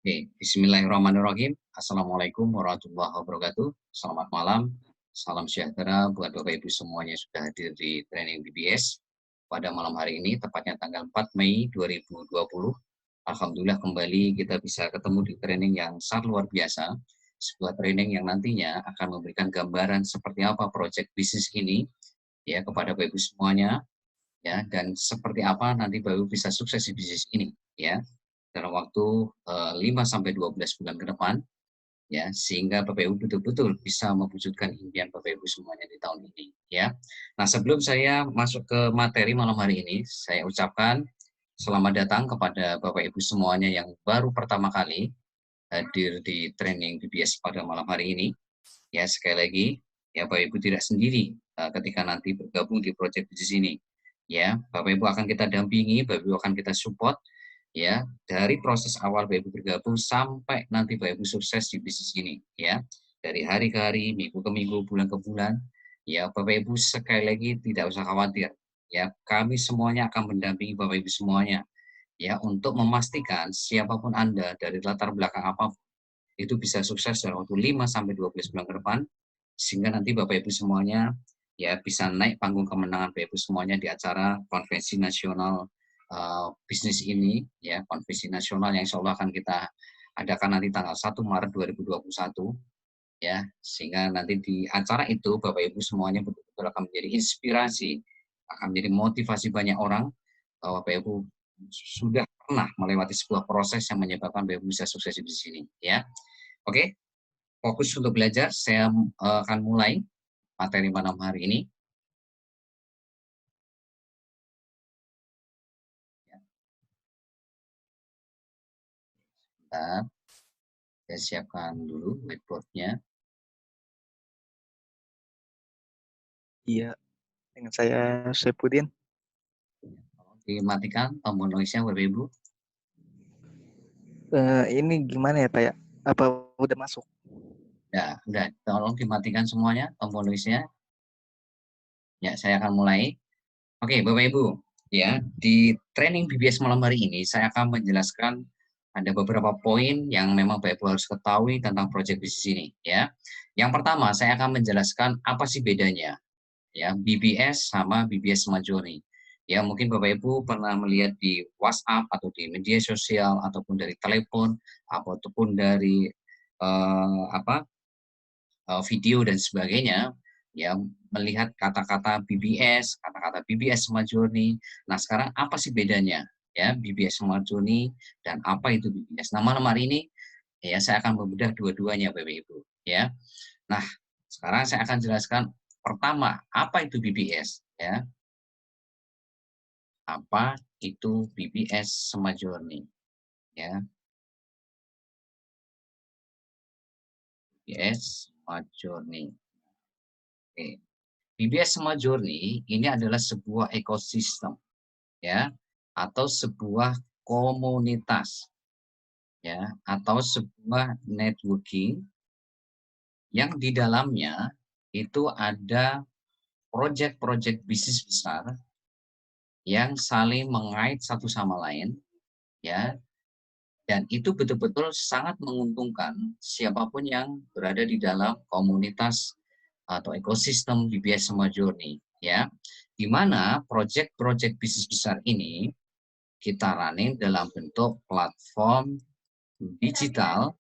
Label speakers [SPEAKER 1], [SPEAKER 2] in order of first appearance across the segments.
[SPEAKER 1] Oke, bismillahirrahmanirrahim. Assalamualaikum warahmatullahi wabarakatuh. Selamat malam, salam sejahtera buat Bapak Ibu semuanya yang sudah hadir di training BBS. Pada malam hari ini, tepatnya tanggal 4 Mei 2020, Alhamdulillah kembali kita bisa ketemu di training yang sangat luar biasa. Sebuah training yang nantinya akan memberikan gambaran seperti apa proyek bisnis ini ya kepada Bapak Ibu semuanya ya, dan seperti apa nanti Bapak Ibu bisa sukses di bisnis ini ya dalam waktu 5 sampai 12 bulan ke depan ya, sehingga Bapak Ibu betul-betul bisa mewujudkan impian Bapak Ibu semuanya di tahun ini ya. Nah, sebelum saya masuk ke materi malam hari ini, saya ucapkan selamat datang kepada Bapak Ibu semuanya yang baru pertama kali hadir di training BBS pada malam hari ini. Ya, sekali lagi ya, Bapak Ibu tidak sendiri ketika nanti bergabung di proyek bisnis ini. Ya, Bapak Ibu akan kita dampingi, Bapak Ibu akan kita support ya dari proses awal Bapak Ibu bergabung sampai nanti Bapak Ibu sukses di bisnis ini ya. Dari hari ke hari, minggu ke minggu, bulan ke bulan, ya Bapak Ibu sekali lagi tidak usah khawatir. Ya, kami semuanya akan mendampingi Bapak Ibu semuanya ya untuk memastikan siapapun Anda dari latar belakang apapun itu bisa sukses dalam waktu 5 sampai 12 bulan ke depan, sehingga nanti Bapak Ibu semuanya ya bisa naik panggung kemenangan Bapak Ibu semuanya di acara konvensi nasional bisnis ini ya, konvensi nasional yang insya Allah akan kita adakan nanti tanggal 1 Maret 2021 ya, sehingga nanti di acara itu Bapak Ibu semuanya betul-betul akan menjadi inspirasi, akan menjadi motivasi banyak orang bahwa Bapak Ibu sudah pernah melewati sebuah proses yang menyebabkan Bapak Ibu bisa sukses di sini ya. Oke, fokus untuk belajar. Saya akan mulai materi malam hari ini. Bentar, saya siapkan dulu whiteboard-nya.
[SPEAKER 2] Iya, dengan saya Syaifuddin.
[SPEAKER 1] Dimatikan tombol noise-nya Bapak Ibu.
[SPEAKER 2] Ini gimana ya Pak ya? Apa udah masuk?
[SPEAKER 1] Ya, udah. Tolong dimatikan semuanya tombol noise-nya. Ya, saya akan mulai. Oke, Bapak Ibu, ya, di training BBS malam hari ini saya akan menjelaskan ada beberapa poin yang memang Bapak Ibu harus ketahui tentang proyek bisnis ini, ya. Yang pertama, saya akan menjelaskan apa sih bedanya, ya, BBS sama BBS Majori. Ya, mungkin Bapak Ibu pernah melihat di WhatsApp atau di media sosial ataupun dari telepon ataupun dari video dan sebagainya, ya melihat kata-kata BBS, kata-kata BBS sama Journey. Nah, sekarang apa sih bedanya ya BBS sama Journey dan apa itu BBS? Nah, malam hari ini ya saya akan membedah dua-duanya Bapak Ibu ya. Nah, sekarang saya akan jelaskan pertama apa itu BBS ya. Apa itu BBS sama Journey ya. BBS sama Journey. Oke. BBS sama Journey ini adalah sebuah ekosistem ya, atau sebuah komunitas ya, atau sebuah networking yang di dalamnya itu ada proyek-proyek bisnis besar yang saling mengait satu sama lain ya, dan itu betul-betul sangat menguntungkan siapapun yang berada di dalam komunitas atau ekosistem BBS sama Journey ya, di mana proyek-proyek bisnis besar ini kita running dalam bentuk platform digital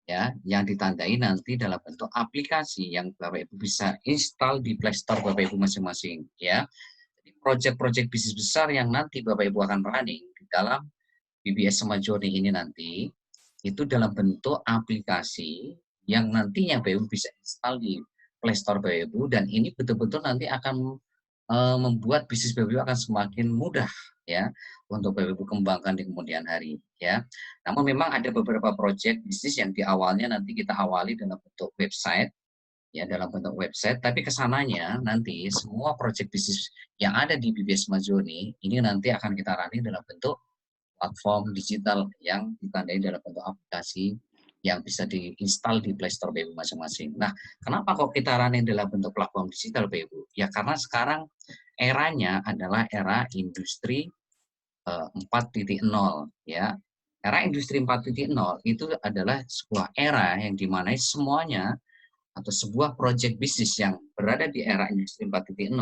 [SPEAKER 1] ya, yang ditandai nanti dalam bentuk aplikasi yang Bapak Ibu bisa install di Play Store Bapak Ibu masing-masing ya. Proyek-proyek bisnis besar yang nanti Bapak Ibu akan running di dalam BBS sama Journey ini nanti itu dalam bentuk aplikasi yang nantinya Bapak Ibu bisa install di Play Store Bapak Ibu, dan ini betul-betul nanti akan membuat bisnis Bapak Ibu akan semakin mudah ya untuk Bapak Ibu kembangkan di kemudian hari ya. Namun memang ada beberapa proyek bisnis yang di awalnya nanti kita awali dalam bentuk website ya, dalam bentuk website, tapi kesananya nanti semua proyek bisnis yang ada di BBS Majoni ini nanti akan kita running dalam bentuk platform digital yang ditandai dalam bentuk aplikasi yang bisa diinstal di Play Store BU masing-masing. Nah, kenapa kok kita running dalam bentuk platform digital BU? Ya karena sekarang eranya adalah era industri 4.0 ya. Era industri 4.0 itu adalah sebuah era yang dimana semuanya atau sebuah proyek bisnis yang berada di era industri 4.0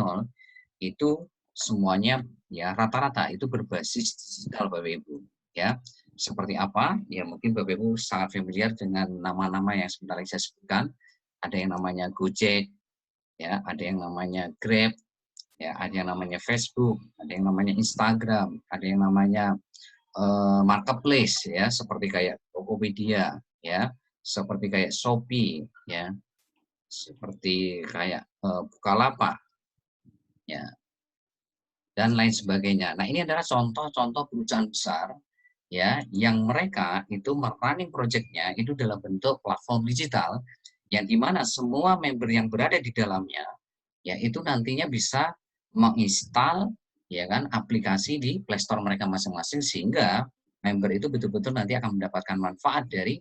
[SPEAKER 1] itu semuanya ya rata-rata itu berbasis digital Bapak Ibu ya. Seperti apa? Ya mungkin Bapak Ibu sangat familiar dengan nama-nama yang sebentar lagi saya sebutkan. Ada yang namanya Gojek, ya, ada yang namanya Grab, ya, ada yang namanya Facebook, ada yang namanya Instagram, ada yang namanya marketplace ya, seperti kayak Tokopedia ya, seperti kayak Shopee ya, seperti kayak Bukalapak ya, dan lain sebagainya. Nah, ini adalah contoh-contoh perusahaan besar ya yang mereka itu running project-nya itu dalam bentuk platform digital yang dimana semua member yang berada di dalamnya ya itu nantinya bisa menginstal ya kan aplikasi di Play Store mereka masing-masing sehingga member itu betul-betul nanti akan mendapatkan manfaat dari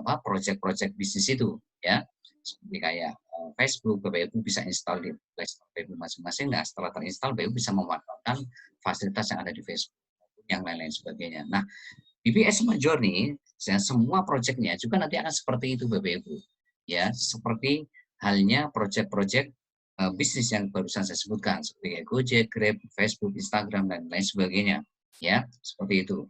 [SPEAKER 1] proyek-proyek bisnis itu ya seperti kayak Facebook, Bapak Ibu bisa install di Play Store Bapak Ibu masing-masing. Nah, setelah terinstall Bapak Ibu bisa memanfaatkan fasilitas yang ada di Facebook yang lain-lain sebagainya. Nah, BBS Journey semua proyeknya juga nanti akan seperti itu Bapak Ibu. Ya, seperti halnya proyek-proyek bisnis yang barusan saya sebutkan seperti Gojek, Grab, Facebook, Instagram dan lain sebagainya. Ya, seperti itu.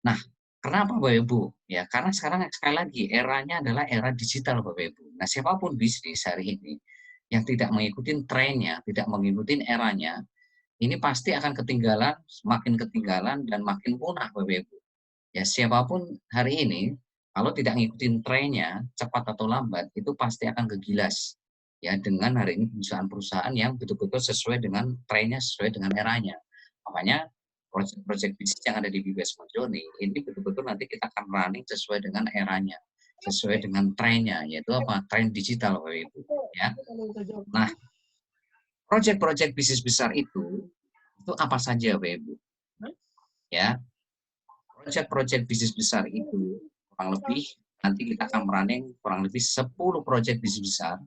[SPEAKER 1] Nah, kenapa Bapak Ibu? Ya, karena sekarang sekali lagi eranya adalah era digital Bapak Ibu. Nah, siapapun bisnis hari ini yang tidak mengikuti trennya, tidak mengikuti eranya, ini pasti akan ketinggalan, semakin ketinggalan dan makin punah Bapak Ibu. Ya, siapapun hari ini kalau tidak ngikutin trennya, cepat atau lambat itu pasti akan kegilas. Ya, dengan hari ini perusahaan-perusahaan yang betul-betul sesuai dengan trennya, sesuai dengan eranya. Makanya proyek-proyek bisnis yang ada di BBS Journey ini betul-betul nanti kita akan running sesuai dengan eranya, sesuai dengan trennya, yaitu apa? Tren digital, Bapak Ibu. Ya. Nah, proyek-proyek bisnis besar itu apa saja, Bapak Ibu? Ya, proyek-proyek bisnis besar itu kurang lebih nanti kita akan running kurang lebih 10 proyek bisnis besar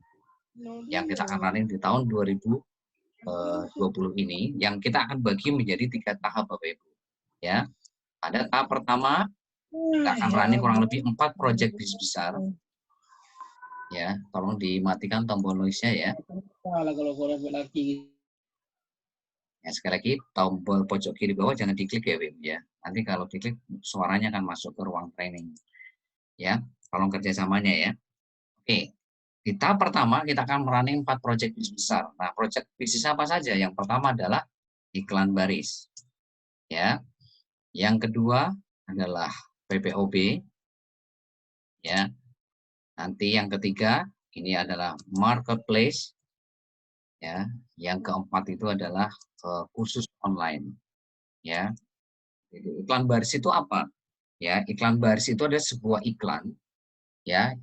[SPEAKER 1] yang kita akan running di tahun 2020 ini yang kita akan bagi menjadi 3 tahap Bapak Ibu. Ya. Pada tahap pertama kita akan running kurang lebih 4 proyek bisnis besar. Ya, tolong dimatikan tombol noise-nya ya. Ya, sekali lagi tombol pojok kiri bawah jangan diklik ya, Wim ya. Nanti kalau diklik suaranya akan masuk ke ruang training. Ya, tolong kerjasamanya ya. Oke, di tahap pertama kita akan running 4 proyek bisnis besar. Nah, proyek bisnis apa saja? Yang pertama adalah iklan baris. Ya. Yang kedua adalah PPOB. Ya. Nanti yang ketiga ini adalah marketplace. Ya. Yang keempat itu adalah kursus online. Ya. Iklan baris itu apa? Ya, iklan baris itu ada sebuah iklan ya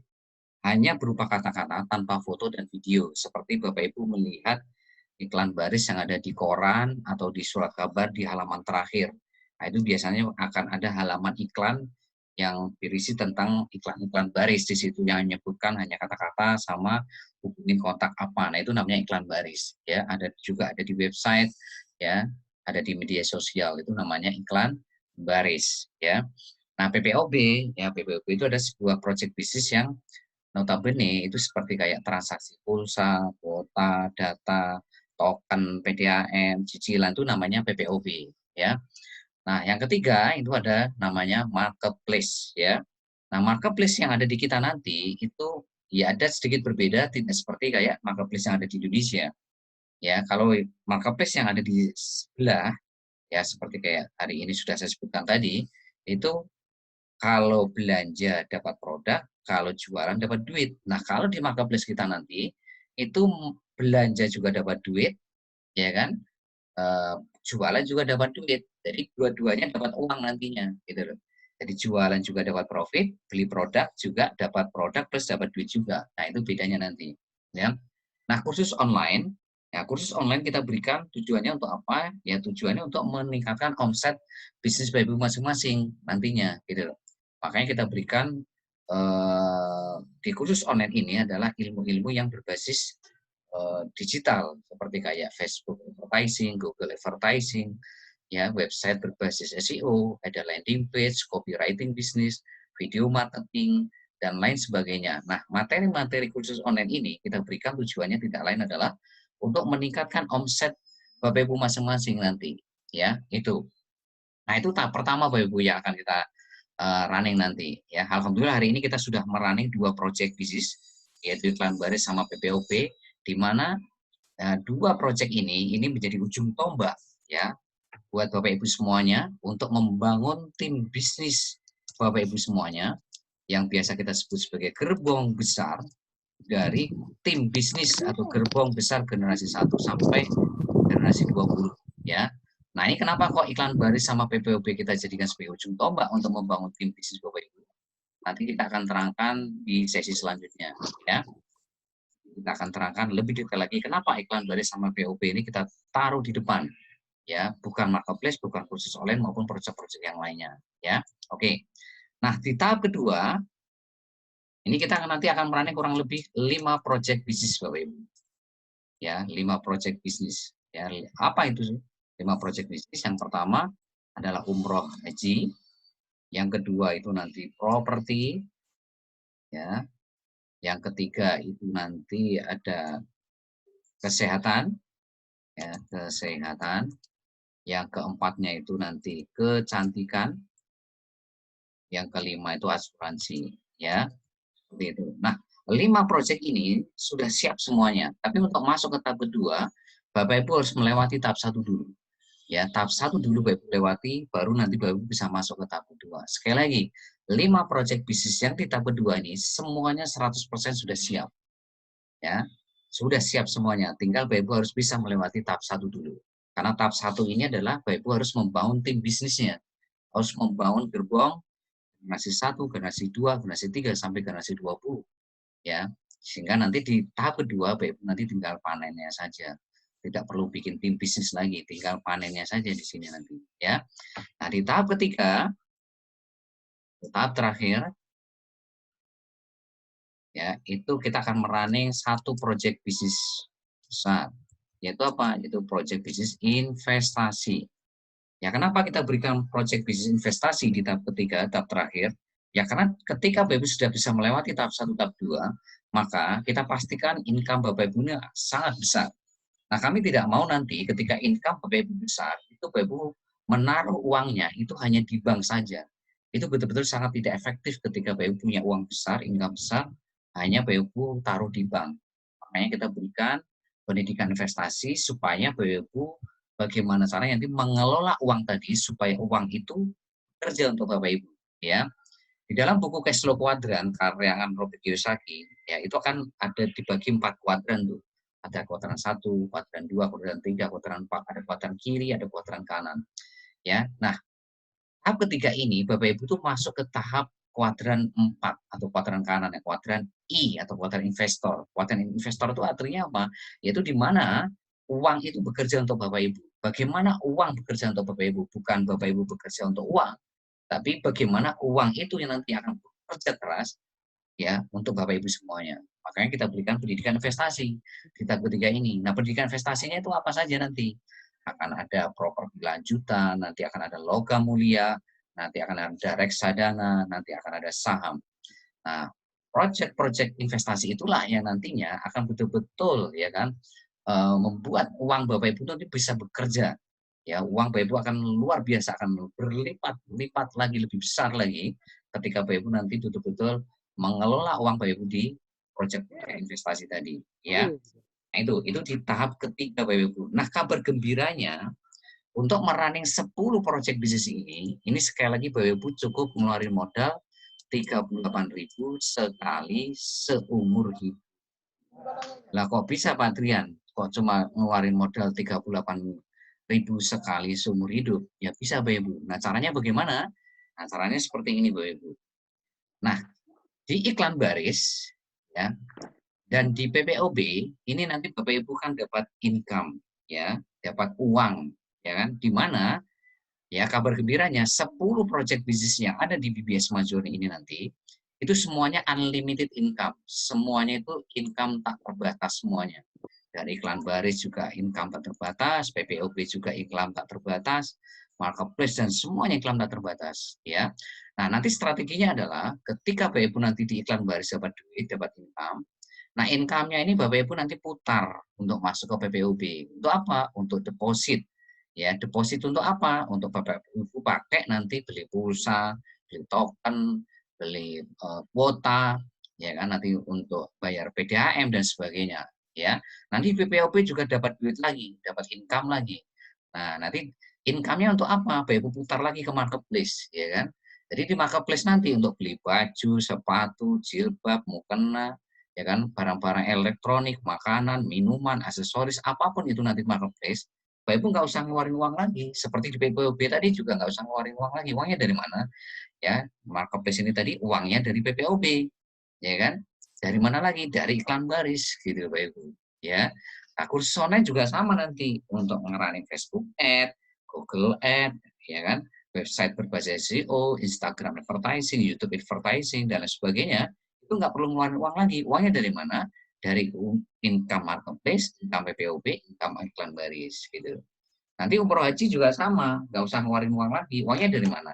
[SPEAKER 1] hanya berupa kata-kata tanpa foto dan video. Seperti Bapak Ibu melihat iklan baris yang ada di koran atau di surat kabar di halaman terakhir. Nah, itu biasanya akan ada halaman iklan yang berisi tentang iklan-iklan baris. Di situ yang menyebutkan hanya kata-kata sama hubungin kontak apa. Nah, itu namanya iklan baris. Ya, ada juga ada di website, ya, ada di media sosial. Itu namanya iklan baris. Ya. Nah, PPOB, ya PPOB itu ada sebuah proyek bisnis yang notabene itu seperti kayak transaksi pulsa, kuota, data, token, PDAM, cicilan itu namanya PPOB ya. Nah, yang ketiga itu ada namanya marketplace ya. Nah, marketplace yang ada di kita nanti itu ya ada sedikit berbeda tidak seperti kayak marketplace yang ada di Indonesia. Ya, kalau marketplace yang ada di sebelah ya seperti kayak hari ini sudah saya sebutkan tadi, itu kalau belanja dapat produk, kalau jualan dapat duit. Nah, kalau di marketplace kita nanti itu belanja juga dapat duit, ya kan? Jualan juga dapat duit. Jadi dua-duanya dapat uang nantinya, gitu loh. Jadi jualan juga dapat profit, beli produk juga dapat produk plus dapat duit juga. Nah, itu bedanya nanti, ya. Nah, kursus online kita berikan tujuannya untuk apa? Ya tujuannya untuk meningkatkan omset bisnis Bapak Ibu masing-masing nantinya, gitu loh. Makanya kita berikan di kursus online ini adalah ilmu-ilmu yang berbasis digital seperti kayak Facebook advertising, Google advertising, ya, website berbasis SEO, ada landing page, copywriting bisnis, video marketing, dan lain sebagainya. Nah, materi-materi kursus online ini kita berikan tujuannya tidak lain adalah untuk meningkatkan omset Bapak Ibu masing-masing nanti, ya, itu. Nah, itu tahap pertama Bapak Ibu yang akan kita running nanti, ya. Alhamdulillah hari ini kita sudah merunning 2 project bisnis, yaitu iklan baris sama PPOP, di mana 2 project ini menjadi ujung tombak, ya, buat Bapak Ibu semuanya untuk membangun tim bisnis Bapak Ibu semuanya yang biasa kita sebut sebagai gerbong besar dari tim bisnis atau gerbong besar generasi 1 sampai generasi 20, ya. Nah, ini kenapa kok iklan baris sama PPOB kita jadikan sebagai ujung tombak untuk membangun tim bisnis Bapak Ibu. Nanti kita akan terangkan di sesi selanjutnya, ya. Kita akan terangkan lebih detail lagi kenapa iklan baris sama POB ini kita taruh di depan, ya, bukan marketplace, bukan kursus online maupun proyek-proyek yang lainnya, ya. Oke. Nah, di tahap kedua ini kita nanti akan merunning kurang lebih 5 proyek bisnis Bapak Ibu. Ya, 5 proyek bisnis. Ya, apa itu 5 proyek bisnis? Yang pertama adalah umroh haji, yang kedua itu nanti properti, ya. Yang ketiga itu nanti ada kesehatan, ya, kesehatan. Yang keempatnya itu nanti kecantikan. Yang kelima itu asuransi, ya. Seperti itu. Nah, 5 proyek ini sudah siap semuanya. Tapi untuk masuk ke tahap kedua, Bapak Ibu harus melewati tahap 1 dulu. Ya, tahap 1 dulu Bapak Ibu lewati, baru nanti Bapak Ibu bisa masuk ke tahap kedua. Sekali lagi, 5 proyek bisnis yang di tahap kedua ini semuanya 100% sudah siap. Ya, sudah siap semuanya. Tinggal Bapak Ibu harus bisa melewati tahap 1 dulu. Karena tahap 1 ini adalah Bapak Ibu harus membangun tim bisnisnya. Harus membangun gerbong generasi 1, generasi 2, generasi 3 sampai generasi 20, ya. Sehingga nanti di tahap kedua Bapak Ibu nanti tinggal panennya saja. Tidak perlu bikin tim bisnis lagi, tinggal panennya saja di sini nanti, ya. Nah, di tahap ketiga, tahap terakhir, ya, itu kita akan merunning 1 proyek bisnis besar. Yaitu apa? Yaitu proyek bisnis investasi. Ya, kenapa kita berikan proyek bisnis investasi di tahap ketiga, tahap terakhir? Ya, karena ketika Bapak Ibu sudah bisa melewati tahap 1, tahap 2, maka kita pastikan income Bapak Ibu sangat besar. Nah, kami tidak mau nanti ketika income Bapak Ibu besar, itu Bapak Ibu menaruh uangnya itu hanya di bank saja. Itu betul-betul sangat tidak efektif ketika Bapak Ibu punya uang besar, income besar, hanya Bapak Ibu taruh di bank. Makanya kita berikan pendidikan investasi supaya Bapak Ibu bagaimana caranya nanti mengelola uang tadi supaya uang itu bekerja untuk Bapak Ibu, ya. Di dalam buku Cash Flow Quadrant karangan Robert Kiyosaki, ya, itu akan ada dibagi 4 kuadran tuh. Ada kuadran 1, kuadran 2, kuadran 3, kuadran 4, ada kuadran kiri, ada kuadran kanan. Ya. Nah, tahap ketiga ini Bapak Ibu tuh masuk ke tahap kuadran 4 atau kuadran kanan, ya, kuadran I atau kuadran investor. Kuadran investor itu artinya apa? Yaitu di mana uang itu bekerja untuk Bapak Ibu. Bagaimana uang bekerja untuk Bapak Ibu? Bukan Bapak Ibu bekerja untuk uang, tapi bagaimana uang itu yang nanti akan bekerja keras, ya, untuk Bapak Ibu semuanya. Makanya kita berikan pendidikan investasi di tahap ketiga ini. Nah, pendidikan investasinya itu apa saja nanti? Akan ada properti lanjutan, nanti akan ada logam mulia, nanti akan ada reksadana, nanti akan ada saham. Nah, proyek-proyek investasi itulah yang nantinya akan betul-betul, ya kan, membuat uang Bapak Ibu nanti bisa bekerja. Ya, uang Bapak Ibu akan luar biasa, akan berlipat-lipat lagi, lebih besar lagi ketika Bapak Ibu nanti betul-betul mengelola uang Bapak Ibu di proyek investasi tadi, ya. Nah, itu di tahap ketiga Bapak Ibu. Nah, kabar gembiranya untuk merunning 10 proyek bisnis ini sekali lagi Bapak Ibu cukup ngeluarin modal 38.000 sekali seumur hidup. Lah kok bisa Pak Adrian? Kok cuma ngeluarin modal 38.000 sekali seumur hidup? Ya bisa Bapak Ibu. Nah, caranya bagaimana? Nah, caranya seperti ini Bapak Ibu. Nah, di iklan baris, ya, dan di PPOB ini nanti Bapak Ibu kan dapat income, ya, dapat uang, ya kan? Di mana, ya, kabar gembiranya 10 proyek bisnis yang ada di BBS Majuri ini nanti itu semuanya unlimited income. Semuanya itu income tak terbatas semuanya. dari iklan baris juga income tak terbatas, PPOB juga iklan tak terbatas, marketplace dan semuanya iklan tak terbatas, ya. Nah, nanti strateginya adalah ketika Bapak Ibu nanti di iklan baris dapat duit, dapat income. Nah, income-nya ini Bapak Ibu nanti putar untuk masuk ke PPOB. Untuk apa? Untuk deposit. Ya, deposit untuk apa? Untuk Bapak Ibu pakai nanti beli pulsa, beli token, beli kuota, ya kan, nanti untuk bayar PDAM dan sebagainya, ya. Nanti PPOB juga dapat duit lagi, dapat income lagi. Nah, nanti income-nya untuk apa? Bapak Ibu putar lagi ke marketplace, ya kan. Jadi di marketplace nanti untuk beli baju, sepatu, jilbab, mukena, ya kan, barang-barang elektronik, makanan, minuman, aksesoris, apapun itu nanti marketplace, Bapak Ibu nggak usah ngeluarin uang lagi. Seperti di PPOB tadi juga nggak usah ngeluarin uang lagi. Uangnya dari mana? Ya, marketplace ini tadi uangnya dari PPOB, ya kan? Dari mana lagi? Dari iklan baris, gitu Bapak Ibu. Ya, nah, kursus online juga sama nanti untuk ngerunning Facebook Ad, Google Ad, ya kan? Website berbasis SEO, Instagram advertising, YouTube advertising, dan lain sebagainya. Itu nggak perlu ngeluarin uang lagi. Uangnya dari mana? Dari income marketplace, income PPOB, income iklan baris, gitu. Nanti umroh haji juga sama, nggak usah ngeluarin uang lagi. Uangnya dari mana?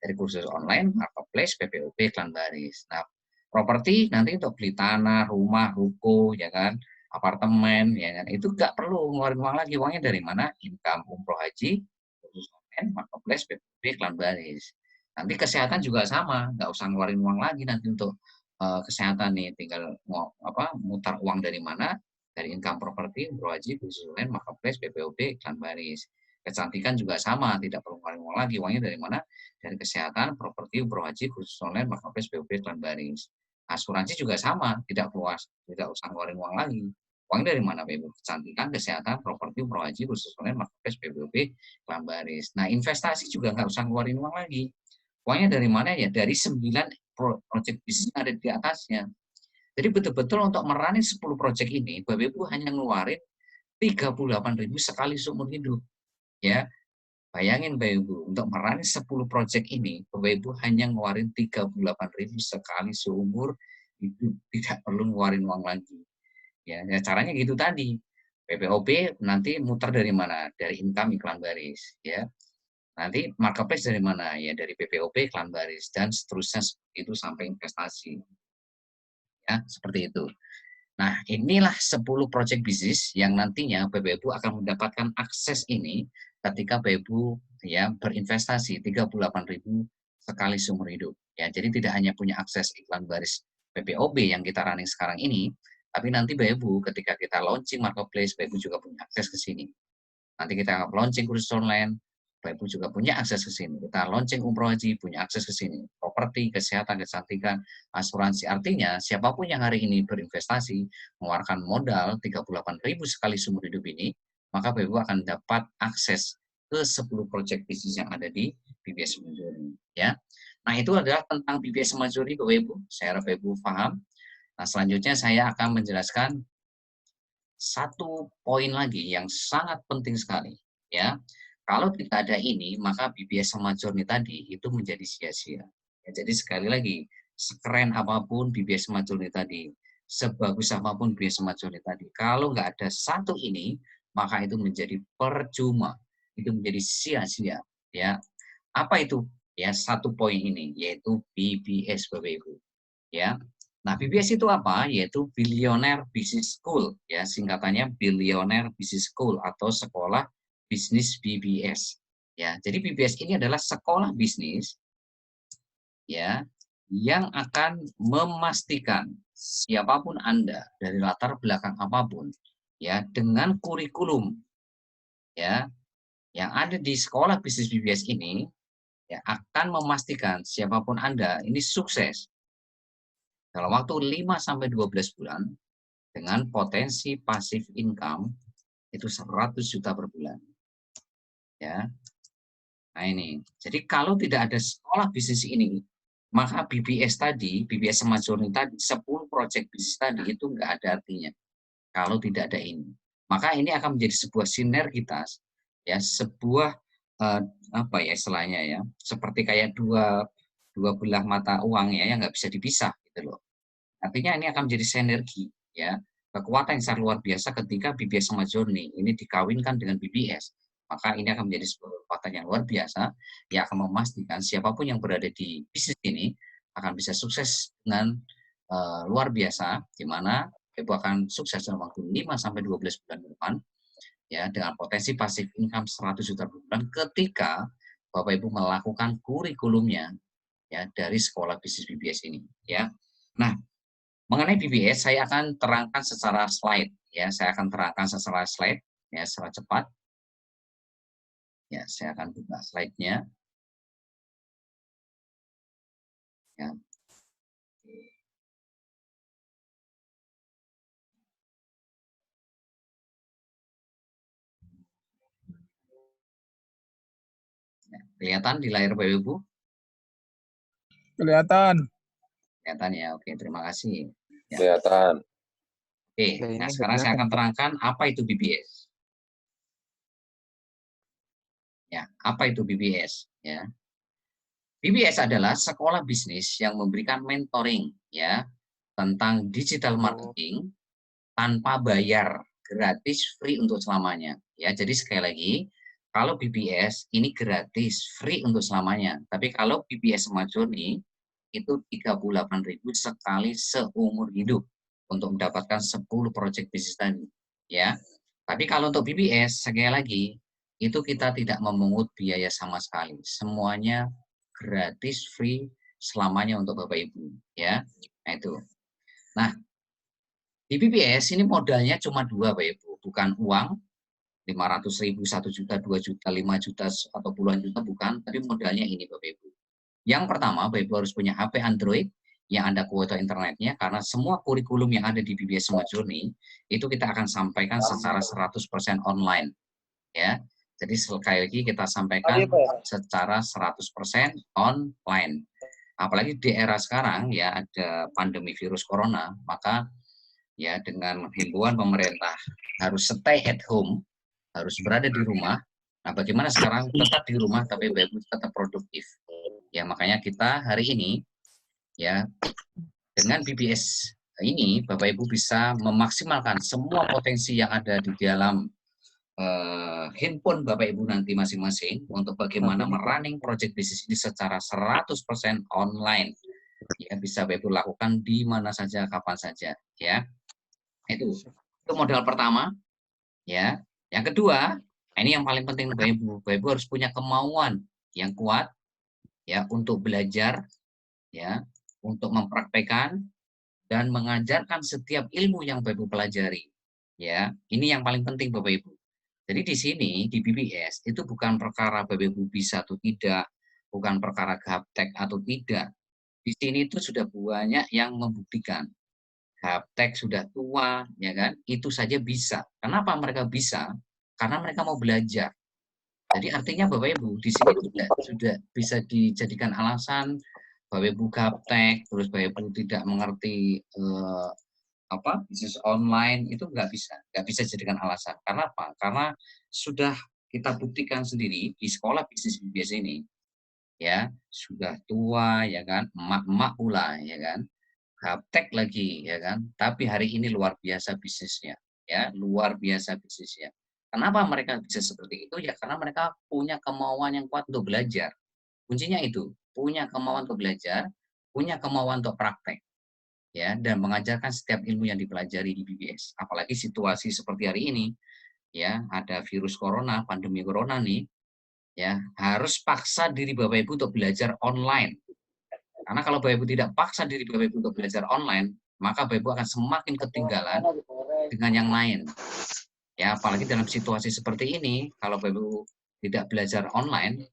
[SPEAKER 1] Dari kursus online, marketplace, PPOB, iklan baris. Nah, properti nanti untuk beli tanah, rumah, ruko, ya kan, apartemen, ya kan, itu nggak perlu ngeluarin uang lagi. Uangnya dari mana? Income umroh haji, kursus online, marketplace, PPOB, iklan baris. Nanti kesehatan juga sama, nggak usah ngeluarin uang lagi nanti untuk kesehatan nih, tinggal mau apa mutar uang dari mana, dari income properti, umroh haji, kursus online, marketplace, PPOB, iklan baris. Kecantikan juga sama, tidak perlu ngeluarin uang lagi. Uangnya dari mana? Dari kesehatan, properti, umroh haji, kursus online, marketplace, POB, iklan baris. Asuransi juga sama, tidak usah ngeluarin uang lagi. Uangnya dari mana, Ibu? Kecantikan, kesehatan, properti, umroh haji, kursus online, marketplace, POB, iklan baris. Nah, investasi juga nggak usah ngeluarin uang lagi. Uangnya dari mana ya? Dari 9 project bisnis yang ada di atasnya. Jadi betul-betul untuk merunning 10 project ini, Bapak Ibu hanya ngeluarin 38.000 sekali seumur hidup. Ya, bayangin Bapak Ibu, untuk merunning 10 project ini, Bapak Ibu hanya ngeluarin 38.000 sekali seumur hidup, tidak perlu ngeluarin uang lagi. Ya, caranya gitu tadi. PPOB nanti muter dari mana? Dari income iklan baris, ya. Nanti marketplace dari mana? Ya dari PPOB, iklan baris, dan seterusnya itu sampai investasi. Ya, seperti itu. Nah, inilah 10 project bisnis yang nantinya Bapak Ibu akan mendapatkan akses ini ketika Bapak Ibu ya berinvestasi 38.000 sekali seumur hidup. Ya, jadi tidak hanya punya akses iklan baris PPOB yang kita running sekarang ini, tapi nanti Bapak Ibu ketika kita launching marketplace, Bapak Ibu juga punya akses ke sini. Nanti kita launching kursus online, Bapak Ibu juga punya akses ke sini. Kita launching umroh haji, punya akses ke sini. Properti, kesehatan, kecantikan, asuransi. Artinya, siapapun yang hari ini berinvestasi, mengeluarkan modal 38.000 sekali seumur hidup ini, maka Bapak Ibu akan dapat akses ke 10 project bisnis yang ada di BBS Majuri. Ya. Nah, itu adalah tentang BBS Majuri, Bapak Ibu. Saya harap Bapak Ibu paham. Nah, selanjutnya saya akan menjelaskan satu poin lagi yang sangat penting sekali, ya. Kalau tidak ada ini, maka BBS sama Journey tadi itu menjadi sia-sia. Ya, jadi sekali lagi, sekeren apapun BBS sama Journey tadi, sebagus apapun BBS sama Journey tadi, kalau nggak ada satu ini, maka itu menjadi percuma, itu menjadi sia-sia. Ya, apa itu? Ya, satu poin ini, yaitu BBS, Bapak Ibu. Ya, nah, BBS itu apa? Yaitu Billionaire Business School, ya singkatannya Billionaire Business School atau sekolah bisnis BBS. Ya, jadi BBS ini adalah sekolah bisnis ya yang akan memastikan siapapun Anda dari latar belakang apapun ya dengan kurikulum ya yang ada di sekolah bisnis BBS ini ya akan memastikan siapapun Anda ini sukses dalam waktu 5 sampai 12 bulan dengan potensi passive income itu 100 juta per bulan. Ya. Nah ini. Jadi kalau tidak ada sekolah bisnis ini, maka BBS tadi, BBS Smart Journey tadi, 10 project bisnis tadi itu nggak ada artinya kalau tidak ada ini. Maka ini akan menjadi sebuah sinergitas, ya, sebuah apa ya istilahnya ya, seperti kayak dua belah mata uang ya yang nggak bisa dipisah gitu loh. Artinya ini akan menjadi sinergi, ya. kekuatan yang sangat luar biasa ketika BBS sama Journey ini dikawinkan dengan BBS. Maka ini akan menjadi sebuah kekuatan yang luar biasa yang akan memastikan siapapun yang berada di bisnis ini akan bisa sukses dengan luar biasa, di mana Ibu akan sukses dalam waktu 5-12 bulan ke depan, ya, dengan potensi passive income 100 juta per bulan ketika Bapak Ibu melakukan kurikulumnya, ya, dari sekolah bisnis BBS ini, ya. Nah, mengenai BBS saya akan terangkan secara slide, ya, saya akan terangkan secara slide, ya, secara cepat. Ya, saya akan buka slide-nya. Ya. Kelihatan di layar Bapak Ibu?
[SPEAKER 3] Kelihatan.
[SPEAKER 1] Kelihatan ya, oke, terima kasih. Ya.
[SPEAKER 4] Kelihatan.
[SPEAKER 1] Oke,
[SPEAKER 2] Ya, ini
[SPEAKER 1] nah
[SPEAKER 2] nggak
[SPEAKER 1] sekarang saya
[SPEAKER 2] kelihatan,
[SPEAKER 1] akan
[SPEAKER 2] Pak.
[SPEAKER 1] terangkan apa itu BBS. Ya, apa itu BBS? Ya, BBS adalah sekolah bisnis yang memberikan mentoring, ya, tentang digital marketing tanpa bayar, gratis, free untuk selamanya. Ya, jadi sekali lagi, kalau BBS ini gratis, free untuk selamanya. Tapi kalau BBS sama Journey itu 38.000 sekali seumur hidup untuk mendapatkan 10 project bisnis tadi, ya. Tapi kalau untuk BBS sekali lagi itu kita tidak memungut biaya sama sekali. Semuanya gratis, free selamanya untuk Bapak Ibu, ya. Nah, itu. Nah, di BBS ini modalnya cuma 2, Bapak Ibu, bukan uang 500.000, 1 juta, 2 juta, 5 juta, atau puluhan juta, bukan, tapi modalnya ini, Bapak Ibu. Yang pertama, Bapak Ibu harus punya HP Android yang ada kuota internetnya, karena semua kurikulum yang ada di BBS Smart Journey itu kita akan sampaikan secara 100% online, ya. Jadi sekali lagi kita sampaikan secara 100% online. Apalagi di era sekarang ya ada pandemi virus corona, maka ya dengan himbauan pemerintah harus stay at home, harus berada di rumah. Nah, bagaimana sekarang tetap di rumah tapi tetap produktif? Ya, makanya kita hari ini ya dengan BBS ini Bapak Ibu bisa memaksimalkan semua potensi yang ada di dalam handphone Bapak Ibu nanti masing-masing untuk bagaimana merunning project bisnis ini secara 100% online. Ya, bisa Bapak Ibu lakukan di mana saja, kapan saja, ya. Itu modal pertama, ya. Yang kedua, ini yang paling penting Bapak Ibu. Bapak Ibu harus punya kemauan yang kuat, ya, untuk belajar, ya, untuk mempraktekkan dan mengajarkan setiap ilmu yang Bapak Ibu pelajari, ya. Ini yang paling penting Bapak Ibu. Jadi di sini di BBS itu bukan perkara Bapak Ibu bisa atau tidak, bukan perkara gaptek atau tidak. Di sini itu sudah banyak yang membuktikan. Gaptek sudah tua, ya kan? Itu saja bisa. Kenapa mereka bisa? Karena mereka mau belajar. Jadi artinya Bapak Ibu di sini sudah bisa dijadikan alasan Bapak Ibu gaptek, terus Bapak Ibu tidak mengerti bisnis online, itu nggak bisa jadikan alasan. Karena apa? Karena sudah kita buktikan sendiri di sekolah bisnis BBS ini, ya, sudah tua, ya kan, emak-emak pula, ya kan, gaptek lagi, ya kan, tapi hari ini luar biasa bisnisnya, ya, luar biasa bisnisnya. Kenapa mereka bisa seperti itu? Ya karena mereka punya kemauan yang kuat untuk belajar. Kuncinya itu, punya kemauan untuk belajar, punya kemauan untuk praktek, ya, dan mengajarkan setiap ilmu yang dipelajari di BBS. Apalagi situasi seperti hari ini, ya, ada virus corona, pandemi corona nih, ya, harus paksa diri Bapak Ibu untuk belajar online. Karena kalau Bapak Ibu tidak paksa diri Bapak Ibu untuk belajar online, maka Bapak Ibu akan semakin ketinggalan dengan yang lain. Ya, apalagi dalam situasi seperti ini, kalau Bapak Ibu tidak belajar online,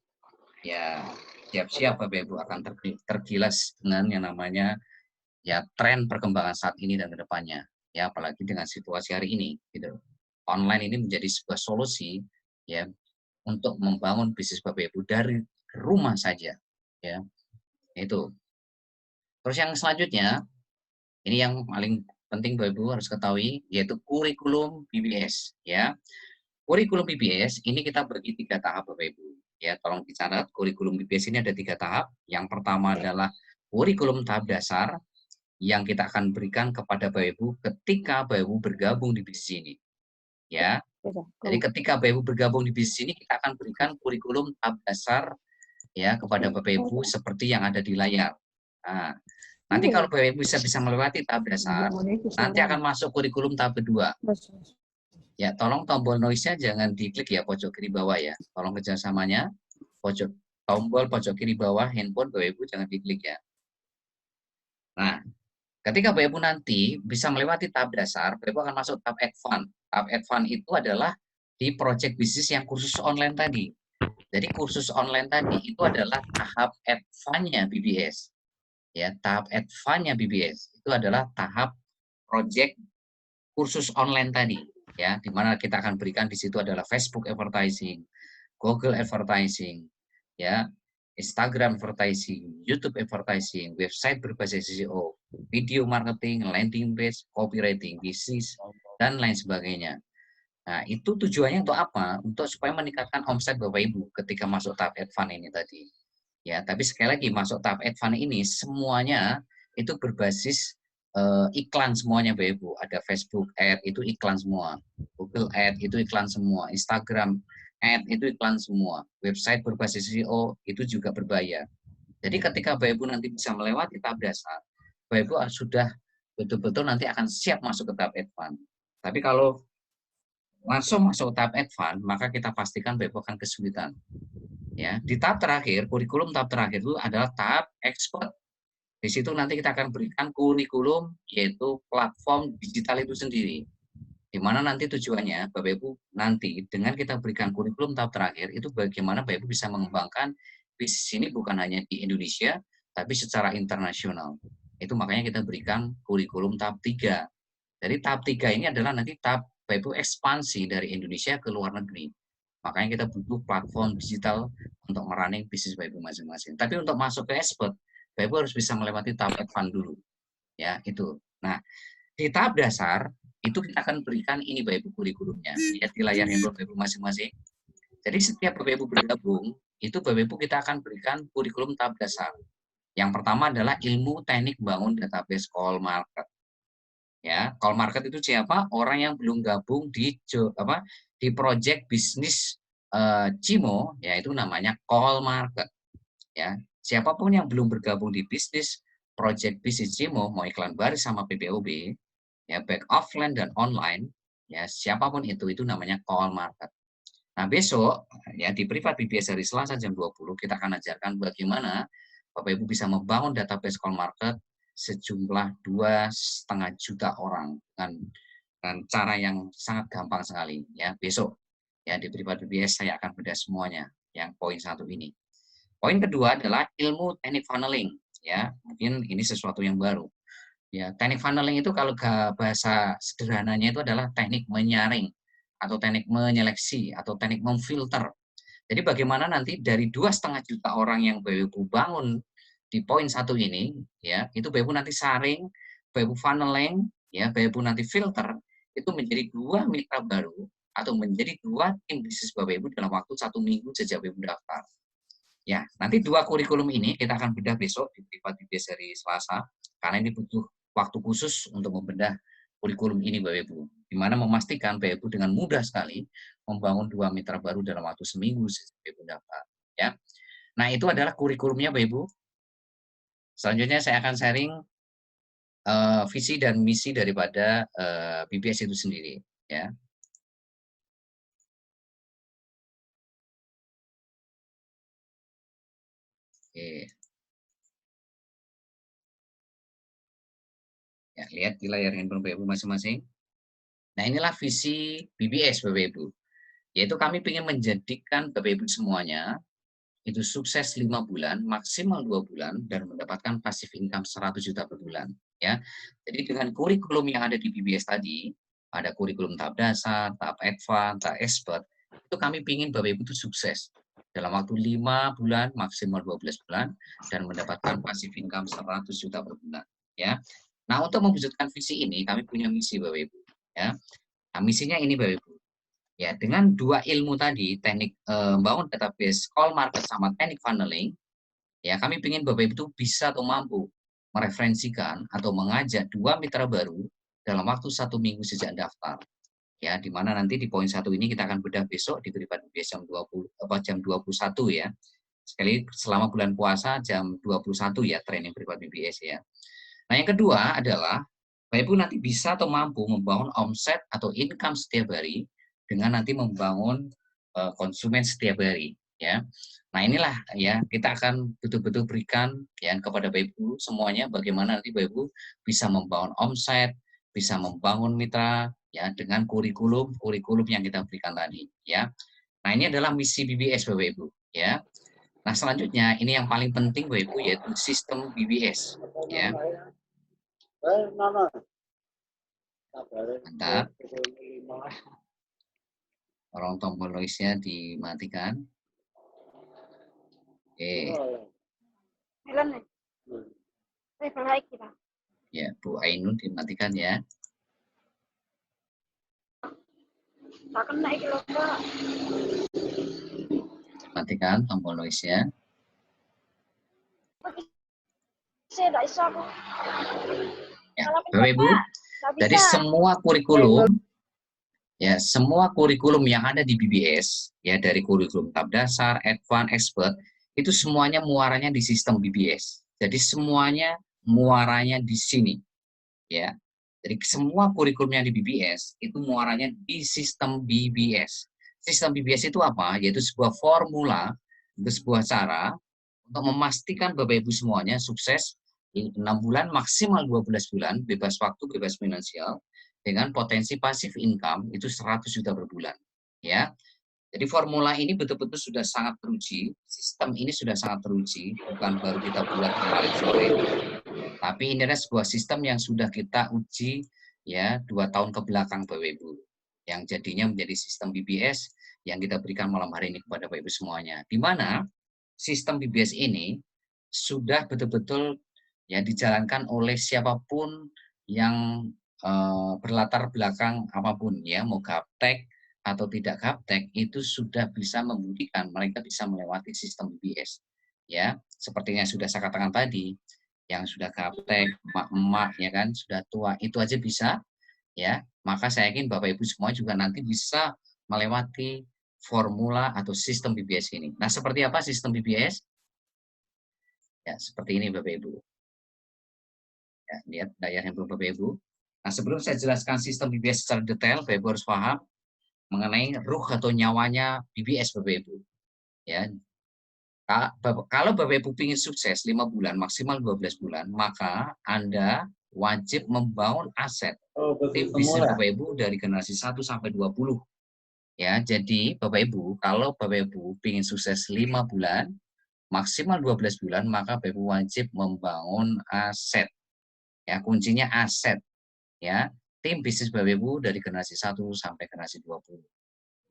[SPEAKER 1] ya siap-siap Bapak Ibu akan tergilas dengan yang namanya ya tren perkembangan saat ini dan kedepannya, ya apalagi dengan situasi hari ini, gitu. Online ini menjadi sebuah solusi, ya, untuk membangun bisnis Bapak Ibu dari rumah saja, ya, itu. Terus yang selanjutnya, ini yang paling penting Bapak Ibu harus ketahui, yaitu kurikulum BBS, ya. Kurikulum BBS ini kita bagi 3 tahap Bapak Ibu, ya, tolong dicatat kurikulum BBS ini ada 3 tahap. Yang pertama adalah kurikulum tahap dasar, yang kita akan berikan kepada Bapak Ibu ketika Bapak Ibu bergabung di bisnis ini. Ya. Jadi ketika Bapak Ibu bergabung di bisnis ini, kita akan berikan kurikulum tahap dasar ya kepada Bapak Ibu seperti yang ada di layar. Nah, nanti kalau Bapak Ibu bisa melewati tahap dasar, nanti akan masuk kurikulum tahap kedua. Ya, tolong tombol noise-nya jangan diklik ya pojok kiri bawah ya. Tolong kerjasamanya tombol pojok kiri bawah handphone Bapak Ibu jangan diklik ya. Nah, ketika Bapak Ibu nanti bisa melewati tahap dasar, Bapak Ibu akan masuk tahap advance. Tahap advance itu adalah di project bisnis yang kursus online tadi. Jadi kursus online tadi itu adalah tahap advance-nya BBS. Ya, tahap advance-nya BBS itu adalah tahap project kursus online tadi. Ya, di mana kita akan berikan di situ adalah Facebook advertising, Google advertising, ya, Instagram advertising, YouTube advertising, website berbasis SEO, video marketing, landing page, copywriting, bisnis, dan lain sebagainya. Nah, itu tujuannya untuk apa? Untuk supaya meningkatkan omset Bapak Ibu ketika masuk tahap advance ini tadi. Ya, tapi sekali lagi masuk tahap advance ini semuanya itu berbasis iklan semuanya Bapak Ibu. Ada Facebook Ad itu iklan semua, Google Ad itu iklan semua, Instagram Ad itu iklan semua, website berbasis SEO itu juga berbayar. Jadi ketika Bapak Ibu nanti bisa melewati tahap dasar, Bapak Ibu sudah betul-betul nanti akan siap masuk ke tahap advance. Tapi kalau masuk tahap advance, maka kita pastikan Bapak Ibu akan kesulitan. Ya, di tahap terakhir, kurikulum tahap terakhir itu adalah tahap expert. Di situ nanti kita akan berikan kurikulum, yaitu platform digital itu sendiri. Di mana nanti tujuannya, Bapak Ibu, nanti dengan kita berikan kurikulum tahap terakhir, itu bagaimana Bapak Ibu bisa mengembangkan bisnis ini bukan hanya di Indonesia, tapi secara internasional. Itu makanya kita berikan kurikulum tahap 3. Jadi tahap 3 ini adalah nanti tahap Bapak Ibu ekspansi dari Indonesia ke luar negeri. Makanya kita butuh platform digital untuk merunning bisnis Bapak Ibu masing-masing. Tapi untuk masuk ke expert, Bapak Ibu harus bisa melewati tahap advance dulu. Ya, itu. Nah, di tahap dasar, itu kita akan berikan ini Bapak Ibu kurikulumnya. Lihat di layar handphone Bapak Ibu masing-masing. Jadi setiap Bapak Ibu bergabung, itu Bapak Ibu kita akan berikan kurikulum tahap dasar. Yang pertama adalah ilmu teknik bangun database call market. Ya, call market itu siapa? Orang yang belum gabung di project bisnis Cimo, yaitu namanya call market. Ya, siapapun yang belum bergabung di bisnis project bisnis Cimo, mau iklan baris sama PPOB, ya baik offline dan online, ya siapapun itu namanya call market. Nah, besok ya di privat BBS hari Selasa jam 20 kita akan ajarkan bagaimana Bapak Ibu bisa membangun database call market sejumlah 2,5 juta orang dengan cara yang sangat gampang sekali ya. Besok ya di privat BBS saya akan bedah semuanya yang poin 1 ini. Poin kedua adalah ilmu teknik funneling ya. Mungkin ini sesuatu yang baru. Ya, teknik funneling itu kalau bahasa sederhananya itu adalah teknik menyaring atau teknik menyeleksi atau teknik memfilter. Jadi bagaimana nanti dari 2,5 juta orang yang Bapak Ibu bangun di poin 1 ini, ya itu Bapak Ibu nanti saring, Bapak Ibu funneling, ya Bapak Ibu nanti filter, itu menjadi 2 mitra baru atau menjadi 2 tim bisnis Bapak Ibu dalam waktu 1 minggu sejak Bapak Ibu daftar. Ya, nanti 2 kurikulum ini kita akan bedah besok di privat BBS hari Selasa, karena ini butuh waktu khusus untuk membedah kurikulum ini Bapak Ibu, di mana memastikan Bapak Ibu dengan mudah sekali membangun 2 mitra baru dalam waktu seminggu sejak Bapak Ibu daftar. Ya. Nah, itu adalah kurikulumnya Bapak Ibu. Selanjutnya saya akan sharing visi dan misi daripada BBS itu sendiri. Ya. Oke. Ya, lihat di layar handphone Bapak Ibu masing-masing. Nah, inilah visi BBS Bapak Ibu. Yaitu kami ingin menjadikan Bapak Ibu semuanya itu sukses 5 bulan, maksimal 2 bulan, dan mendapatkan passive income 100 juta per bulan. Ya. Jadi dengan kurikulum yang ada di BBS tadi, ada kurikulum tahap dasar, tahap advance, tahap expert, itu kami ingin Bapak Ibu itu sukses dalam waktu 5 bulan, maksimal 12 bulan, dan mendapatkan passive income 100 juta per bulan. Ya. Nah, untuk mewujudkan visi ini, kami punya misi Bapak Ibu. Ya. Nah, misinya ini Bapak Ibu. Ya, dengan 2 ilmu tadi, teknik membangun database call market sama teknik funneling, ya kami ingin Bapak Ibu itu bisa atau mampu mereferensikan atau mengajak 2 mitra baru dalam waktu 1 minggu sejak daftar. Ya, di mana nanti di poin 1 ini kita akan bedah besok di Privat BBS jam 21 ya. Sekali selama bulan puasa jam 21 ya training Privat BBS ya. Nah, yang kedua adalah Bapak Ibu nanti bisa atau mampu membangun omset atau income setiap hari dengan nanti membangun konsumen setiap hari ya. Nah, inilah ya kita akan betul-betul berikan ya kepada Bapak Ibu semuanya bagaimana nanti Bapak Ibu bisa membangun omset, bisa membangun mitra ya dengan kurikulum yang kita berikan tadi ya. Nah, ini adalah misi BBS Bapak Ibu ya. Nah, selanjutnya ini yang paling penting Bapak Ibu yaitu sistem BBS ya. Mantap. Tolong tombol noise-nya dimatikan. Oke. Ya, Bu Ainun dimatikan ya. Matikan tombol noise-nya. Ya, Bapak Ibu, dari semua kurikulum ya, semua kurikulum yang ada di BBS ya dari kurikulum tahap dasar, advance, expert itu semuanya muaranya di sistem BBS. Jadi semuanya muaranya di sini. Ya. Jadi semua kurikulum yang di BBS itu muaranya di sistem BBS. Sistem BBS itu apa? Yaitu sebuah formula, sebuah cara untuk memastikan Bapak Ibu semuanya sukses 6 bulan maksimal 12 bulan, bebas waktu, bebas finansial, dengan potensi pasif income itu 100 juta per bulan. Ya. Jadi formula ini betul-betul sudah sangat teruji, sistem ini sudah sangat teruji, bukan baru kita buat kemarin sore. Tapi ini adalah sebuah sistem yang sudah kita uji ya 2 tahun ke belakang Bapak Ibu. Yang jadinya menjadi sistem BBS yang kita berikan malam hari ini kepada Bapak Ibu semuanya. Di mana sistem BBS ini sudah betul-betul ya dijalankan oleh siapapun yang berlatar belakang apapun ya, mau gaptek atau tidak gaptek itu sudah bisa membuktikan mereka bisa melewati sistem BBS. Ya, seperti yang sudah saya katakan tadi, yang sudah gaptek, emak-emak ya kan, sudah tua, itu aja bisa ya. Maka saya yakin Bapak Ibu semua juga nanti bisa melewati formula atau sistem BBS ini. Nah, seperti apa sistem BBS? Ya, seperti ini Bapak Ibu. Ya, lihat layar handphone Bapak Ibu. Nah, sebelum saya jelaskan sistem BBS secara detail, Bapak Ibu harus paham mengenai ruh atau nyawanya BBS Bapak Ibu. Ya. Kalau Bapak Ibu ingin sukses 5 bulan, maksimal 12 bulan, maka Anda wajib membangun aset tim bisnis Bapak Ibu dari generasi 1 sampai 20. Ya, jadi Bapak Ibu, kalau Bapak Ibu ingin sukses 5 bulan, maksimal 12 bulan, maka Bapak Ibu wajib membangun aset. Ya, kuncinya aset. Ya, tim bisnis Bapak Ibu dari generasi 1 sampai generasi 20.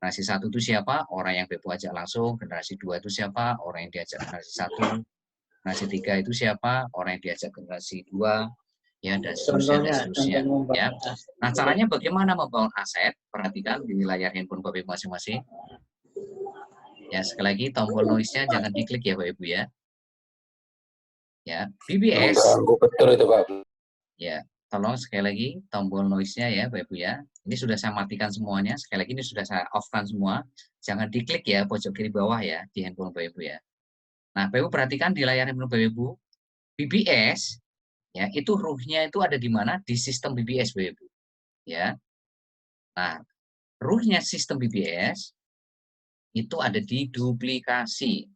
[SPEAKER 1] Generasi 1 itu siapa? Orang yang Bapak Ibu ajak langsung. Generasi 2 itu siapa? Orang yang diajak generasi 1. Generasi 3 itu siapa? Orang yang diajak generasi 2. Ya, dan seterusnya. Ya. Nah, caranya bagaimana membangun aset? Perhatikan di layar handphone Bapak Ibu masing-masing. Ya, sekali lagi tombol noise-nya jangan diklik ya Bapak Ibu ya. Ya, BBS.
[SPEAKER 3] Betul itu Pak.
[SPEAKER 1] Ya, tolong sekali lagi tombol noise-nya ya Bapak Ibu ya. Ini sudah saya matikan semuanya. Sekali lagi ini sudah saya off-kan semua. Jangan diklik ya pojok kiri bawah ya di handphone Bapak Ibu ya. Nah, Bapak Ibu perhatikan di layar handphone Bapak Ibu. BBS ya, itu ruhnya itu ada di mana? Di sistem BBS Bapak Ibu. Ya. Nah, ruhnya sistem BBS itu ada di duplikasi.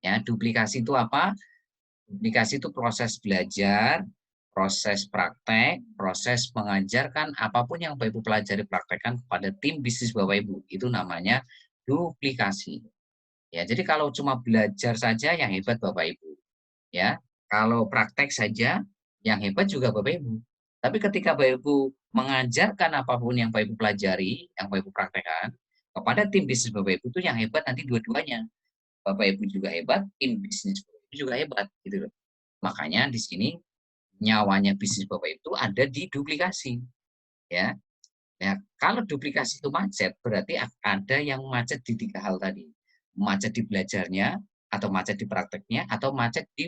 [SPEAKER 1] Ya, duplikasi itu apa? Duplikasi itu proses belajar, proses praktek, proses mengajarkan apapun yang Bapak Ibu pelajari praktekkan kepada tim bisnis Bapak Ibu. Itu namanya duplikasi. Ya, jadi kalau cuma belajar saja yang hebat Bapak Ibu. Ya, kalau praktek saja yang hebat juga Bapak Ibu. Tapi ketika Bapak Ibu mengajarkan apapun yang Bapak Ibu pelajari, yang Bapak Ibu praktekkan kepada tim bisnis Bapak Ibu itu yang hebat nanti dua-duanya. Bapak Ibu juga hebat, tim bisnis Bapak Ibu juga hebat gitu loh. Makanya di sini nyawanya bisnis Bapak itu ada di duplikasi. Ya. Ya, kalau duplikasi itu macet, berarti ada yang macet di 3 hal tadi. Macet di belajarnya, atau macet di prakteknya, atau macet di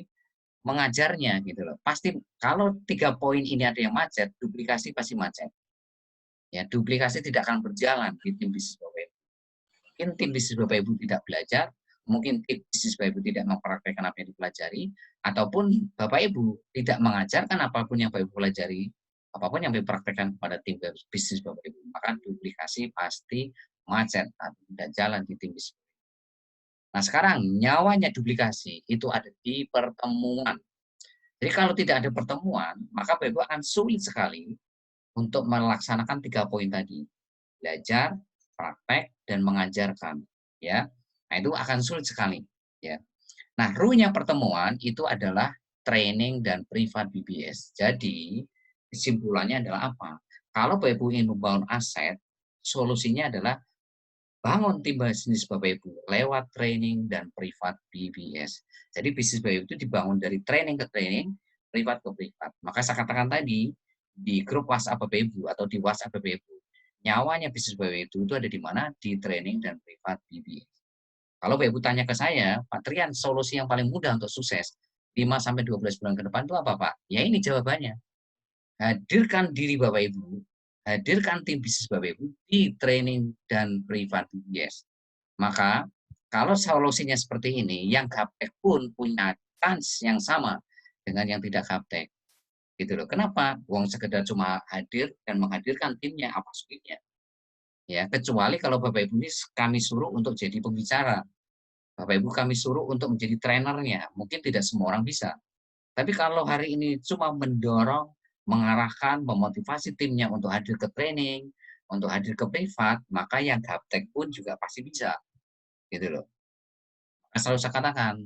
[SPEAKER 1] mengajarnya gitu loh. Pasti kalau 3 poin ini ada yang macet, duplikasi pasti macet. Ya, duplikasi tidak akan berjalan di tim bisnis Bapak Ibu. Mungkin tim bisnis Bapak Ibu tidak belajar, mungkin tim bisnis Bapak Ibu tidak mempraktekkan apa yang dipelajari, ataupun Bapak Ibu tidak mengajarkan apapun yang Bapak Ibu pelajari, apapun yang dipraktekkan kepada tim bisnis Bapak Ibu, maka duplikasi pasti macet atau tidak jalan di tim bisnis. Nah, sekarang nyawanya duplikasi itu ada di pertemuan. Jadi kalau tidak ada pertemuan, maka Bapak Ibu akan sulit sekali untuk melaksanakan 3 poin tadi. Belajar, praktek, dan mengajarkan. Ya, nah itu akan sulit sekali. Ya. Nah, rule-nya pertemuan itu adalah training dan privat BBS. Jadi, kesimpulannya adalah apa? Kalau Bapak Ibu ingin membangun aset, solusinya adalah bangun tim bisnis Bapak Ibu lewat training dan privat BBS. Jadi bisnis Bapak Ibu itu dibangun dari training ke training, privat ke privat. Maka saya katakan tadi, di grup WhatsApp Bapak Ibu atau di WhatsApp Bapak Ibu, nyawanya bisnis Bapak Ibu itu ada di mana? Di training dan privat BBS. Kalau Bapak Ibu tanya ke saya, Pak Trian, solusi yang paling mudah untuk sukses 5-12 bulan ke depan itu apa, Pak? Ya ini jawabannya. Hadirkan diri Bapak Ibu, hadirkan tim bisnis Bapak Ibu di training dan privat BBS. Maka kalau solusinya seperti ini, yang gaptek pun punya chance yang sama dengan yang tidak gaptek. Gitu loh. Kenapa? Uang sekedar cuma hadir dan menghadirkan timnya, apa sulitnya? Ya, kecuali kalau Bapak Ibu ini kami suruh untuk jadi pembicara. Bapak Ibu kami suruh untuk menjadi trainernya. Mungkin tidak semua orang bisa. Tapi kalau hari ini cuma mendorong, mengarahkan, memotivasi timnya untuk hadir ke training, untuk hadir ke privat, maka yang gaptek pun juga pasti bisa. Gitu loh. Selalu saya katakan,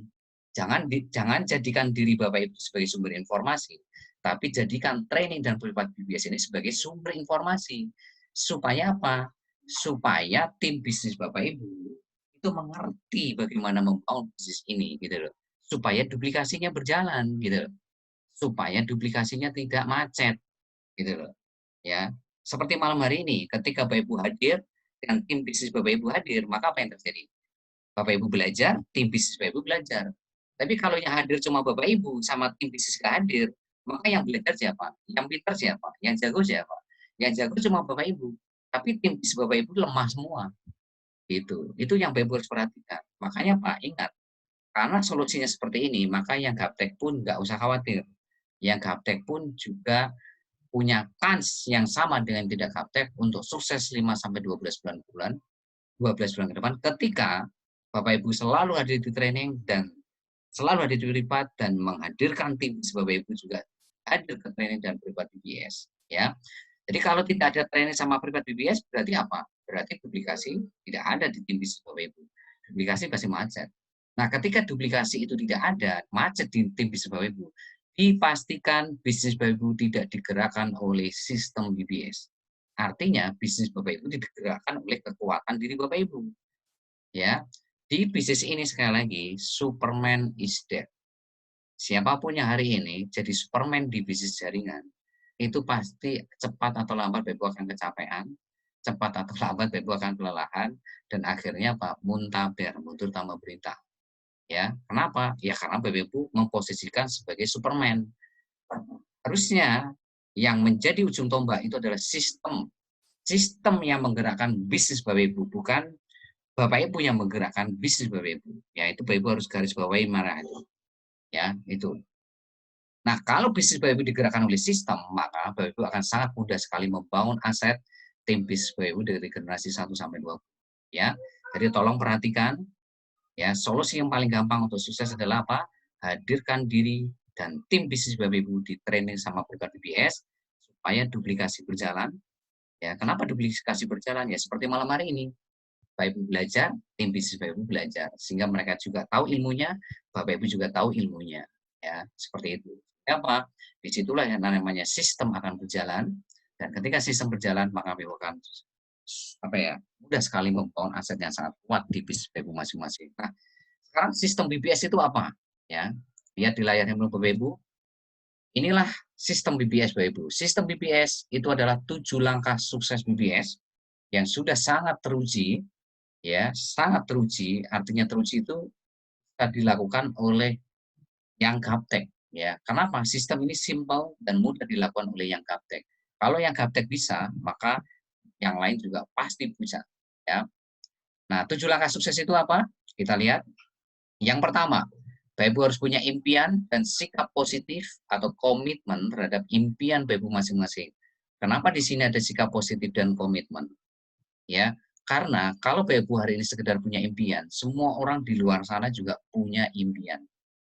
[SPEAKER 1] jangan jadikan diri Bapak Ibu sebagai sumber informasi, tapi jadikan training dan privat BBS ini sebagai sumber informasi. Supaya apa? Supaya tim bisnis Bapak Ibu itu mengerti bagaimana membangun bisnis ini, gitu loh. Supaya duplikasinya berjalan, gitu loh. Supaya duplikasinya tidak macet, gitu loh. Ya, seperti malam hari ini, ketika Bapak Ibu hadir dan tim bisnis Bapak Ibu hadir, maka apa yang terjadi? Bapak Ibu belajar, tim bisnis Bapak Ibu belajar. Tapi kalau yang hadir cuma Bapak Ibu sama tim bisnis nggak hadir, maka yang belajar siapa? Yang pintar siapa? Yang jago siapa? Yang jago cuma Bapak Ibu. Tapi tim bisnis Bapak Ibu lemah semua. Itu yang Bapak Ibu harus perhatikan. Makanya Pak, ingat, karena solusinya seperti ini, maka yang gaptek pun nggak usah khawatir. Yang gaptek pun juga punya kans yang sama dengan tidak gaptek untuk sukses 5-12 bulan 12 bulan ke depan ketika Bapak Ibu selalu hadir di training dan selalu hadir di privat dan menghadirkan tim Bapak Ibu juga hadir ke training dan privat BBS ya. Jadi kalau tidak ada training sama privat BBS berarti apa? Berarti duplikasi tidak ada di tim bisnis Bapak Ibu. Duplikasi pasti macet. Nah, ketika duplikasi itu tidak ada, macet di tim bisnis Bapak Ibu, dipastikan bisnis Bapak Ibu tidak digerakkan oleh sistem BBS. Artinya bisnis Bapak Ibu digerakkan oleh kekuatan diri Bapak Ibu. Ya, di bisnis ini sekali lagi Superman is dead. Siapapun yang hari ini jadi Superman di bisnis jaringan, itu pasti cepat atau lambat Bapak Ibu akan kecapean, cepat atau lambat Bapak Ibu akan kelelahan, dan akhirnya Pak muntaber, mundur tanpa berita. Ya, kenapa? Ya karena Bapak Ibu memposisikan sebagai Superman. Harusnya yang menjadi ujung tombak itu adalah sistem yang menggerakkan bisnis Bapak Ibu, bukan Bapak Ibu yang menggerakkan bisnis Bapak Ibu. Ya, itu Bapak Ibu harus garis bawahi mana itu. Ya, itu. Nah, kalau bisnis Bapak Ibu digerakkan oleh sistem, maka Bapak Ibu akan sangat mudah sekali membangun aset tim bisnis Bapak Ibu dari generasi 1 sampai 20. Ya. Jadi tolong perhatikan ya, solusi yang paling gampang untuk sukses adalah apa? Hadirkan diri dan tim bisnis Bapak Ibu di training sama privat BBS supaya duplikasi berjalan. Ya, kenapa duplikasi berjalan? Ya seperti malam hari ini. Bapak Ibu belajar, tim bisnis Bapak Ibu belajar, sehingga mereka juga tahu ilmunya, Bapak Ibu juga tahu ilmunya, ya seperti itu. Apa? Disitulah yang namanya sistem akan berjalan, dan ketika sistem berjalan, maka Bapak Ibu akan apa ya mudah sekali membangun aset yang sangat kuat di bisnis Bapak Ibu masing-masing. Nah, sekarang sistem BBS itu apa? Ya, lihat di layar handphone Bapak Ibu. Inilah sistem BBS Bapak Ibu. Sistem BBS itu adalah 7 langkah sukses BBS yang sudah sangat teruji, ya sangat teruji. Artinya teruji itu bisa dilakukan oleh yang gaptek, Ya, kenapa? Sistem ini simpel dan mudah dilakukan oleh yang gaptek. Kalau yang gaptek bisa, maka yang lain juga pasti bisa. Ya. Nah, 7 langkah sukses itu apa? Kita lihat. Yang pertama, Bapak Ibu harus punya impian dan sikap positif atau komitmen terhadap impian Bapak Ibu masing-masing. Kenapa di sini ada sikap positif dan komitmen? Ya, karena kalau Bapak Ibu hari ini sekedar punya impian, semua orang di luar sana juga punya impian.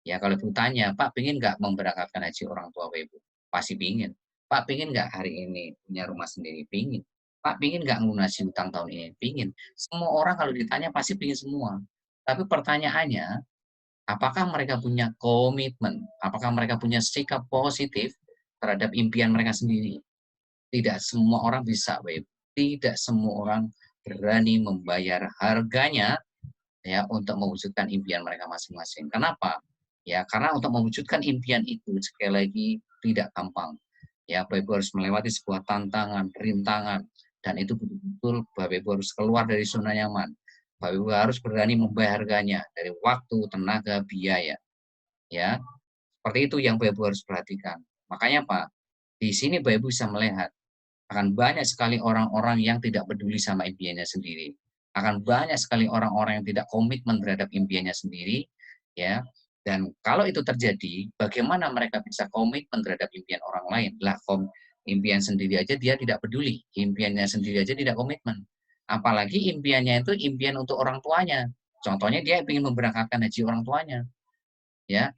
[SPEAKER 1] Ya, kalau Ibu tanya, "Pak, pengen nggak memberangkatkan haji orang tua Bapak Ibu?" Pasti pingin. "Pak, pengen nggak hari ini punya rumah sendiri?" Pingin. "Pak, pengen nggak ngelunasi utang tahun ini?" Pingin. Semua orang kalau ditanya pasti pingin semua. Tapi pertanyaannya, apakah mereka punya komitmen? Apakah mereka punya sikap positif terhadap impian mereka sendiri? Tidak semua orang bisa, Bapak Ibu. Tidak semua orang berani membayar harganya ya untuk mewujudkan impian mereka masing-masing. Kenapa? Ya, karena untuk mewujudkan impian itu sekali lagi tidak gampang. Ya, Bapak Ibu harus melewati sebuah tantangan, rintangan, dan itu betul-betul Bapak Ibu harus keluar dari zona nyaman. Bapak Ibu harus berani membayar harganya dari waktu, tenaga, biaya. Ya, seperti itu yang Bapak Ibu harus perhatikan. Makanya Pak, di sini Bapak Ibu bisa melihat akan banyak sekali orang-orang yang tidak peduli sama impiannya sendiri. Akan banyak sekali orang-orang yang tidak komitmen terhadap impiannya sendiri, ya. Dan kalau itu terjadi, bagaimana mereka bisa komitmen terhadap impian orang lain? Lah, impian sendiri aja dia tidak peduli, impiannya sendiri aja tidak komitmen. Apalagi impiannya itu impian untuk orang tuanya. Contohnya dia ingin memberangkatkan haji orang tuanya, ya.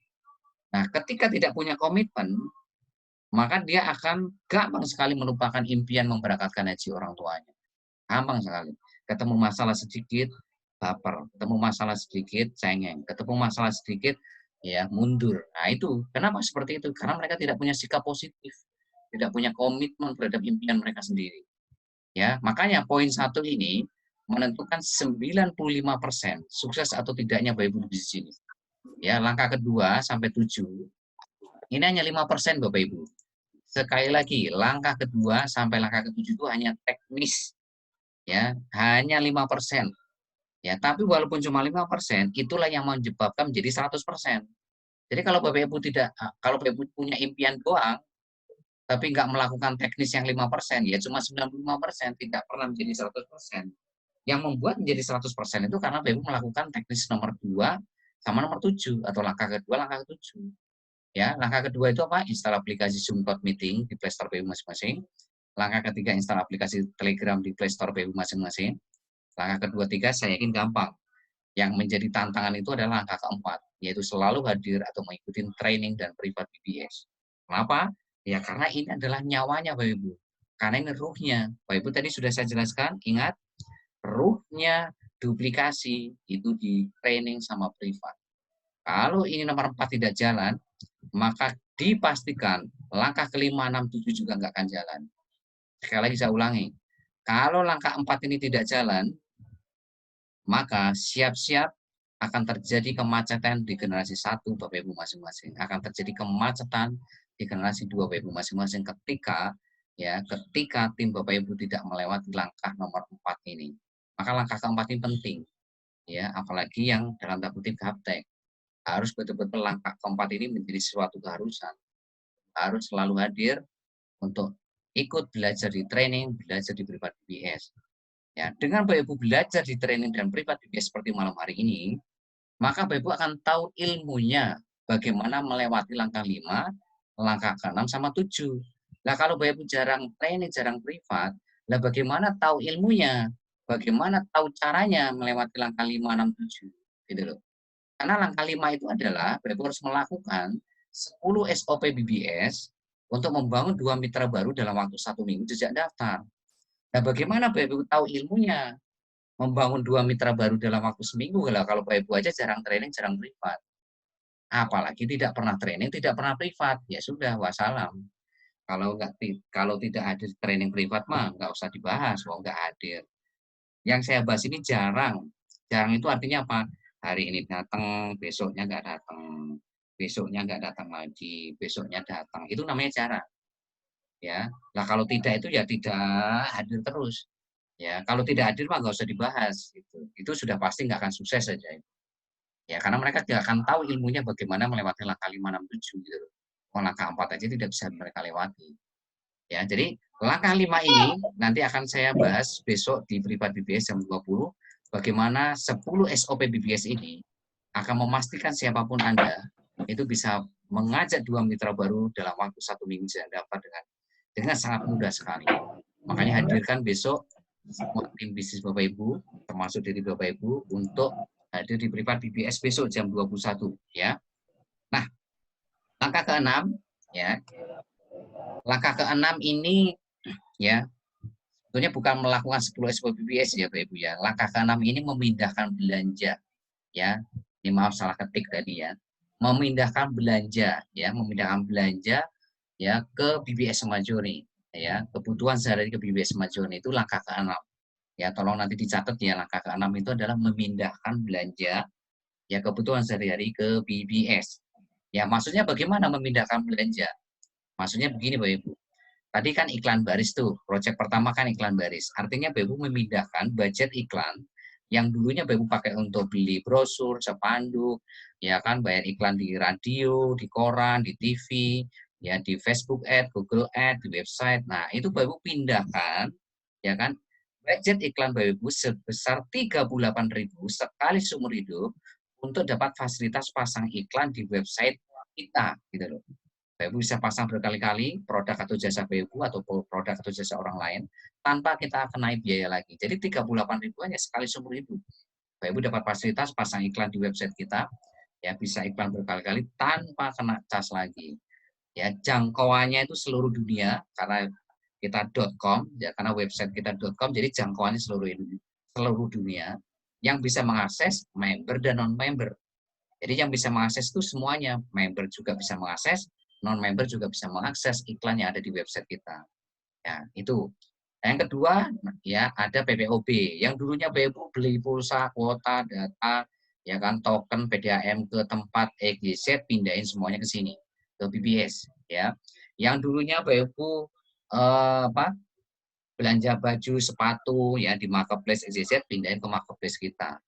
[SPEAKER 1] Nah, ketika tidak punya komitmen, maka dia akan gampang sekali melupakan impian memberangkatkan haji orang tuanya. Gampang sekali. Ketemu masalah sedikit, baper. Ketemu masalah sedikit, cengeng. Ketemu masalah sedikit, ya mundur. Nah itu, kenapa seperti itu? Karena mereka tidak punya sikap positif. Tidak punya komitmen terhadap impian mereka sendiri. Ya, makanya poin satu ini menentukan 95% sukses atau tidaknya Bapak Ibu di sini. Ya, langkah kedua sampai 7, ini hanya 5% Bapak Ibu. Sekali lagi, langkah kedua sampai langkah ketujuh itu hanya teknis, ya, hanya 5%. Ya, tapi walaupun cuma 5%, itulah yang menyebabkan menjadi 100%. Jadi kalau Bapak Ibu tidak, kalau Bapak Ibu punya impian doang, tapi nggak melakukan teknis yang 5%, ya cuma 95%, tidak pernah menjadi 100%. Yang membuat menjadi 100% itu karena Bapak Ibu melakukan teknis nomor 2 sama nomor 7, atau langkah kedua, langkah ketujuh. Ya, langkah kedua itu apa? Install aplikasi Zoom Cloud Meeting di Play Store PU masing-masing. Langkah ketiga, install aplikasi Telegram di Play Store PU masing-masing. Langkah kedua, tiga, saya yakin gampang. Yang menjadi tantangan itu adalah langkah keempat, yaitu selalu hadir atau mengikuti training dan privat BBS. Kenapa? Ya karena ini adalah nyawanya Bapak Ibu. Karena ini ruhnya. Bapak Ibu tadi sudah saya jelaskan, ingat, ruhnya duplikasi itu di training sama privat. Kalau ini nomor 4 tidak jalan, maka dipastikan langkah kelima, 6, 7 juga nggak akan jalan. Sekali lagi saya ulangi, kalau langkah 4 ini tidak jalan, maka siap-siap akan terjadi kemacetan di generasi 1 Bapak Ibu masing-masing. Akan terjadi kemacetan di generasi 2 Bapak Ibu masing-masing ketika tim Bapak Ibu tidak melewati langkah nomor 4 ini. Maka langkah keempat ini penting, ya, apalagi yang dalam tanda kutip gaptek. Harus betul-betul langkah keempat ini menjadi suatu keharusan. Harus selalu hadir untuk ikut belajar di training, belajar di privat BBS. Ya, dengan Bapak Ibu belajar di training dan privat BBS seperti malam hari ini, maka Bapak Ibu akan tahu ilmunya bagaimana melewati langkah 5, langkah ke-6 sama 7. Nah, kalau Bapak Ibu jarang training, jarang privat, lah bagaimana tahu ilmunya? Bagaimana tahu caranya melewati langkah 5, 6, 7? Gitu loh. Karena langkah 5 itu adalah Bapak Ibu harus melakukan 10 SOP BBS untuk membangun 2 mitra baru dalam waktu 1 minggu sejak daftar. Nah, bagaimana Bapak Ibu tahu ilmunya? Membangun 2 mitra baru dalam waktu seminggu lah kalau Bapak Ibu aja jarang training, jarang privat. Apalagi tidak pernah training, tidak pernah privat. Ya sudah, wassalam. Kalau tidak hadir training privat mah nggak usah dibahas, mau nggak hadir. Yang saya bahas ini jarang. Jarang itu artinya apa? Hari ini datang, besoknya nggak datang. Besoknya nggak datang lagi, besoknya datang. Itu namanya jarang. Ya, nah kalau tidak itu ya tidak hadir terus. Ya, kalau tidak hadir mah nggak usah dibahas. Itu sudah pasti nggak akan sukses saja. Ya, karena mereka tidak akan tahu ilmunya bagaimana melewati langkah 5, 6, 7 gitu loh. Oh, langkah 4 aja tidak bisa mereka lewati. Ya, jadi langkah 5 ini nanti akan saya bahas besok di Privat BBS jam 20, bagaimana 10 SOP BBS ini akan memastikan siapapun Anda itu bisa mengajak 2 mitra baru dalam waktu 1 minggu sudah dapat dengan sangat mudah sekali. Makanya hadirkan besok semua tim bisnis Bapak Ibu, termasuk dari Bapak Ibu, untuk hadir di Privat BBS besok jam 21 ya. Nah, langkah ke-6 ya. Langkah ke-6 ini ya sebetulnya bukan melakukan 10 SOP BBS ya Bapak Ibu ya. Langkah ke-6 ini memindahkan belanja ya. Ini maaf salah ketik tadi ya. Memindahkan belanja ya, memindahkan belanja ya ke BBS Semajuri ya. Kebutuhan sehari ke BBS Semajuri itu langkah ke-6. Ya, tolong nanti dicatat ya, langkah ke-6 itu adalah memindahkan belanja ya kebutuhan sehari-hari ke BBS. Ya, maksudnya bagaimana memindahkan belanja? Maksudnya begini Bapak Ibu. Tadi kan iklan baris tuh, proyek pertama kan iklan baris. Artinya Bapak Ibu memindahkan budget iklan yang dulunya Bapak Ibu pakai untuk beli brosur, spanduk, ya kan bayar iklan di radio, di koran, di TV, ya di Facebook Ad, Google Ad, di website. Nah, itu Bapak Ibu pindahkan ya kan budget iklan Bapak Ibu sebesar 38.000 sekali seumur hidup untuk dapat fasilitas pasang iklan di website kita gitu loh. Bapak Ibu bisa pasang berkali-kali produk atau jasa Bapak Ibu atau produk atau jasa orang lain tanpa kita kenai biaya lagi. Jadi 38.000 hanya sekali seumur hidup. Bapak Ibu dapat fasilitas pasang iklan di website kita, ya bisa iklan berkali-kali tanpa kena cas lagi. Ya, jangkauannya itu seluruh dunia karena kita .com ya karena website kita .com jadi jangkauannya seluruh dunia yang bisa mengakses member dan non member. Jadi yang bisa mengakses itu semuanya, member juga bisa mengakses, non-member juga bisa mengakses iklan yang ada di website kita. Ya, itu. Yang kedua, ya ada PPOB. Yang dulunya BU beli pulsa, kuota, data, ya kan token PDAM ke tempat EGZ, pindahin semuanya ke sini, ke BBS. Ya, yang dulunya BU belanja baju, sepatu, ya di marketplace EGZ, pindahin ke marketplace kita.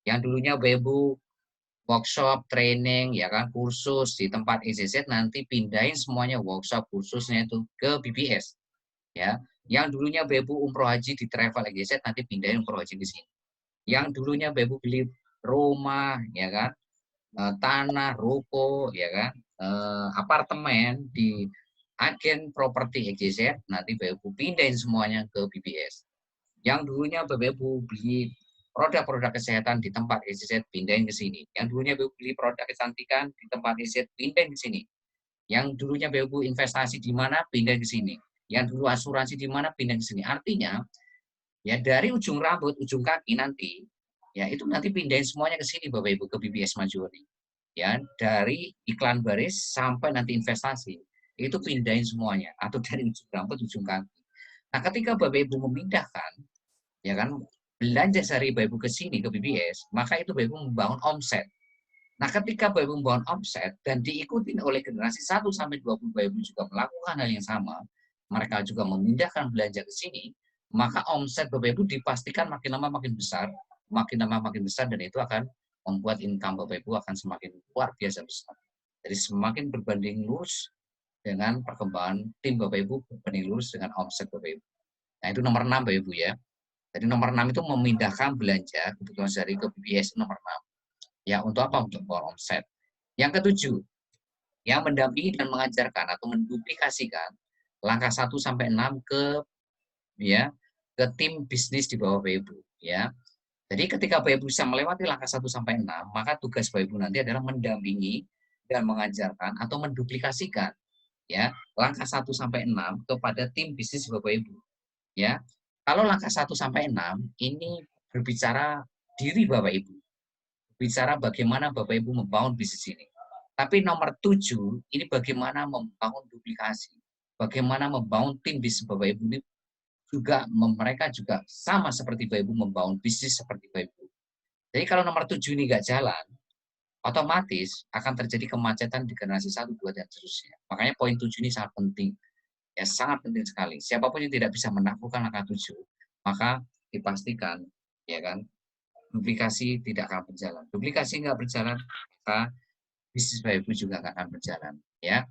[SPEAKER 1] Yang dulunya BU workshop, training, ya kan, kursus di tempat EZZ nanti pindahin semuanya workshop, kursusnya itu ke BBS, ya. Yang dulunya Bebu umroh haji di travel EZZ nanti pindahin umroh haji di sini. Yang dulunya Bebu beli rumah, ya kan, tanah, ruko, ya kan, apartemen di agen properti EZZ nanti Bebu pindahin semuanya ke BBS. Yang dulunya Bebu beli produk-produk kesehatan di tempat EZZ pindahin ke sini. Yang dulunya beli produk kecantikan di tempat EZZ pindahin ke sini. Yang dulunya BU investasi di mana pindah ke sini. Yang dulu asuransi di mana pindah ke sini. Artinya ya dari ujung rambut, ujung kaki nanti ya itu nanti pindahin semuanya ke sini Bapak Ibu ke BBS Majuri. Ya, dari iklan baris sampai nanti investasi itu pindahin semuanya atau dari ujung rambut ujung kaki. Nah, ketika Bapak Ibu memindahkan ya kan belanja sehari Bapak Ibu ke sini ke BBS, maka itu Bapak Ibu membangun omset. Nah, ketika Bapak Ibu membangun omset dan diikuti oleh generasi 1 sampai 20 Bapak Ibu juga melakukan hal yang sama, mereka juga memindahkan belanja ke sini, maka omset Bapak Ibu dipastikan makin lama makin lama makin besar dan itu akan membuat income Bapak Ibu akan semakin luar biasa besar. Jadi semakin berbanding lurus dengan perkembangan tim Bapak Ibu berbanding lurus dengan omset Bapak Ibu. Nah, itu nomor 6 Bapak Ibu ya. Jadi nomor 6 itu memindahkan belanja kebutuhan sehari ke BBS nomor 6. Ya, untuk apa? Untuk membangun omset. Yang ketujuh, yang mendampingi dan mengajarkan atau menduplikasikan langkah 1 sampai 6 ke ya ke tim bisnis di bawah Bapak Ibu ya. Jadi ketika Bapak Ibu bisa melewati langkah 1 sampai 6, maka tugas Bapak Ibu nanti adalah mendampingi dan mengajarkan atau menduplikasikan ya langkah 1 sampai 6 kepada tim bisnis Bapak Ibu ya. Kalau langkah 1 sampai 6 ini berbicara diri Bapak Ibu, bicara bagaimana Bapak Ibu membangun bisnis ini. Tapi nomor 7, ini bagaimana membangun duplikasi. Bagaimana membangun tim bisnis Bapak Ibu ini juga mereka juga sama seperti Bapak Ibu membangun bisnis seperti Bapak Ibu. Jadi kalau nomor 7 ini nggak jalan, otomatis akan terjadi kemacetan di generasi 1, 2, dan seterusnya. Makanya poin 7 ini sangat penting. Ya, sangat penting sekali. Siapapun yang tidak bisa menaklukkan angka 7, maka dipastikan ya kan duplikasi tidak akan berjalan. Duplikasi nggak berjalan, maka bisnis Bapak Ibu juga nggak akan berjalan. Ya.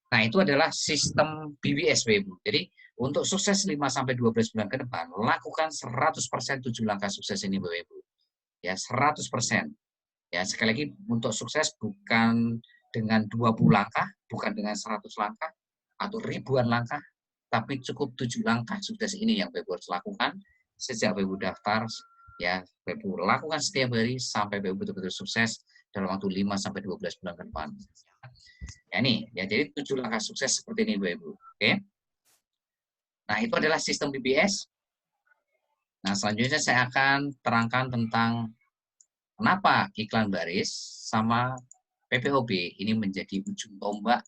[SPEAKER 1] Nah, itu adalah sistem BWS Bapak Ibu. Jadi, untuk sukses 5-12 bulan ke depan, lakukan 100% 7 langkah sukses ini Bapak Ibu. Ya, 100%. Ya, sekali lagi untuk sukses bukan dengan 20 langkah, bukan dengan 100 langkah, atau ribuan langkah, tapi cukup 7 langkah sukses ini yang Bapak Ibu harus lakukan sejak Bapak Ibu daftar, ya, Bapak Ibu lakukan setiap hari sampai Bapak Ibu betul-betul sukses dalam waktu 5-12 bulan ke depan. Ya, nih, ya, jadi 7 langkah sukses seperti ini Bapak Ibu. Oke. Nah, itu adalah sistem BBS. Nah, selanjutnya saya akan terangkan tentang kenapa iklan baris sama PPOB ini menjadi ujung tombak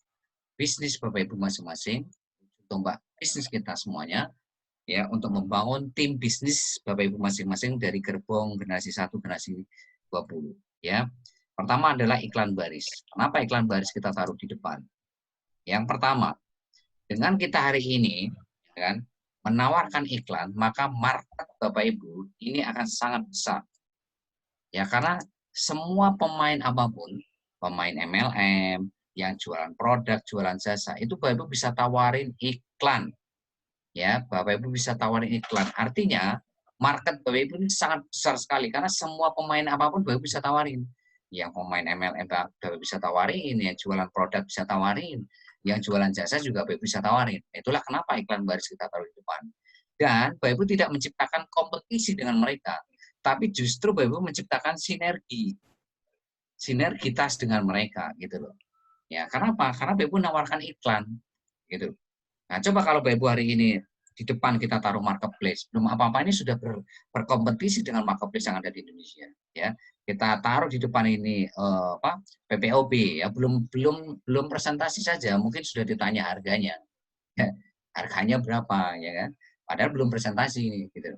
[SPEAKER 1] bisnis Bapak Ibu masing-masing, ujung tombak bisnis kita semuanya, ya, untuk membangun tim bisnis Bapak Ibu masing-masing dari gerbong generasi 1, generasi 20. Ya. Pertama adalah iklan baris. Kenapa iklan baris kita taruh di depan? Yang pertama, dengan kita hari ini, kan, menawarkan iklan, maka market Bapak Ibu ini akan sangat besar. Ya, karena semua pemain apapun, pemain MLM, yang jualan produk, jualan jasa, itu Bapak Ibu bisa tawarin iklan. Ya, Bapak Ibu bisa tawarin iklan. Artinya, market Bapak Ibu ini sangat besar sekali karena semua pemain apapun Bapak Ibu bisa tawarin. Yang pemain MLM Bapak bisa tawarin, yang jualan produk bisa tawarin, yang jualan jasa juga Bapak Ibu bisa tawarin. Itulah kenapa iklan baris kita taruh di depan. Dan Bapak Ibu tidak menciptakan kompetisi dengan mereka, tapi justru Bapak Ibu menciptakan sinergitas dengan mereka gitu loh. Ya, karena apa? Karena Bapak Ibu menawarkan iklan gitu. Nah, coba kalau Bapak Ibu hari ini di depan kita taruh marketplace, belum apa-apa ini sudah berkompetisi dengan marketplace yang ada di Indonesia, ya. Kita taruh di depan ini PPOB, ya, belum presentasi saja, mungkin sudah ditanya harganya. Ya, harganya berapa, ya kan? Padahal belum presentasi ini, gitu.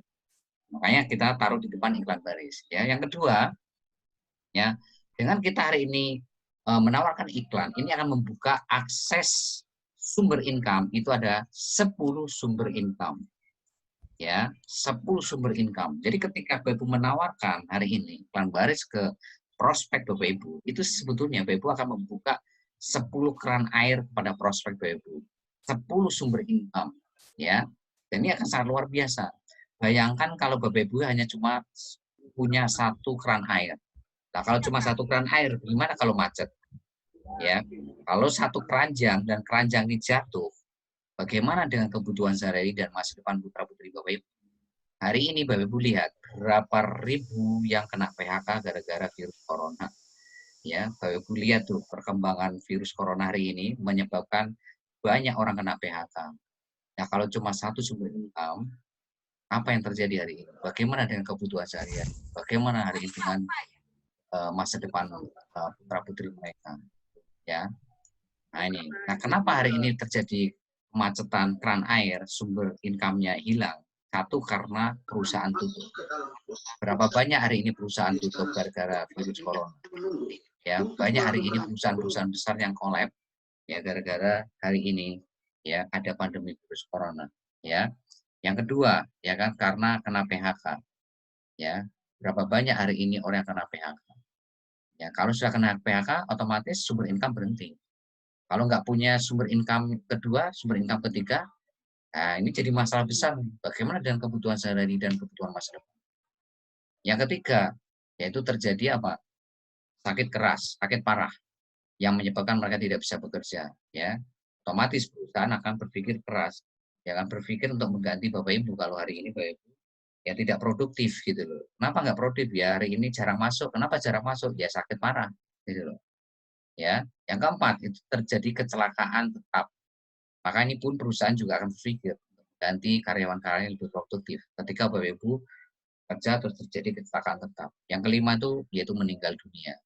[SPEAKER 1] Makanya kita taruh di depan iklan baris. Ya, yang kedua, ya, dengan kita hari ini menawarkan iklan, ini akan membuka akses sumber income. Itu ada 10 sumber income. Ya, 10 sumber income. Jadi ketika Bapak Ibu menawarkan hari ini iklan baris ke prospek Bapak Ibu, itu sebetulnya Bapak Ibu akan membuka 10 keran air pada prospek Bapak Ibu. 10 sumber income, ya. Dan ini akan sangat luar biasa. Bayangkan kalau Bapak Ibu hanya cuma punya satu keran air. Nah, kalau cuma satu keran air, gimana kalau macet? Ya, kalau satu keranjang dan keranjang ini jatuh, bagaimana dengan kebutuhan sehari-hari dan masa depan putra-putri Bapak Ibu? Hari ini Bapak Ibu lihat berapa ribu yang kena PHK gara-gara virus corona. Ya, Bapak Ibu lihat tuh perkembangan virus corona hari ini menyebabkan banyak orang kena PHK. Nah, kalau cuma satu sumber income, apa yang terjadi hari ini? Bagaimana dengan kebutuhan sehari-hari? Bagaimana hari ini dengan masa depan putra-putri mereka? Ya, nah ini. Nah, kenapa hari ini terjadi kemacetan keran air, sumber income-nya hilang? Satu, karena perusahaan tutup. Berapa banyak hari ini perusahaan tutup gara-gara virus corona? Ya, banyak hari ini perusahaan-perusahaan besar yang kolab ya gara-gara hari ini ya ada pandemi virus corona. Ya. Yang kedua, ya kan karena kena PHK. Ya. Berapa banyak hari ini orang yang kena PHK? Ya, kalau sudah kena PHK, otomatis sumber income berhenti. Kalau nggak punya sumber income kedua, sumber income ketiga, nah ini jadi masalah besar. Bagaimana dengan kebutuhan sehari-hari dan kebutuhan masa depan? Yang ketiga, yaitu terjadi apa? Sakit keras, sakit parah, yang menyebabkan mereka tidak bisa bekerja. Ya, otomatis perusahaan akan berpikir keras, ya akan berpikir untuk mengganti Bapak Ibu kalau hari ini Bapak Ibu ya tidak produktif gitu loh. Kenapa nggak produktif? Ya hari ini jarang masuk. Kenapa jarang masuk? Ya sakit parah gitu loh. Ya, yang keempat itu terjadi kecelakaan tetap. Maka ini pun perusahaan juga akan berpikir ganti karyawan-karyawan yang lebih produktif. Ketika Bapak Ibu kerja terus terjadi kecelakaan tetap. Yang kelima itu yaitu meninggal dunia.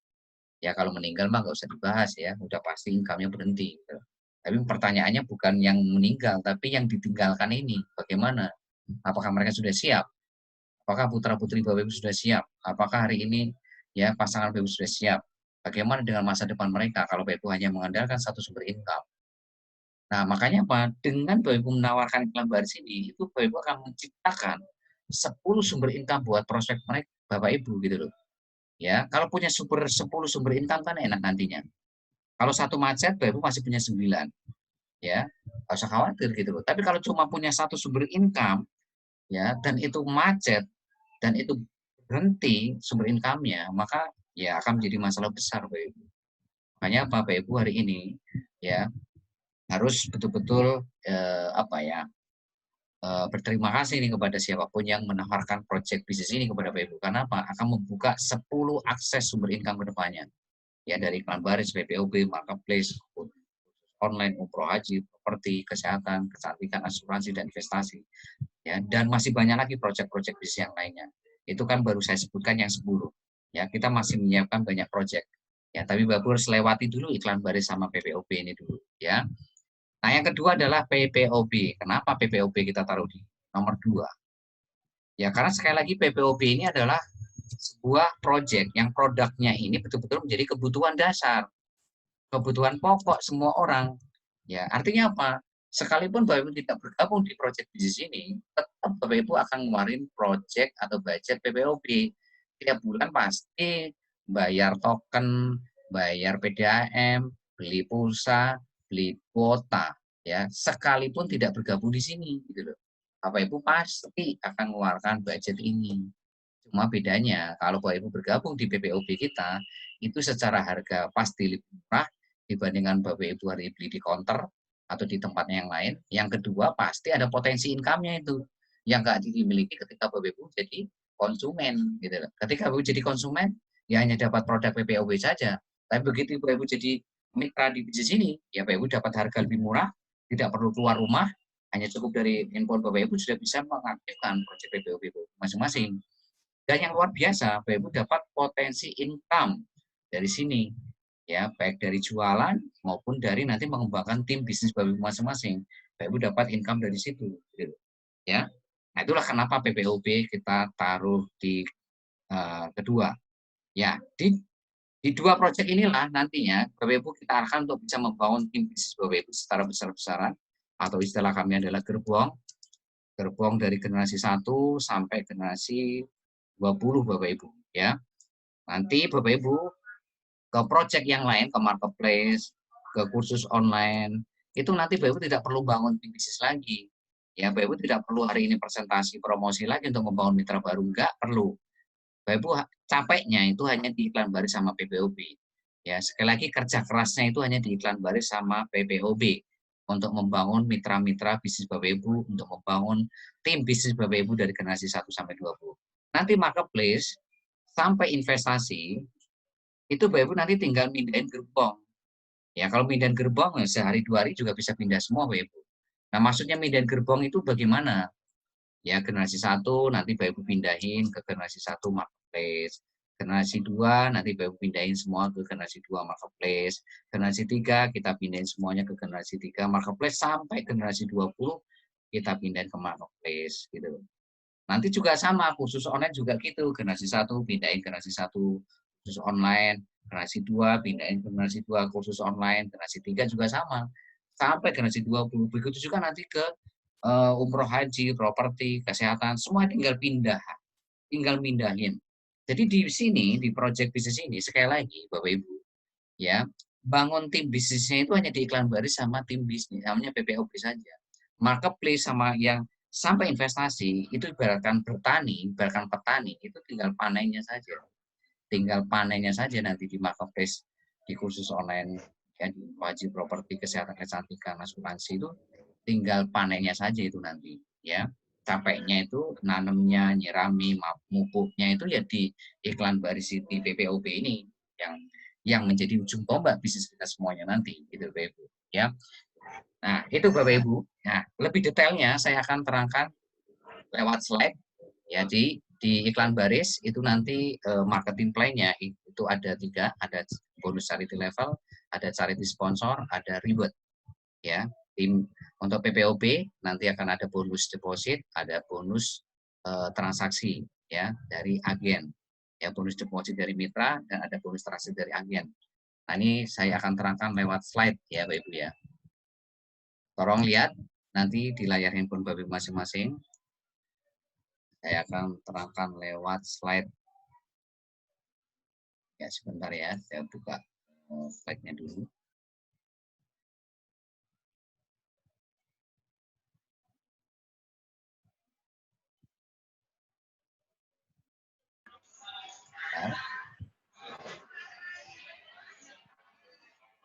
[SPEAKER 1] Ya kalau meninggal mah nggak usah dibahas ya, udah pasti income-nya berhenti. Gitu. Tapi pertanyaannya bukan yang meninggal, tapi yang ditinggalkan ini bagaimana? Apakah mereka sudah siap? Apakah putra-putri Bapak Ibu sudah siap? Apakah hari ini ya pasangan Bapak Ibu sudah siap? Bagaimana dengan masa depan mereka kalau Bapak Ibu hanya mengandalkan satu sumber income? Nah, makanya apa? Dengan Bapak Ibu menawarkan iklan baris ini, itu Bapak Ibu akan menciptakan 10 sumber income buat prospek mereka Bapak Ibu gitu loh. Ya, kalau punya 10 sumber income kan enak nantinya. Kalau satu macet, Bapak Ibu masih punya 9, ya. Nggak usah khawatir gitu loh. Tapi kalau cuma punya satu sumber income, ya, dan itu macet, dan itu berhenti sumber income-nya, maka ya akan menjadi masalah besar, Bapak Ibu. Makanya Bapak Ibu hari ini, ya, harus betul-betul berterima kasih nih kepada siapapun yang menawarkan proyek bisnis ini kepada Bapak Ibu. Karena apa? Akan membuka 10 akses sumber income ke depannya. Ya, dari iklan baris, PPOB, marketplace, online, umroh haji, properti, kesehatan, kecantikan, asuransi, dan investasi. Ya, dan masih banyak lagi proyek-proyek bisnis yang lainnya. Itu kan baru saya sebutkan yang 10. Ya, kita masih menyiapkan banyak proyek. Ya, tapi Bapak harus lewati dulu iklan baris sama PPOB ini dulu, ya. Nah, yang kedua adalah PPOB. Kenapa PPOB kita taruh di nomor 2? Ya, karena sekali lagi PPOB ini adalah sebuah proyek yang produknya ini betul-betul menjadi kebutuhan dasar, kebutuhan pokok semua orang. Ya, artinya apa? Sekalipun Bapak Ibu tidak bergabung di proyek bisnis ini, tetap Bapak Ibu akan ngeluarin proyek atau budget PPOB. Tiap bulan pasti bayar token, bayar PDAM, beli pulsa, beli kuota, ya. Sekalipun tidak bergabung di sini, gitu loh. Bapak Ibu pasti akan mengeluarkan budget ini. Cuma bedanya kalau Bapak Ibu bergabung di PPOB kita, itu secara harga pasti lebih murah dibandingkan Bapak Ibu hari beli di counter atau di tempatnya yang lain. Yang kedua pasti ada potensi income-nya itu yang nggak dimiliki ketika Bapak Ibu jadi konsumen gitu. Ketika Bapak Ibu jadi konsumen, ya hanya dapat produk PPOB saja. Tapi begitu Bapak Ibu jadi mitra di bisnis ini, ya Bapak Ibu dapat harga lebih murah, tidak perlu keluar rumah, hanya cukup dari handphone Bapak Ibu sudah bisa mengaktifkan proyek PPOB masing-masing. Dan yang luar biasa, Bapak Ibu dapat potensi income dari sini, ya, baik dari jualan maupun dari nanti mengembangkan tim bisnis Bapak Ibu masing-masing. Bapak Ibu dapat income dari situ, gitu, ya. Nah, itulah kenapa PPOB kita taruh di kedua. Ya, di dua proyek inilah nantinya Bapak Ibu kita arahkan untuk bisa membangun tim bisnis Bapak Ibu secara besar-besaran, atau istilah kami adalah gerbong, gerbong dari generasi 1 sampai generasi 20 Bapak Ibu, ya. Nanti Bapak Ibu ke project yang lain, ke marketplace, ke kursus online, itu nanti Bapak Ibu tidak perlu bangun tim bisnis lagi. Ya, Bapak Ibu tidak perlu hari ini presentasi promosi lagi untuk membangun mitra baru, enggak perlu. Bapak Ibu capeknya itu hanya di iklan baris sama PPOB. Ya, sekali lagi kerja kerasnya itu hanya di iklan baris sama PPOB untuk membangun mitra-mitra bisnis Bapak Ibu, untuk membangun tim bisnis Bapak Ibu dari generasi 1 sampai 20. Nanti marketplace sampai investasi itu Bapak Ibu nanti tinggal mindahin gerbong. Ya, kalau mindahin gerbong sehari 2 hari juga bisa pindah semua Bapak Ibu. Nah, maksudnya mindahin gerbong itu bagaimana? Ya, generasi 1 nanti Bapak Ibu pindahin ke generasi 1 marketplace. Generasi 2 nanti Bapak Ibu pindahin semua ke generasi 2 marketplace. Generasi 3 kita pindahin semuanya ke generasi 3 marketplace sampai generasi 20 kita pindahin ke marketplace gitu. Nanti juga sama kursus online juga gitu, generasi 1 pindahin generasi 1 kursus online, generasi 2 pindahin generasi 2 kursus online, generasi 3 juga sama. Sampai generasi 20. Begitu juga nanti ke umroh haji, properti, kesehatan, semua tinggal pindah, tinggal mindahin. Jadi di sini, di proyek bisnis ini, sekali lagi Bapak Ibu, ya, bangun tim bisnisnya itu hanya di iklan baris sama tim bisnis, namanya PPOB saja. Marketplace sama yang sampai investasi, itu ibaratkan bertani, ibaratkan petani, itu tinggal panennya saja. Tinggal panennya saja nanti di marketplace, di kursus online, ya, di wajib properti, kesehatan, kecantikan, asuransi itu tinggal panennya saja itu nanti, ya. Capeknya itu nanemnya, nyirami, mupuknya itu ya di iklan baris di PPOB ini yang menjadi ujung tombak bisnis kita semuanya nanti, gitu Bapak Ibu, ya. Nah, itu Bapak Ibu. Nah, lebih detailnya saya akan terangkan lewat slide. Ya, di iklan baris itu nanti marketing plan-nya itu ada 3, ada bonus charity level, ada charity sponsor, ada reward. Ya, tim untuk PPOB nanti akan ada bonus deposit, ada bonus transaksi ya dari agen. Ya, bonus deposit dari mitra dan ada bonus transaksi dari agen. Nah, ini saya akan terangkan lewat slide ya Bapak Ibu ya. Tolong lihat nanti di layar handphone Bapak Ibu masing-masing. Saya akan terangkan lewat slide. Ya, sebentar ya, saya buka slide-nya dulu. Ya.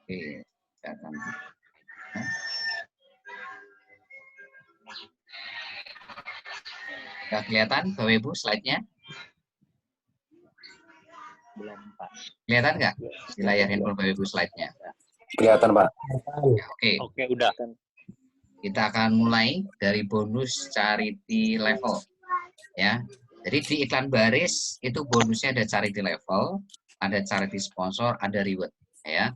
[SPEAKER 1] Oke, saya akan Sudah kelihatan Bapak Ibu slide-nya?
[SPEAKER 3] Belum, Pak.
[SPEAKER 1] Kelihatan nggak di layar handphone Bapak Ibu slide-nya?
[SPEAKER 4] Kelihatan, Pak.
[SPEAKER 1] Ya, oke.
[SPEAKER 3] Oke, udah.
[SPEAKER 1] Kita akan mulai dari bonus charity level. Ya. Jadi di iklan baris itu bonusnya ada charity level, ada charity sponsor, ada reward. Ya.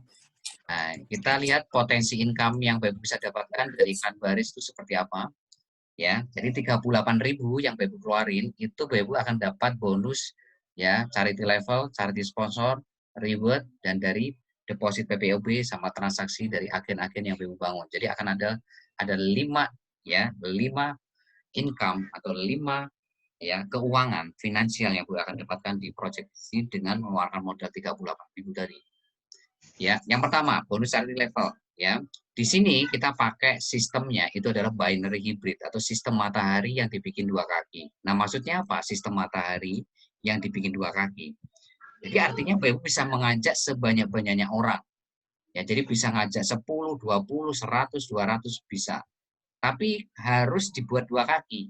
[SPEAKER 1] Nah, kita lihat potensi income yang Bapak Ibu bisa dapatkan dari iklan baris itu seperti apa. Ya, jadi 38.000 yang Bapak Ibu keluarin itu Bapak Ibu akan dapat bonus ya, charity level, charity sponsor, reward, dan dari deposit PPOB sama transaksi dari agen-agen yang Bapak Ibu bangun. Jadi akan ada 5 ya, 5 income atau 5 ya keuangan finansial yang Bapak Ibu akan dapatkan di project ini dengan mengeluarkan modal 38.000 tadi. Ya, yang pertama bonus charity level ya. Di sini kita pakai sistemnya itu adalah binary hybrid atau sistem matahari yang dibikin dua kaki. Nah, maksudnya apa? Sistem matahari yang dibikin dua kaki. Jadi artinya Bapak Ibu bisa mengajak sebanyak-banyaknya orang. Ya, jadi bisa ngajak 10, 20, 100, 200 bisa. Tapi harus dibuat dua kaki.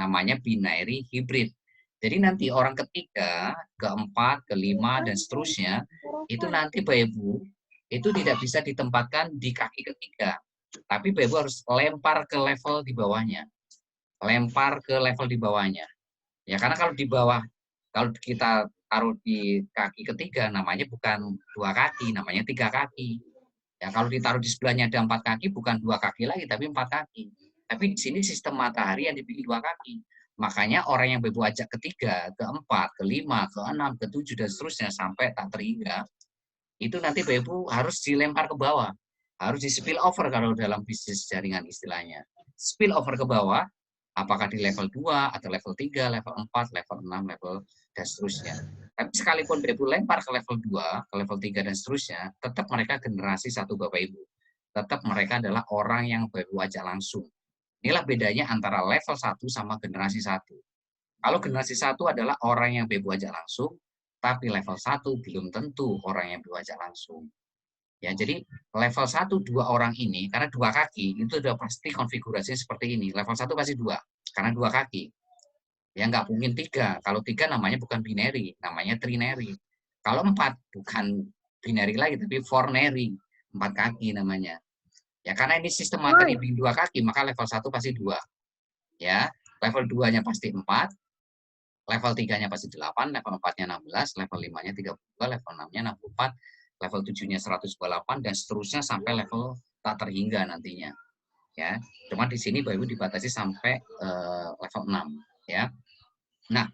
[SPEAKER 1] Namanya binary hybrid. Jadi nanti orang ketiga, keempat, kelima, dan seterusnya, itu nanti Bapak Ibu, itu tidak bisa ditempatkan di kaki ketiga. Tapi Bapak Ibu harus lempar ke level di bawahnya. Lempar ke level di bawahnya. Ya, karena kalau di bawah, kalau kita taruh di kaki ketiga, namanya bukan dua kaki, namanya tiga kaki. Ya, kalau ditaruh di sebelahnya ada 4 kaki, bukan 2 kaki lagi, tapi 4 kaki. Tapi di sini sistem matahari yang dibikin 2 kaki. Makanya orang yang Bapak ajak ketiga, keempat, kelima, keenam, ketujuh, dan seterusnya, sampai tak terhingga, itu nanti Bapak harus dilempar ke bawah. Harus di spill over kalau dalam bisnis jaringan istilahnya. Spill over ke bawah, apakah di level 2, atau level 3, level 4, level 6, level, dan seterusnya. Tapi sekalipun Bapak Ibu lempar ke level 2, ke level 3, dan seterusnya, tetap mereka generasi satu Bapak Ibu. Tetap mereka adalah orang yang Bapak Ibu ajak langsung. Inilah bedanya antara level 1 sama generasi 1. Kalau generasi 1 adalah orang yang Bapak Ibu ajak langsung, tapi level 1 belum tentu orang yang Bapak Ibu ajak langsung. Ya, jadi level 1 2 orang ini, karena dua kaki, itu sudah pasti konfigurasinya seperti ini. Level 1 pasti 2, karena dua kaki. Ya, nggak mungkin 3. Kalau 3 namanya bukan binary, namanya trinary. Kalau 4 bukan binary lagi, tapi fournary. 4 kaki namanya. Ya, karena ini sistem materi di 2 kaki, maka level 1 pasti 2. Ya, level 2-nya pasti 4, level 3-nya pasti 8, level 4-nya 16, level 5-nya 32, level 6-nya 64, level 7-nya 128, dan seterusnya sampai level tak terhingga nantinya. Ya, cuma di sini Bapak Ibu dibatasi sampai level 6. Ya. Nah,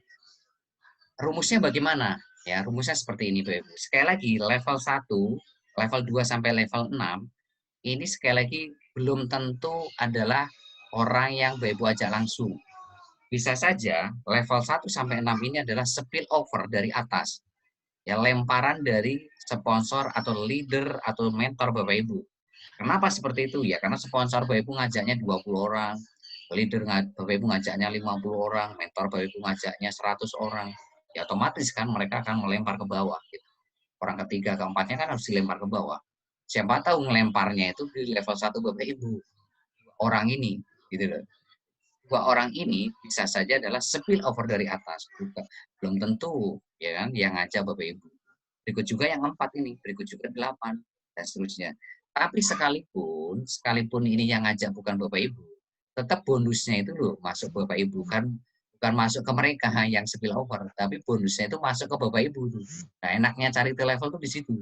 [SPEAKER 1] rumusnya bagaimana? Ya, rumusnya seperti ini, Bapak Ibu. Sekali lagi, level 1, level 2 sampai level 6, ini sekali lagi belum tentu adalah orang yang Bapak Ibu ajak langsung. Bisa saja level 1 sampai 6 ini adalah spill over dari atas. Ya, lemparan dari sponsor atau leader atau mentor Bapak Ibu. Kenapa seperti itu? Ya, karena sponsor Bapak Ibu ngajaknya 20 orang, leader Bapak Ibu ngajaknya 50 orang, mentor Bapak Ibu ngajaknya 100 orang. Ya otomatis kan mereka akan melempar ke bawah. Gitu. Orang ketiga, keempatnya kan harus dilempar ke bawah. Siapa tahu ngelemparnya itu di level 1 Bapak Ibu. Orang ini, gitu loh. 2 orang ini bisa saja adalah spill over dari atas. Belum tentu, ya kan, yang ngajak Bapak Ibu. Berikut juga yang 4 ini, berikut juga 8, dan seterusnya. Tapi sekalipun ini yang ngajak bukan Bapak Ibu, tetap bonusnya itu loh masuk Bapak Ibu, kan bukan masuk ke mereka yang spill over, tapi bonusnya itu masuk ke Bapak Ibu. Nah, enaknya cari ke level itu di situ.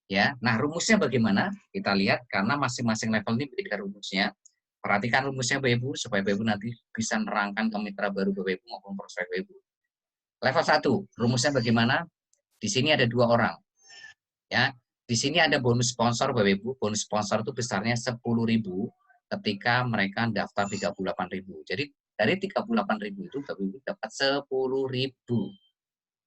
[SPEAKER 1] Ya, nah rumusnya bagaimana? Kita lihat karena masing-masing level ini beda rumusnya. Perhatikan rumusnya Bapak Ibu supaya Bapak Ibu nanti bisa nerangkan ke mitra baru Bapak Ibu maupun prospek Bapak Ibu. Level 1, rumusnya bagaimana? Di sini ada 2 orang. Ya, di sini ada bonus sponsor Bapak Ibu. Bonus sponsor itu besarnya 10.000 ketika mereka daftar 38.000. Jadi Dari 38.000 itu Bapak Ibu dapat 10.000.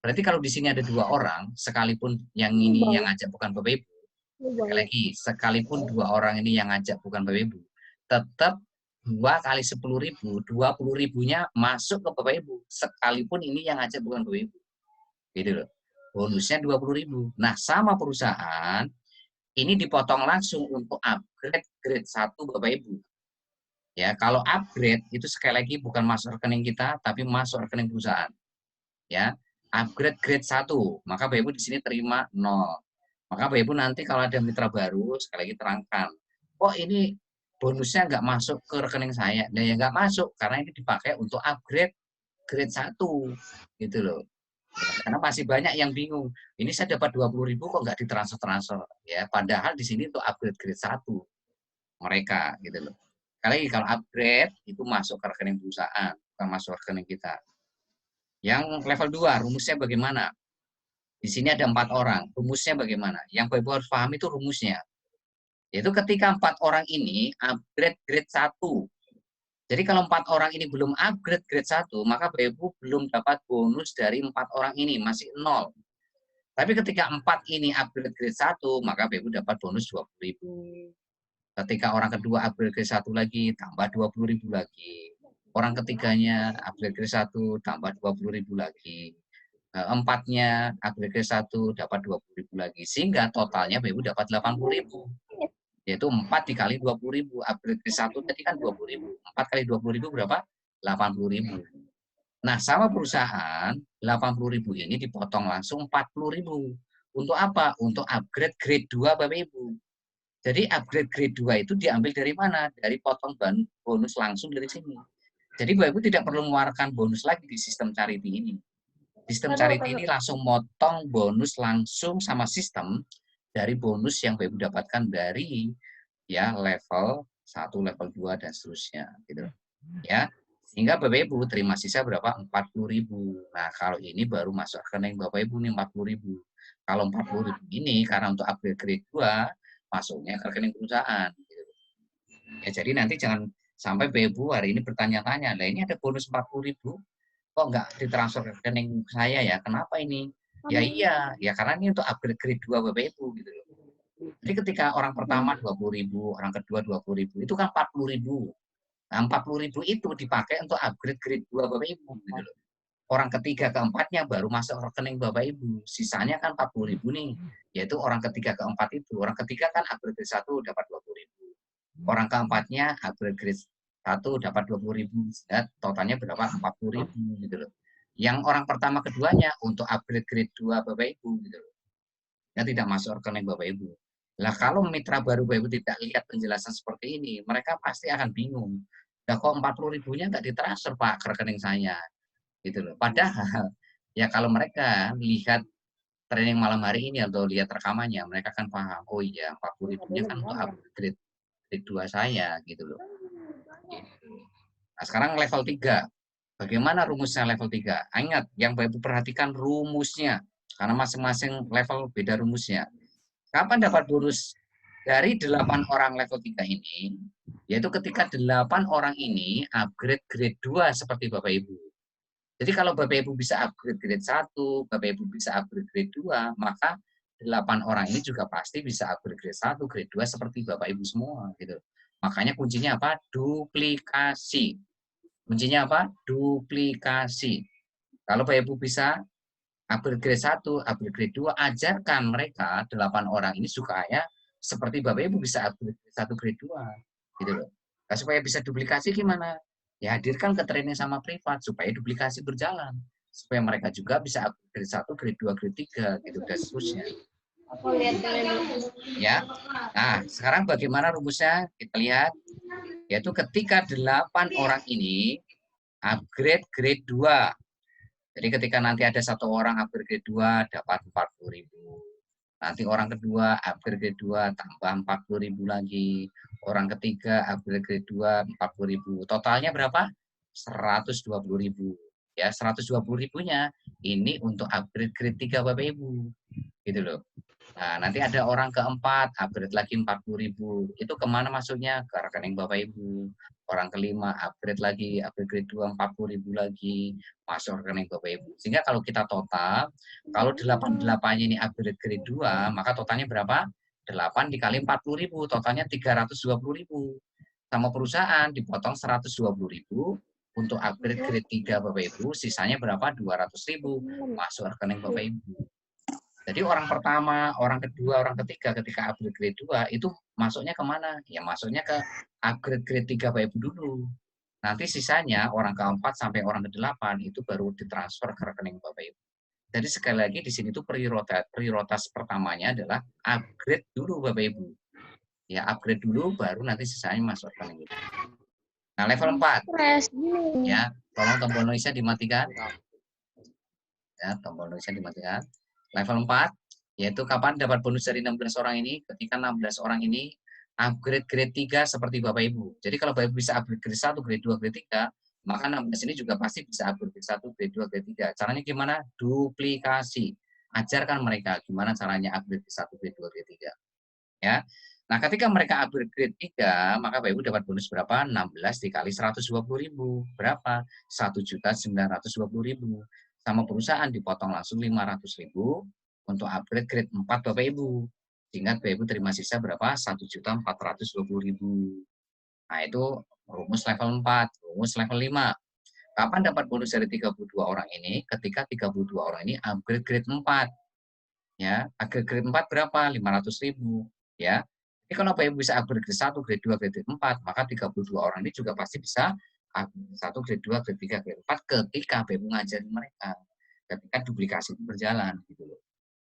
[SPEAKER 1] Berarti kalau di sini ada 2 orang, sekalipun yang ini yang ngajak bukan Bapak Ibu, sekali lagi, sekalipun 2 orang ini yang ngajak bukan Bapak Ibu, tetap 2 kali 10.000, 20.000-nya masuk ke Bapak Ibu, sekalipun ini yang ngajak bukan Bapak Ibu. Gitu loh. Bonusnya 20.000. Nah, sama perusahaan, ini dipotong langsung untuk upgrade grade 1 Bapak Ibu. Ya, kalau upgrade itu sekali lagi bukan masuk rekening kita, tapi masuk rekening perusahaan. Ya, upgrade grade 1, maka Bapak Ibu di sini terima 0. Maka Bapak Ibu nanti kalau ada mitra baru, sekali lagi terangkan, kok ini bonusnya nggak masuk ke rekening saya? Nah, ya nggak masuk, karena ini dipakai untuk upgrade grade 1, gitu loh. Ya, karena masih banyak yang bingung, ini saya dapat 20.000 kok nggak ditransfer-transfer, ya, padahal di sini untuk upgrade grade 1 mereka, gitu loh. Sekali lagi, kalau upgrade itu masuk ke rekening perusahaan, bukan masuk rekening kita. Yang level 2, rumusnya bagaimana? Di sini ada 4 orang, rumusnya bagaimana? Yang Bapak Ibu harus pahami itu rumusnya. Yaitu ketika 4 orang ini upgrade grade 1. Jadi kalau 4 orang ini belum upgrade grade 1, maka Bapak Ibu belum dapat bonus dari 4 orang ini, masih 0. Tapi ketika 4 ini upgrade grade 1, maka Bapak Ibu dapat bonus 20.000. Ketika orang kedua upgrade grade 1 lagi, tambah 20.000 lagi. Orang ketiganya upgrade grade 1, tambah 20.000 lagi. Empatnya upgrade grade 1, dapat 20.000 lagi. Sehingga totalnya Bapak Ibu dapat 80.000. Yaitu 4 dikali 20.000. Upgrade grade 1 tadi kan 20.000. 4 kali 20.000 berapa? 80.000. Nah, sama perusahaan, 80.000 ini dipotong langsung 40.000. Untuk apa? Untuk upgrade grade 2 Bapak Ibu. Jadi upgrade grade 2 itu diambil dari mana? Dari potong bonus langsung dari sini. Jadi Bapak Ibu tidak perlu mengeluarkan bonus lagi di sistem charity ini. Sistem charity ini langsung motong bonus langsung sama sistem dari bonus yang Bapak Ibu dapatkan dari ya level 1, level 2 dan seterusnya gitu. Ya. Sehingga Bapak Ibu terima sisa berapa? 40.000. Nah, kalau ini baru masuk rekening Bapak Ibu nih 40.000. Kalau 40.000 ini karena untuk upgrade grade 2 masuknya ke rekening perusahaan. Gitu. Ya, jadi nanti jangan sampai Bapak Ibu hari ini bertanya-tanya, lah ini ada bonus 40.000, kok nggak ditransfer ke rekening saya ya? Kenapa ini? Ya iya, ya karena ini untuk upgrade grade 2 Bapak Ibu gitu loh. Jadi ketika orang pertama 20.000, orang kedua 20.000, itu kan 40.000. Nah, 40.000 itu dipakai untuk upgrade grade 2 Bapak Ibu gitu loh. Orang ketiga keempatnya baru masuk rekening Bapak Ibu. Sisanya kan 40.000 nih. Yaitu orang ketiga keempat itu. Orang ketiga kan upgrade grade 1 dapat 20.000. Orang keempatnya upgrade grade 1 dapat 20.000. Ya, totalnya berapa? 40.000 gitu loh. Yang orang pertama keduanya untuk upgrade grade 2 Bapak Ibu gitu loh. Ya, tidak masuk rekening Bapak Ibu. Lah kalau mitra baru Bapak Ibu tidak lihat penjelasan seperti ini, mereka pasti akan bingung. Lah kok 40.000-nya nggak ditransfer Pak ke rekening saya? Gitu loh. Padahal ya kalau mereka lihat training malam hari ini atau lihat rekamannya, mereka akan paham, oh iya 40.000-nya kan untuk upgrade grade 2 saya gitu loh. Gitu. Nah, sekarang level 3. Bagaimana rumusnya level 3? Ingat, yang Bapak Ibu perhatikan rumusnya. Karena masing-masing level beda rumusnya. Kapan dapat bonus? Dari 8 orang level 3 ini, yaitu ketika 8 orang ini upgrade grade 2 seperti Bapak Ibu. Jadi kalau Bapak Ibu bisa upgrade grade 1, Bapak Ibu bisa upgrade grade 2, maka 8 orang ini juga pasti bisa upgrade grade 1, grade 2 seperti Bapak Ibu semua gitu. Makanya kuncinya apa? Duplikasi. Kuncinya apa? Duplikasi. Kalau Bapak Ibu bisa upgrade grade 1, upgrade grade 2, ajarkan mereka 8 orang ini supaya seperti Bapak Ibu bisa upgrade grade 1, grade 2. Gitu loh. Nah, supaya bisa duplikasi gimana? Ya hadirkan ke training sama privat supaya duplikasi berjalan. Supaya mereka juga bisa upgrade grade 1, grade 2, grade 3 gitu dan seterusnya. Ya. Nah, sekarang bagaimana rumusnya? Kita lihat. Yaitu ketika 8 orang ini upgrade grade 2. Jadi ketika nanti ada satu orang upgrade grade 2 dapat 40.000. Nanti orang kedua upgrade grade 2 tambah 40.000 lagi. Orang ketiga upgrade grade 2 40.000. Totalnya berapa? 120.000. Ya, 120.000-nya ini untuk upgrade grade 3 Bapak Ibu. Gitu loh. Nah, nanti ada orang keempat, upgrade lagi 40.000. Itu kemana masuknya? Ke rekening Bapak Ibu. Orang kelima, upgrade lagi, upgrade grade 2, 40.000 lagi, masuk rekening Bapak Ibu. Sehingga kalau kita total, kalau 88-nya ini upgrade grade 2, maka totalnya berapa? 8 dikali 40.000, totalnya 320.000. Sama perusahaan dipotong 120.000 untuk upgrade grade 3 Bapak Ibu, sisanya berapa? 200.000 masuk rekening Bapak Ibu. Jadi orang pertama, orang kedua, orang ketiga ketika upgrade grade 2 itu masuknya kemana? Ya masuknya ke upgrade grade 3 Bapak Ibu dulu. Nanti sisanya orang keempat sampai orang ke-8 itu baru ditransfer ke rekening Bapak Ibu. Jadi sekali lagi di sini tuh prioritas pertamanya adalah upgrade dulu Bapak Ibu. Ya upgrade dulu baru nanti sisanya masuk rekening Ibu. Nah, level 4 ya, tolong tombol noise-nya dimatikan. Ya, tombol noise-nya dimatikan. Level 4 yaitu kapan dapat bonus dari 16 orang ini? Ketika 16 orang ini upgrade grade 3 seperti Bapak Ibu. Jadi kalau Bapak Ibu bisa upgrade grade 1, grade 2, grade 3, maka 16 ini juga pasti bisa upgrade grade 1, grade 2, grade 3. Caranya gimana? Duplikasi. Ajarkan mereka gimana caranya upgrade grade 1, grade 2, grade 3. Ya. Nah, ketika mereka upgrade grade 3, maka Bapak Ibu dapat bonus berapa? 16 dikali 120.000. Berapa? 1.920.000. Sama perusahaan dipotong langsung 500.000 untuk upgrade grade 4 Bapak Ibu. Sehingga Bapak Ibu terima sisa berapa? 1.420.000. Nah, itu rumus level 4. Rumus level 5. Kapan dapat bonus dari 32 orang ini? Ketika 32 orang ini upgrade grade 4. Ya, upgrade grade 4 berapa? 500.000. Ya. Jadi kalau Bapak Ibu bisa upgrade grade 1, grade 2, grade 4, maka 32 orang ini juga pasti bisa upgrade 1, grade 2, grade 3, grade 4 ketika Bapak Ibu ngajarin mereka. Ketika duplikasi itu berjalan gitu loh.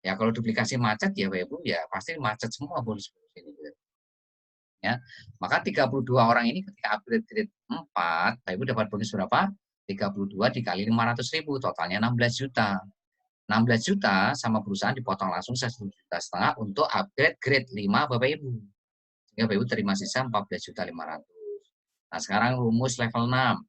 [SPEAKER 1] Ya kalau duplikasi macet ya Bapak Ibu ya pasti macet semua bonus-bonus ini gitu. Ya. Maka 32 orang ini ketika upgrade grade 4, Bapak Ibu dapat bonus berapa? 32 dikali 500.000, totalnya 16 juta. 16 juta sama perusahaan dipotong langsung 1,5 juta untuk upgrade grade 5 Bapak Ibu. Sehingga Bapak Ibu terima sisa 14.500.000. Nah, sekarang rumus level 6.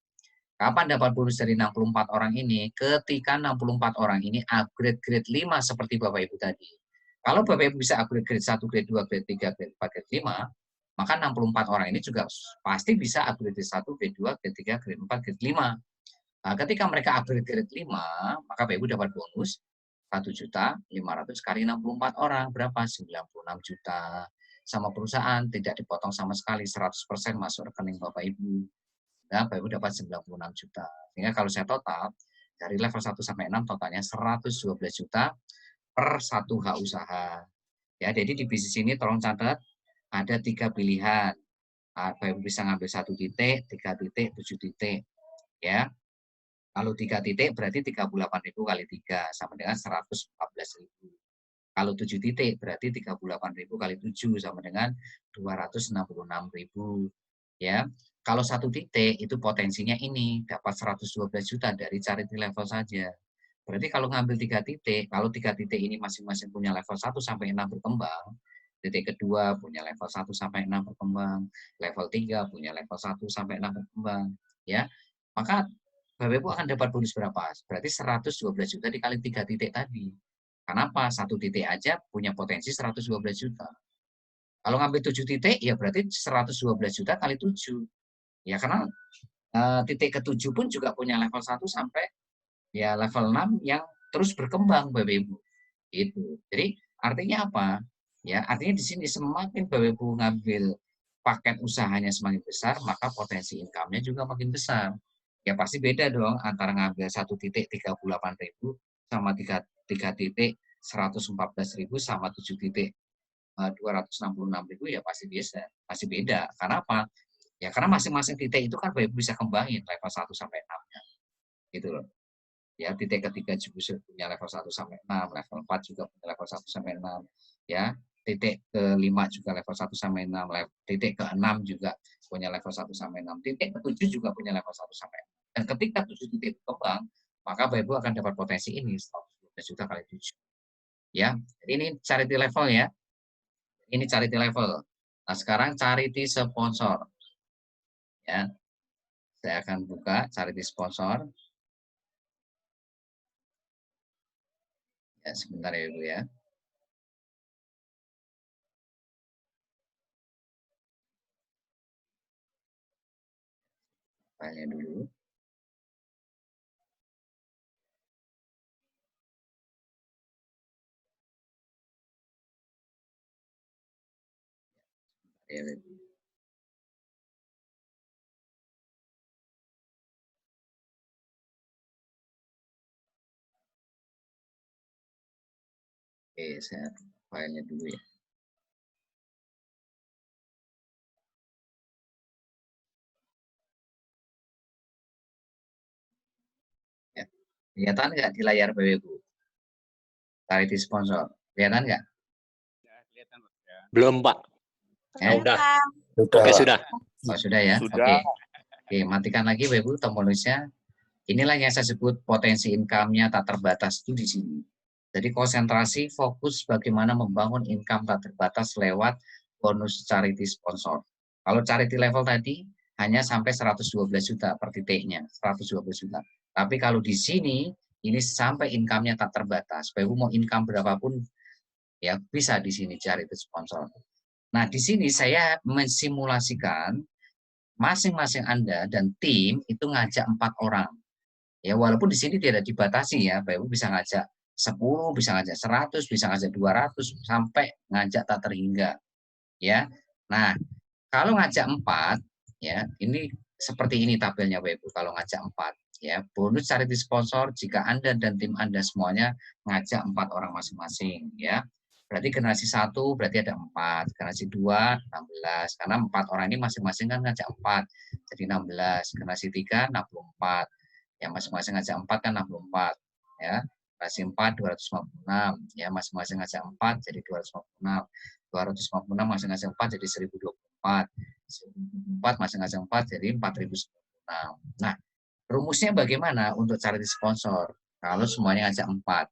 [SPEAKER 1] Kapan dapat bonus dari 64 orang ini? Ketika 64 orang ini upgrade grade 5 seperti Bapak Ibu tadi. Kalau Bapak Ibu bisa upgrade grade 1, grade 2, grade 3, grade 4, grade 5, maka 64 orang ini juga pasti bisa upgrade grade 1, grade 2, grade 3, grade 4, grade 5. Nah, ketika mereka upgrade grade 5, maka Bapak Ibu dapat bonus 1.500.000 kali 64 orang. Berapa? 96 juta. Sama perusahaan tidak dipotong sama sekali, 100% masuk rekening Bapak Ibu. Nah, Bapak Ibu dapat 96 juta. Sehingga kalau saya total, dari level 1 sampai 6 totalnya 112 juta per satu hak usaha. Ya, jadi di bisnis ini tolong catat, ada 3 pilihan. Bapak Ibu bisa ngambil 1 titik, 3 titik, 7 titik. Ya, kalau 3 titik berarti 38.000 kali 3 sama dengan 114.000. Kalau 7 titik berarti 38.000 kali 7 sama dengan 266.000. Ya. Kalau 1 titik itu potensinya ini dapat 112 juta dari charity level saja. Berarti kalau ngambil 3 titik, kalau 3 titik ini masing-masing punya level 1 sampai 6 berkembang, titik kedua punya level 1 sampai 6 berkembang, level 3 punya level 1 sampai 6 berkembang, ya. Maka Bapak Ibu akan dapat bonus berapa? Berarti 112 juta dikali 3 titik tadi. Kenapa? 1 titik aja punya potensi 112 juta. Kalau ngambil 7 titik, ya berarti 112 juta kali 7. Ya karena titik ke-7 pun juga punya level 1 sampai ya level 6 yang terus berkembang Bapak Ibu. Gitu. Jadi artinya apa? Ya, artinya di sini semakin Bapak Ibu ngambil paket usahanya semakin besar, maka potensi income-nya juga makin besar. Ya pasti beda dong antara ngambil 1 titik 38.000 sama 3 titik 114.000 sama 7 titik 266.000 ya pasti pasti beda. Karena apa? Ya karena masing-masing titik itu kan Bapak Ibu bisa kembangin level 1 sampai 6-nya. Gitu loh. Ya, titik ketiga juga punya level 1 sampai 6, level 4 juga punya level 1 sampai 6, ya. Titik ke-5 juga level 1 sampai 6, titik ke-6 juga punya level 1 sampai 6, titik ke-7 juga punya level 1 sampai 6. Dan ketika 7 titik berkembang, maka Bapak Ibu akan dapat potensi ini 112 juta kali 7. Ya, jadi ini charity level ya. Ini charity level. Nah, sekarang charity sponsor. Ya. Saya akan buka charity sponsor. Ya, sebentar ya Ibu ya. Filenya dulu. Ya, Ibu. Oke, saya filenya dulu ya. Ya. Kelihatan nggak di layar Bapak Ibu? Charity sponsor. Kelihatan nggak?
[SPEAKER 3] Belum, Pak.
[SPEAKER 1] Eh?
[SPEAKER 3] Udah.
[SPEAKER 4] Sudah,
[SPEAKER 3] Oke,
[SPEAKER 4] Pak.
[SPEAKER 3] sudah.
[SPEAKER 1] Oh, sudah ya?
[SPEAKER 3] Sudah.
[SPEAKER 1] Oke. Oke, matikan lagi Bapak Ibu tombol nulisnya. Inilah yang saya sebut potensi income-nya tak terbatas itu di sini. Jadi konsentrasi fokus bagaimana membangun income tak terbatas lewat bonus charity sponsor. Kalau charity level tadi hanya sampai 112 juta per titiknya, 112 juta. Tapi kalau di sini ini sampai income-nya tak terbatas. Bapak Ibu mau income berapapun ya bisa di sini charity sponsor. Nah, di sini saya mensimulasikan masing-masing Anda dan tim itu ngajak 4 orang. Ya, walaupun di sini tidak dibatasi ya, Bapak Ibu bisa ngajak 10, bisa ngajak 100, bisa ngajak 200, sampai ngajak tak terhingga. Ya. Nah, kalau ngajak 4, ya, ini seperti ini tabelnya Bapak Ibu kalau ngajak 4. Ya, bonus charity sponsor jika Anda dan tim Anda semuanya ngajak 4 orang masing-masing. Ya. Berarti generasi 1 berarti ada 4, generasi 2, 16. Karena 4 orang ini masing-masing kan ngajak 4, jadi 16. Generasi 3, 64. Yang masing-masing ngajak 4 kan 64. Ya. Generasi 4, 256. Ya, masing-masing ngajak 4 jadi 256. 256 masing ngajak 4 jadi 1024. 1024 masing ngajak 4 jadi 4096. Nah, rumusnya bagaimana untuk charity sponsor? Kalau semuanya ngajak 4.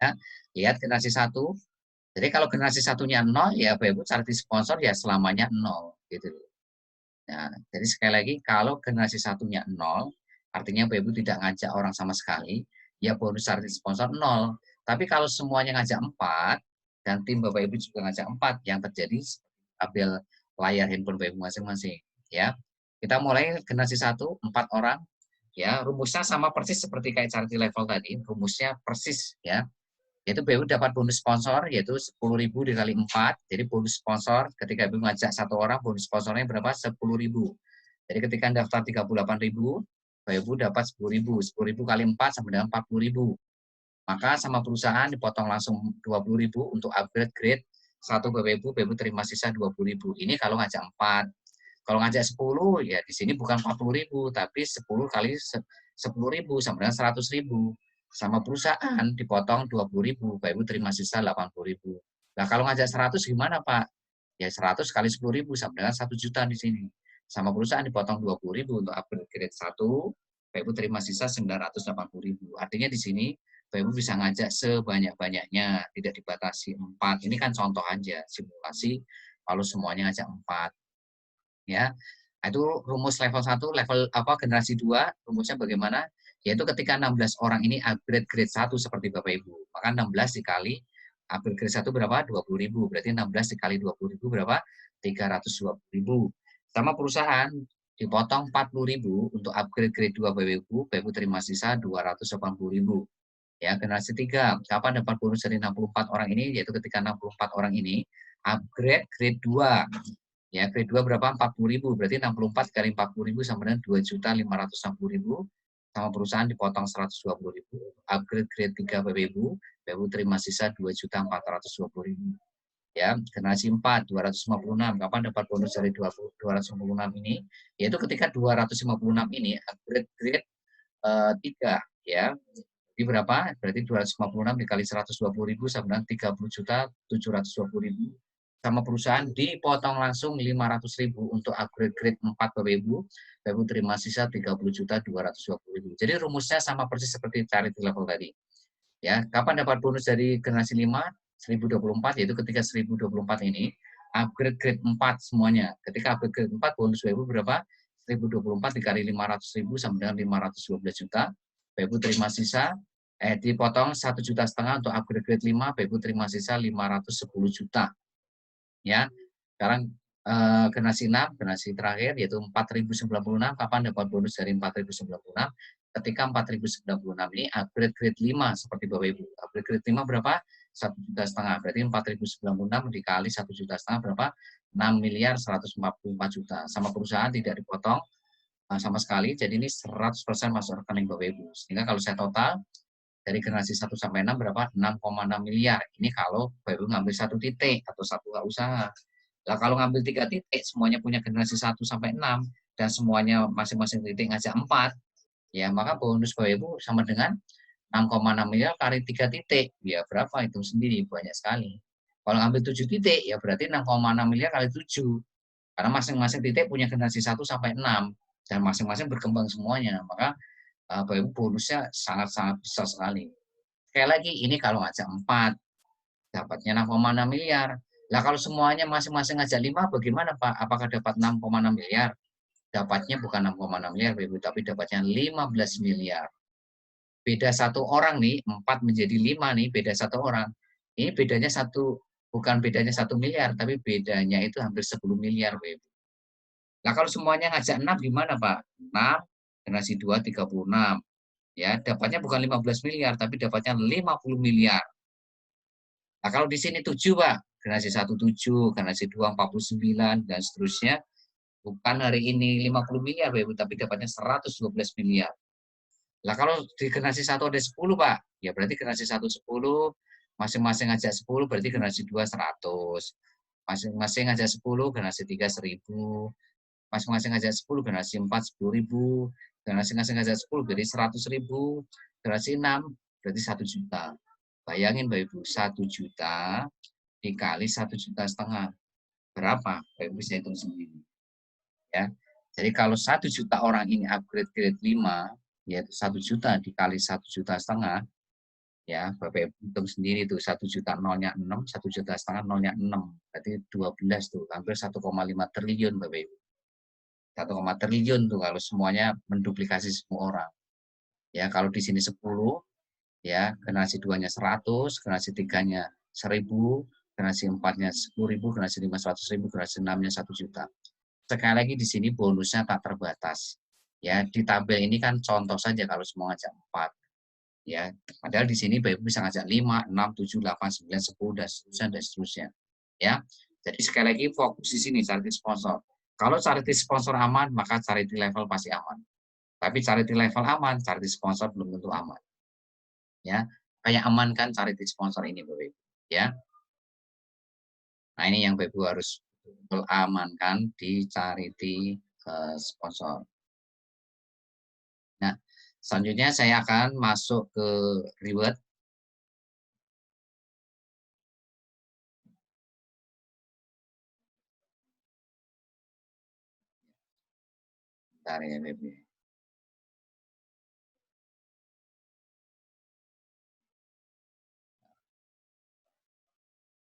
[SPEAKER 1] Ya, lihat generasi 1. Jadi kalau generasi satunya 0, ya Bapak Ibu charity sponsor ya selamanya 0 gitu. Nah, jadi sekali lagi kalau generasi satunya 0, artinya Bapak Ibu tidak ngajak orang sama sekali, ya bonus charity sponsor 0. Tapi kalau semuanya ngajak 4 dan tim Bapak Ibu juga ngajak 4, yang terjadi ambil layar handphone Bapak Ibu masing-masing, ya. Kita mulai generasi 1, 4 orang, ya. Rumusnya sama persis seperti kayak charity level tadi, rumusnya persis, ya. Yaitu BU dapat bonus sponsor yaitu 10.000 dikali 4. Jadi bonus sponsor ketika BU ngajak 1 orang, bonus sponsornya berapa? 10.000. Jadi ketika daftar 38.000, BU dapat 10.000. 10.000 kali 4 sama dengan 40.000. Maka sama perusahaan dipotong langsung 20.000 untuk upgrade grade 1 BU terima sisa 20.000. Ini kalau ngajak 4. Kalau ngajak 10 ya di sini bukan 40.000 tapi 10 kali 10.000 sama dengan 100.000. Sama perusahaan dipotong 20.000, Bapak Ibu terima sisa 80.000. Nah, kalau ngajak 100 gimana, Pak? Ya 100 kali 10.000 sama dengan 1 juta di sini. Sama perusahaan dipotong 20.000 untuk upgrade grade 1, Bapak Ibu terima sisa 980.000. Artinya di sini Bapak Ibu bisa ngajak sebanyak-banyaknya, tidak dibatasi 4. Ini kan contoh aja, simulasi kalau semuanya ngajak 4. Ya. Itu rumus level 1, level generasi 2, rumusnya bagaimana? Yaitu ketika 16 orang ini upgrade grade 1 seperti Bapak Ibu. Maka 16 dikali upgrade grade 1 berapa? 20.000. Berarti 16 dikali 20.000 berapa? 320.000. Sama perusahaan dipotong 40.000 untuk upgrade grade 2 Bapak Ibu terima sisa 280.000. Ya, generasi 3. Kapan dapat bonus dari 64 orang ini? Yaitu ketika 64 orang ini upgrade grade 2. Ya, grade 2 berapa? 40.000. Berarti 64 kali 40.000 sama dengan 2.560.000. Sama perusahaan dipotong 120.000. Upgrade grade 3 BBU terima sisa 2.420.000. Ya, generasi 4, 256. Kapan dapat bonus dari 256 ini? Yaitu ketika 256 ini upgrade grade 3. Ya. Jadi berapa? Berarti 256 dikali 120.000 sama dengan 30.720.000. Sama perusahaan dipotong langsung 500.000 untuk upgrade grade 4 Bapak Ibu terima sisa 30.220.000. Jadi rumusnya sama persis seperti charity level tadi. Ya, kapan dapat bonus dari generasi 5? 1024, yaitu ketika 1024 ini upgrade grade 4 semuanya. Ketika upgrade grade 4 bonus Bapak Ibu berapa? 1024 dikali 500.000 sama dengan 512 juta. Bapak Ibu terima sisa dipotong 1,5 juta untuk upgrade grade 5, Bapak Ibu terima sisa 510 juta. Ya. Sekarang generasi 6, generasi terakhir yaitu 4.096. Kapan dapat bonus dari 4.096? Ketika 4.096 ini upgrade grade 5 seperti Bapak Ibu. Upgrade grade 5 berapa? 1,5 juta. Berarti 4.096 dikali 1,5 juta berapa? 6.144 juta. Sama perusahaan tidak dipotong sama sekali. Jadi ini 100% masuk rekening Bapak Ibu. Sehingga kalau saya total dari generasi 1 sampai 6 berapa? 6,6 miliar. Ini kalau Bapak Ibu ngambil satu titik atau satu usaha. Lah kalau ngambil 3 titik, semuanya punya generasi 1 sampai 6 dan semuanya masing-masing titik ngajak 4, ya maka bonus Bapak Ibu sama dengan 6,6 miliar kali 3 titik. Ya berapa? Itu sendiri, banyak sekali. Kalau ngambil 7 titik, ya berarti 6,6 miliar kali 7. Karena masing-masing titik punya generasi 1 sampai 6 dan masing-masing berkembang semuanya. Maka Bapak Ibu bonusnya sangat-sangat besar sekali. Sekali lagi, ini kalau ngajak 4, dapatnya 6,6 miliar. Lah kalau semuanya masing-masing ngajak 5, bagaimana Pak? Apakah dapat 6,6 miliar? Dapatnya bukan 6,6 miliar, Ibu, tapi dapatnya 15 miliar. Beda satu orang nih, 4 menjadi 5 nih, beda satu orang. Ini bedanya bukan bedanya 1 miliar, tapi bedanya itu hampir 10 miliar, Ibu. Nah kalau semuanya ngajak 6 gimana Pak? 6, generasi 2, 36. Ya, dapatnya bukan 15 miliar, tapi dapatnya 50 miliar. Nah, kalau di sini 7, Pak, generasi 1 7, generasi 2 49, dan seterusnya, bukan hari ini 50 miliar, Pak Ibu, tapi dapatnya 112 miliar. Lah kalau di generasi 1 ada 10, Pak, ya berarti generasi 1 10, masing-masing ngajak 10, berarti generasi 2 100. Masing-masing ngajak 10, generasi 3 1000. Masing-masing ngajak 10, generasi 4 10.000. Masing-masing ngajak 10, berarti 100.000. Generasi 6, berarti 1 juta. Bayangin Bapak Ibu, 1 juta dikali 1,5 juta. Berapa? Bapak Ibu bisa hitung sendiri. Ya. Jadi kalau 1 juta orang ini upgrade grade 5, yaitu 1 juta dikali 1,5 juta, ya Bapak Ibu hitung sendiri itu 1 juta nolnya 6, 1,5 juta nolnya 6. Berarti 12 tuh, hampir 1,5 triliun Bapak Ibu. 1, triliun tuh kalau semuanya menduplikasi semua orang. Ya, kalau di sini 10, ya generasi 2-nya 100, generasi 3-nya 1.000, generasi 4-nya 10.000, generasi 5 100.000, generasi 6-nya 1 juta. Sekali lagi di sini bonusnya tak terbatas. Ya, di tabel ini kan contoh saja kalau semua ngajak 4. Ya, padahal di sini Bapak bisa ngajak 5, 6, 7, 8, 9, 10 dan seterusnya dan seterusnya. Ya. Jadi sekali lagi fokus di sini cari sponsor. Kalau charity sponsor aman, maka charity level pasti aman. Tapi charity level aman, charity sponsor belum tentu aman. Ya, kayak amankan charity sponsor ini, Bapak Ibu. Ya. Nah, ini yang Bapak Ibu harus amankan di charity sponsor. Nah, selanjutnya saya akan masuk ke reward. Bentar ya, Bapak Ibu.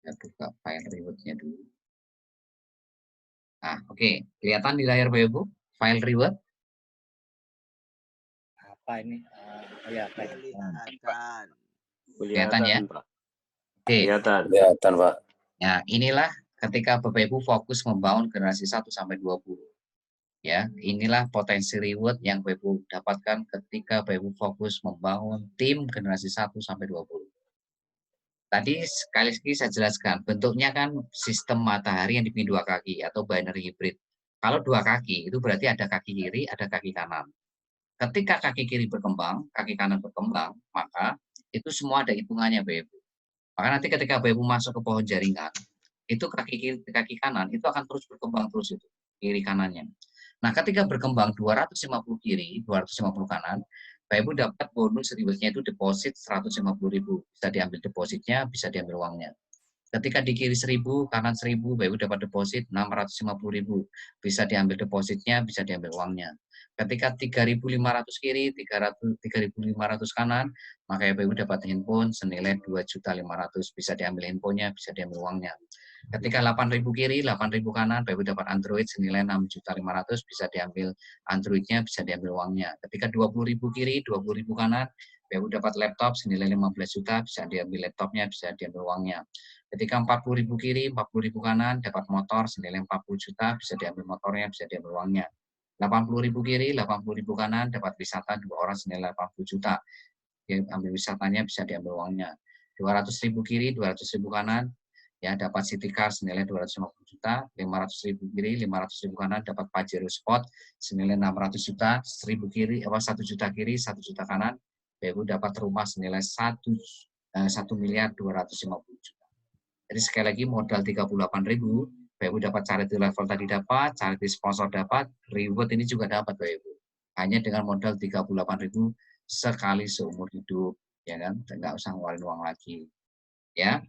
[SPEAKER 1] Saya buka file reward-nya dulu. Nah, oke. Kelihatan di layar Bapak Ibu, file reward?
[SPEAKER 3] Apa ini? Ya,
[SPEAKER 4] Kelihatan.
[SPEAKER 1] Kelihatan ya? Oke.
[SPEAKER 4] Kelihatan, Pak.
[SPEAKER 1] Nah, inilah ketika Bapak Ibu fokus membangun generasi 1 sampai 20. Ya, inilah potensi reward yang Bapak Ibu dapatkan ketika Bapak Ibu fokus membangun tim generasi 1 sampai 20. Tadi sekali lagi saya jelaskan, bentuknya kan sistem matahari yang dipilih 2 kaki atau binary hybrid. Kalau 2 kaki, itu berarti ada kaki kiri, ada kaki kanan. Ketika kaki kiri berkembang, kaki kanan berkembang, maka itu semua ada hitungannya, Bapak Ibu. Maka nanti ketika Bapak Ibu masuk ke pohon jaringan, itu kaki kiri, kaki kanan itu akan terus berkembang terus itu, kiri kanannya. Nah, ketika berkembang 250 kiri, 250 kanan, Bapak Ibu dapat bonus rewardnya itu deposit 150.000. Bisa diambil depositnya, bisa diambil uangnya. Ketika di kiri 1.000, kanan 1.000, Bapak Ibu dapat deposit 650.000. Bisa diambil depositnya, bisa diambil uangnya. Ketika 3.500 kiri, 3.500 kanan, maka Bapak Ibu dapat handphone senilai 2.500.000. Bisa diambil handphonenya, bisa diambil uangnya. Ketika 8.000 kiri, 8.000 kanan, Bapak Ibu dapat Android senilai 6.500.000, bisa diambil Androidnya, bisa diambil uangnya. Ketika 20.000 kiri, 20.000 kanan, BU dapat laptop senilai 15 juta, bisa diambil laptopnya, bisa diambil uangnya. Ketika 40.000 kiri, 40.000 kanan, dapat motor senilai 40 juta, bisa diambil motornya, bisa diambil uangnya. 80.000 kiri, 80.000 kanan, dapat wisata 2 orang senilai 80 juta. Diambil wisatanya, bisa diambil uangnya. 200.000 kiri, 200.000 kanan, ya dapat city car senilai 250 juta, 500.000 kiri, 500.000 kanan, dapat Pajero Sport senilai 600 juta, 1.000 kiri, 1 juta kiri, 1 juta kanan, BU dapat rumah senilai 1.250.000 juta. Jadi sekali lagi modal 38.000, BU dapat charity level tadi dapat, charity sponsor dapat, reward ini juga dapat BU. Hanya dengan modal 38.000 sekali seumur hidup, ya kan? Nggak usah ngeluarin uang lagi, ya.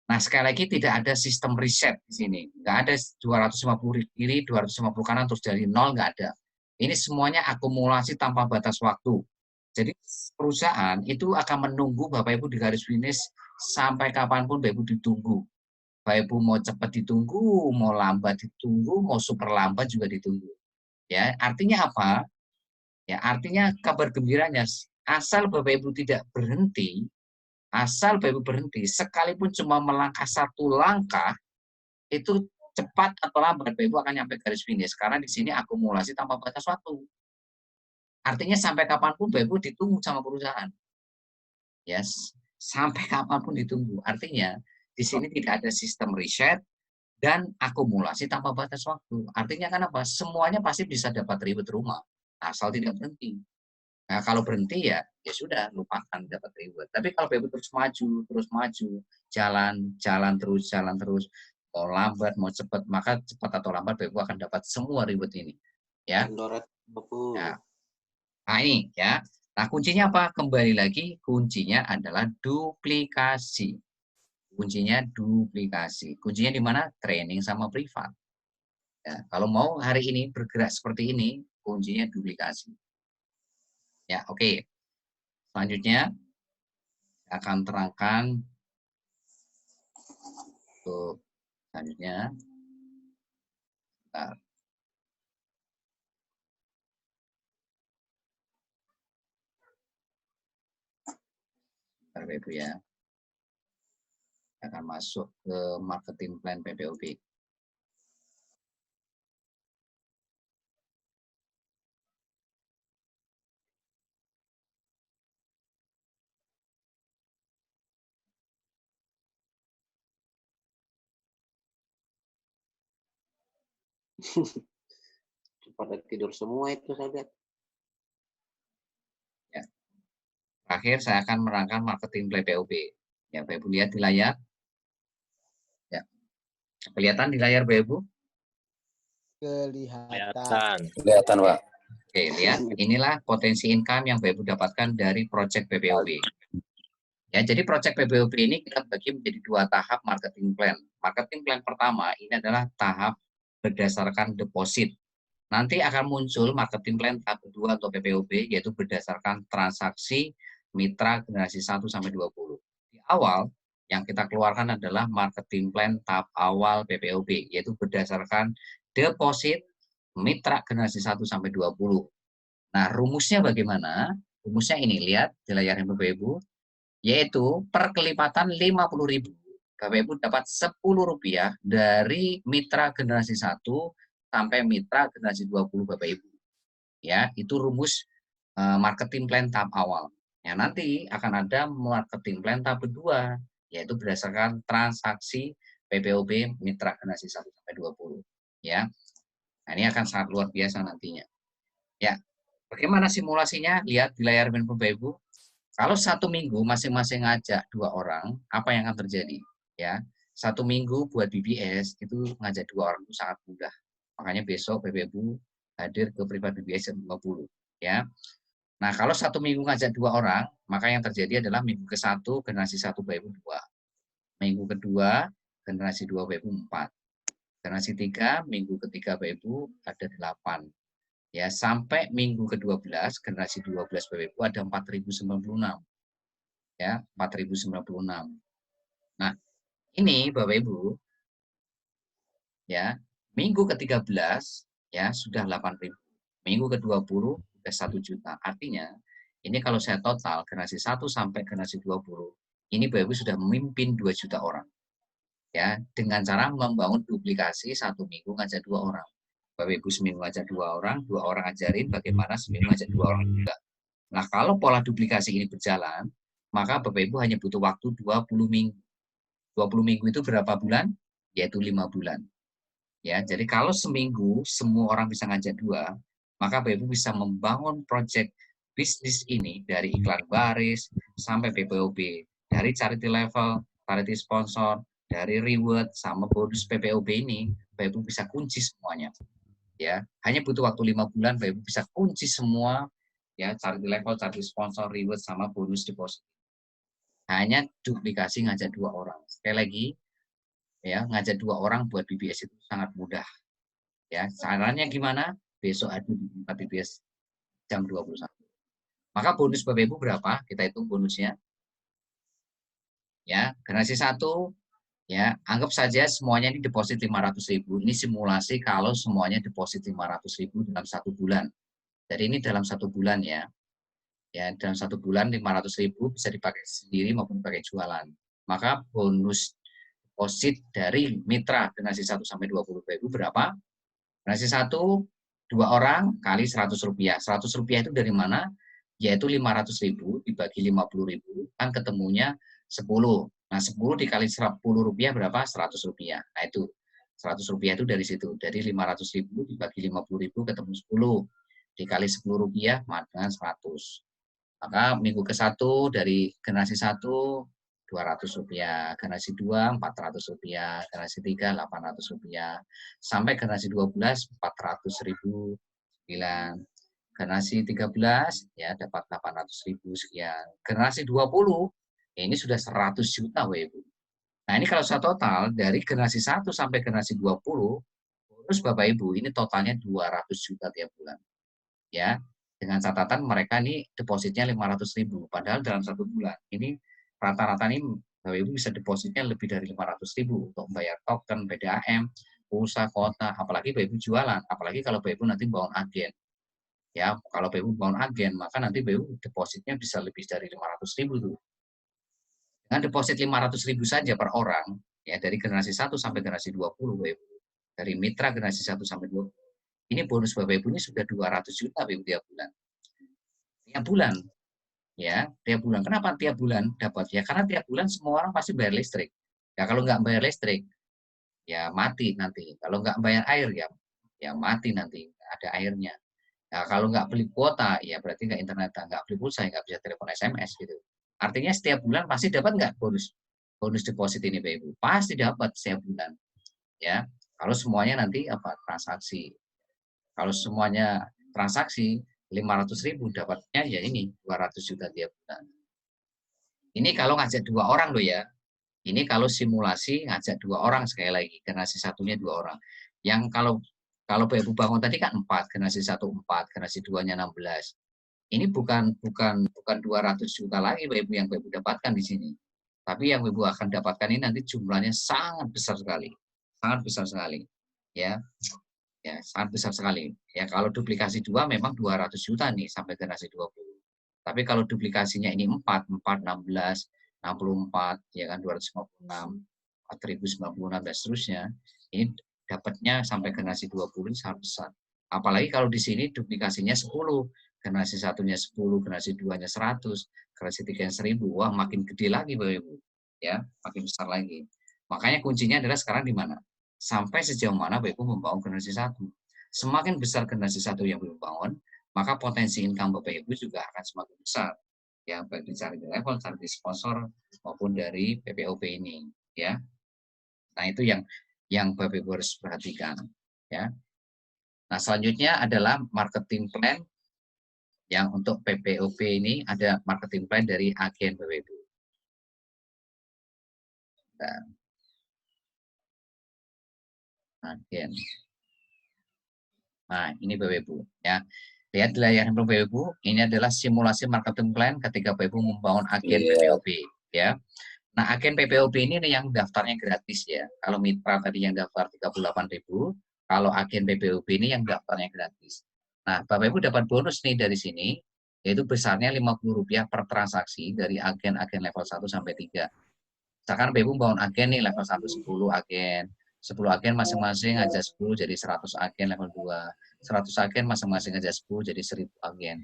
[SPEAKER 1] Nah, sekali lagi tidak ada sistem riset di sini. Nggak ada 250 kiri, 250 kanan, terus dari nol, nggak ada. Ini semuanya akumulasi tanpa batas waktu. Jadi perusahaan itu akan menunggu Bapak Ibu di garis finish sampai kapanpun Bapak Ibu ditunggu. Bapak Ibu mau cepat ditunggu, mau lambat ditunggu, mau super lambat juga ditunggu. Ya, artinya apa? Ya, artinya kabar gembiranya, asal Bapak Ibu tidak berhenti, asal Bapak Ibu berhenti, sekalipun cuma melangkah 1 langkah, itu cepat atau lambat Bapak Ibu akan nyampe garis finish. Karena di sini akumulasi tanpa batas waktu. Artinya sampai kapanpun Bapak Ibu ditunggu sama perusahaan. Yes, sampai kapanpun ditunggu. Artinya di sini tidak ada sistem riset dan akumulasi tanpa batas waktu. Artinya kan apa? Semuanya pasti bisa dapat reward rumah, asal tidak berhenti. Nah, kalau berhenti ya sudah, lupakan dapat reward. Tapi kalau BU terus maju, jalan terus, mau lambat, mau cepat, maka cepat atau lambat BU akan dapat semua reward ini. Ya. Ya. Nah, ini ya. Nah, kuncinya apa? Kembali lagi, kuncinya adalah duplikasi. Kuncinya duplikasi. Kuncinya di mana? Training sama privat. Ya, kalau mau hari ini bergerak seperti ini, kuncinya duplikasi. Ya, oke. Selanjutnya, saya akan terangkan untuk selanjutnya. Bentar. Bentar, Ibu ya. Saya akan masuk ke marketing plan PPOB.
[SPEAKER 5] Pada tidur semua itu saya lihat.
[SPEAKER 1] Ya. Terakhir saya akan menerangkan marketing plan PPOB. Ya, Bapak Ibu lihat di layar. Ya. Kelihatan di layar Bapak Ibu?
[SPEAKER 3] Kelihatan.
[SPEAKER 4] Kelihatan, Pak.
[SPEAKER 1] Oke, lihat. Inilah potensi income yang Bapak Ibu dapatkan dari project PPOB. Ya, jadi project PPOB ini kita bagi menjadi 2 tahap marketing plan. Marketing plan pertama ini adalah tahap berdasarkan deposit. Nanti akan muncul marketing plan tahap kedua atau PPOB, yaitu berdasarkan transaksi mitra generasi 1 sampai 20. Di awal, yang kita keluarkan adalah marketing plan tahap awal PPOB, yaitu berdasarkan deposit mitra generasi 1 sampai 20. Nah, rumusnya bagaimana? Rumusnya ini, lihat di layar Bapak Ibu, yaitu per kelipatan 50.000. Bapak Ibu dapat Rp10 dari mitra generasi 1 sampai mitra generasi 20 Bapak Ibu. Ya, itu rumus marketing plan tahap awal. Ya, nanti akan ada marketing plan tahap kedua, yaitu berdasarkan transaksi PPOB mitra generasi 1 sampai 20. Ya. Nah, ini akan sangat luar biasa nantinya. Ya. Bagaimana simulasinya? Lihat di layar Bapak Ibu. Kalau 1 minggu masing-masing ngajak 2 orang, apa yang akan terjadi? Ya, 1 minggu buat BBS itu ngajak 2 orang itu sangat mudah. Makanya besok Bapak Ibu hadir ke privat BBS jam 20. Ya. Nah, kalau 1 minggu ngajak 2 orang, maka yang terjadi adalah minggu ke-1 generasi 1 Bapak Ibu 2. Minggu kedua generasi 2 Bapak Ibu 4. Generasi 3 minggu ketiga Bapak Ibu ada 8. Ya, sampai minggu ke-12 generasi 12 Bapak Ibu ada 4.096. Ya, 4.096. Nah, ini Bapak Ibu ya, minggu ke-13 ya sudah 8.000. Minggu ke-20 sudah 1 juta. Artinya Ini kalau saya total generasi 1 sampai generasi 20, ini Bapak Ibu sudah memimpin 2 juta orang. Ya, dengan cara membangun duplikasi 1 minggu ngajak 2 orang. Bapak Ibu seminggu ngajak 2 orang ajarin bagaimana seminggu ngajak 2 orang juga. Nah, kalau pola duplikasi ini berjalan, maka Bapak Ibu hanya butuh waktu 20 minggu. 20 minggu itu berapa bulan? Yaitu 5 bulan. Ya, jadi kalau seminggu semua orang bisa ngajak 2, maka Bapak Ibu bisa membangun proyek bisnis ini dari iklan baris sampai PPOB, dari charity level, charity sponsor, dari reward sama bonus PPOB ini, Bapak Ibu bisa kunci semuanya. Ya, hanya butuh waktu 5 bulan Bapak Ibu bisa kunci semua, ya, charity level, charity sponsor, reward sama bonus deposit. Hanya duplikasi ngajak 2 orang. Sekali lagi, ya, ngajak 2 orang buat BBS itu sangat mudah. Ya, caranya gimana? Besok ada di BBS jam 21. Maka bonus Bapak Ibu berapa? Kita hitung bonusnya. Ya, generasi 1, ya, anggap saja semuanya ini deposit 500.000. Ini simulasi kalau semuanya deposit 500.000 dalam 1 bulan. Jadi ini dalam 1 bulan ya. Ya, dalam 1 bulan 500.000 bisa dipakai sendiri maupun pakai jualan. Maka bonus deposit dari mitra generasi 1 sampai 20 Bapak Ibu berapa? Generasi 1, 2 orang kali Rp100. Rp100 itu dari mana? Yaitu 500.000 dibagi 50.000, kan ketemunya 10. Nah, 10 dikali Rp10 berapa? Rp100. Nah, itu Rp100 itu dari situ. Dari 500.000 dibagi 50.000 ketemu 10. Dikali Rp10 dengan 100. Maka minggu ke-1 dari generasi 1 Rp200, generasi 2 Rp400, generasi 3 Rp800, sampai generasi 12 Rp400.009. Generasi 13 ya dapat 800.000 sekian. Generasi 20 ya ini sudah 100 juta Bapak Ibu. Nah, ini kalau saya total dari generasi 1 sampai generasi 20, bonus Bapak Ibu ini totalnya 200 juta tiap bulan. Ya, dengan catatan mereka ini depositnya 500.000, padahal dalam 1 bulan. Ini rata-rata ini Bapak Ibu bisa depositnya lebih dari 500.000 untuk membayar token, PDAM, pulsa, kuota, apalagi Bapak Ibu jualan, apalagi kalau Bapak Ibu nanti bangun agen. Ya, kalau Bapak Ibu bangun agen, maka nanti Bapak Ibu depositnya bisa lebih dari 500.000 tuh. Dengan deposit 500.000 saja per orang, ya dari generasi 1 sampai generasi 20 Bapak Ibu. Dari mitra generasi 1 sampai 20. Ini bonus Bapak Ibu ini sudah 200 juta Bapak Ibu tiap bulan. Tiap bulan. Ya, tiap bulan. Kenapa tiap bulan dapat? Ya karena tiap bulan semua orang pasti bayar listrik. Ya kalau nggak bayar listrik, ya mati nanti. Kalau nggak bayar air, ya mati nanti. Ada airnya. Nah, kalau nggak beli kuota, ya berarti nggak internet, nggak beli pulsa, nggak bisa telepon SMS gitu. Artinya setiap bulan pasti dapat nggak bonus deposit ini, Bapak Ibu? Pasti dapat setiap bulan. Ya, kalau semuanya nanti transaksi. Kalau semuanya transaksi 500.000 dapatnya ya ini 200 juta tiap bulan. Ini kalau ngajak 2 orang loh ya. Ini kalau simulasi ngajak 2 orang sekali lagi, generasi satunya 2 orang. Yang kalau Bapak Ibu bangun tadi kan 4, generasi 1 4, generasi 2-nya 16. Ini bukan 200 juta lagi Bapak Ibu yang Bapak Ibu dapatkan di sini. Tapi yang Bapak Ibu akan dapatkan ini nanti jumlahnya sangat besar sekali. Sangat besar sekali. Ya. Ya, sangat besar sekali. Ya, kalau duplikasi 2 memang 200 juta nih sampai generasi 20. Tapi kalau duplikasinya ini 4, 16, 64, ya kan 256, 4096 dan seterusnya, ini dapatnya sampai generasi 20 ini sangat besar. Apalagi kalau di sini duplikasinya 10, generasi satunya 10, generasi 2-nya 100, generasi 3-nya 1000, wah makin gede lagi Bapak Ibu. Ya, makin besar lagi. Makanya kuncinya adalah sekarang di mana? Sampai sejauh mana Bapak Ibu membangun generasi 1. Semakin besar generasi 1 yang Bapak Ibu bangun, maka potensi income Bapak Ibu juga akan semakin besar. Ya, baik dicari di level, cari di sponsor, maupun dari PPOP ini. Ya, nah itu yang Bapak Ibu harus perhatikan. Ya, nah selanjutnya adalah marketing plan. Yang untuk PPOP ini ada marketing plan dari agen Bapak Ibu. Nah, agen. Nah, ini Bapak Ibu ya. Lihat di layar handphone Bapak Ibu, ini adalah simulasi marketing plan ketika Bapak Ibu membangun agen PPOP ya. Nah, agen PPOP ini yang daftarnya gratis ya. Kalau mitra tadi yang daftar 38.000, kalau agen PPOP ini yang daftarnya gratis. Nah, Bapak Ibu dapat bonus nih dari sini yaitu besarnya Rp50 per transaksi dari agen-agen level 1 sampai 3. Misalkan Bapak Ibu bangun agen nih level 1 10 agen. 10 agen masing-masing aja 10 jadi 100 agen level 2. 100 agen masing-masing aja 10 jadi 1000 agen.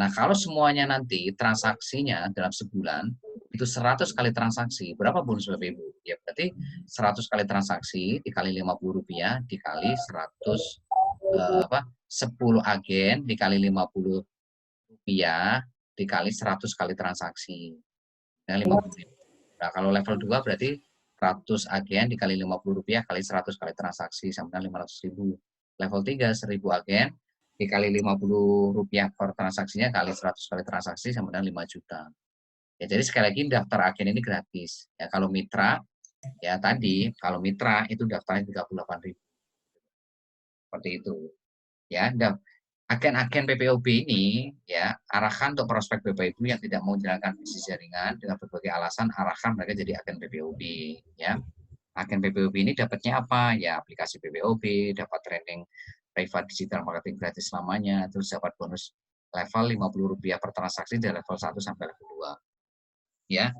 [SPEAKER 1] Nah, kalau semuanya nanti transaksinya dalam sebulan itu 100 kali transaksi, berapa bonus Bapak Ibu? Ya berarti 100 kali transaksi dikali Rp50 dikali 10 agen dikali Rp50 dikali 100 kali transaksi. Nah, 50.000. Nah, kalau level 2 berarti 100 agen dikali Rp50 kali 100 kali transaksi sama dengan 500.000. Level 3 1000 agen dikali Rp50 per transaksinya kali 100 kali transaksi sama dengan 5 juta. Ya, jadi sekali lagi daftar agen ini gratis. Ya, kalau mitra ya tadi kalau mitra itu daftarnya 38.000. Seperti itu. Ya, agen-agen PPOB ini ya arahkan untuk prospek Bapak Ibu yang tidak mau menjalankan bisnis jaringan dengan berbagai alasan, arahkan mereka jadi agen PPOB ya. Agen PPOB ini dapatnya apa? Ya aplikasi PPOB, dapat training private digital marketing gratis selamanya, terus dapat bonus level Rp50 per transaksi dari level 1 sampai level 2. Ya.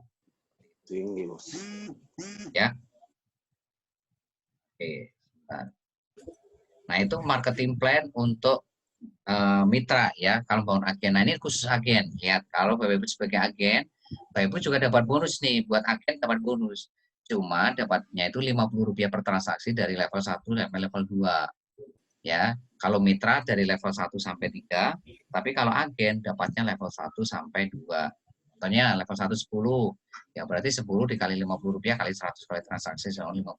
[SPEAKER 5] Tinggi, Bos.
[SPEAKER 1] Ya. Oke. Nah, itu marketing plan untuk mitra ya, kalau bangun agen. Nah, ini khusus agen. Lihat, kalau Bapak Ibu sebagai agen, Bapak Ibu juga dapat bonus nih, buat agen dapat bonus. Cuma dapatnya itu Rp50 per transaksi dari level 1 sampai level 2. Ya, kalau mitra dari level 1 sampai 3, tapi kalau agen dapatnya level 1 sampai 2. Contohnya level 1 10, ya berarti 10 dikali Rp50 kali 100 kali transaksi sama 50.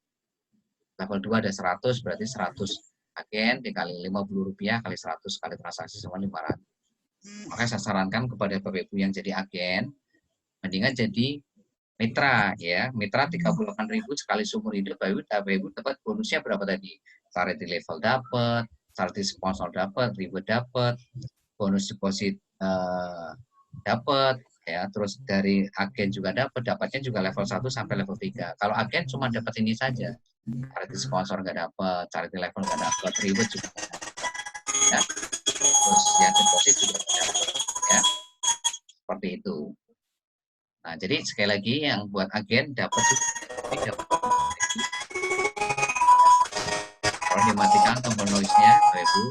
[SPEAKER 1] Level 2 ada 100, berarti 100 agen dikali Rp50 kali 100 kali transaksi sama 500. Maka saya sarankan kepada Bapak Ibu yang jadi agen, mendingan jadi mitra ya. Mitra 38.000 sekali seumur hidup, Bapak Ibu dapat bonusnya berapa tadi? Charity level dapat, charity sponsor dapat, reward dapat, bonus deposit dapat ya, terus dari agen juga dapatnya juga level 1 sampai level 3. Kalau agen cuma dapat ini saja. Charity sponsor nggak dapat, charity level nggak dapat, reward juga nggak dapat. Ya. Terus yang deposit juga nggak dapat. Ya. Seperti itu. Nah, jadi sekali lagi yang buat agen dapat juga. Kalau dimatikan tombol noise-nya, Bapak Ibu.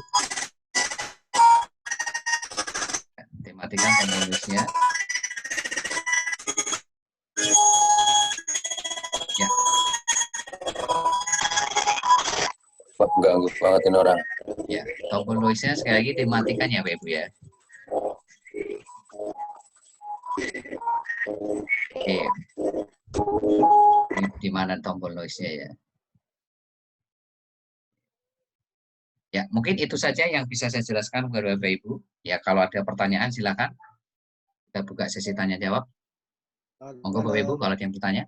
[SPEAKER 1] Dimatikan tombol noise-nya. Ya.
[SPEAKER 4] Ganggu banget ini orang.
[SPEAKER 1] Ya, tombol noise-nya sekali lagi dimatikan ya, Bapak Ibu ya. Oke. Di mana tombol noise-nya ya? Ya, mungkin itu saja yang bisa saya jelaskan kepada Bapak Ibu. Ya, kalau ada pertanyaan silakan. Kita buka sesi tanya jawab. Monggo Bapak Ibu kalau ada yang bertanya.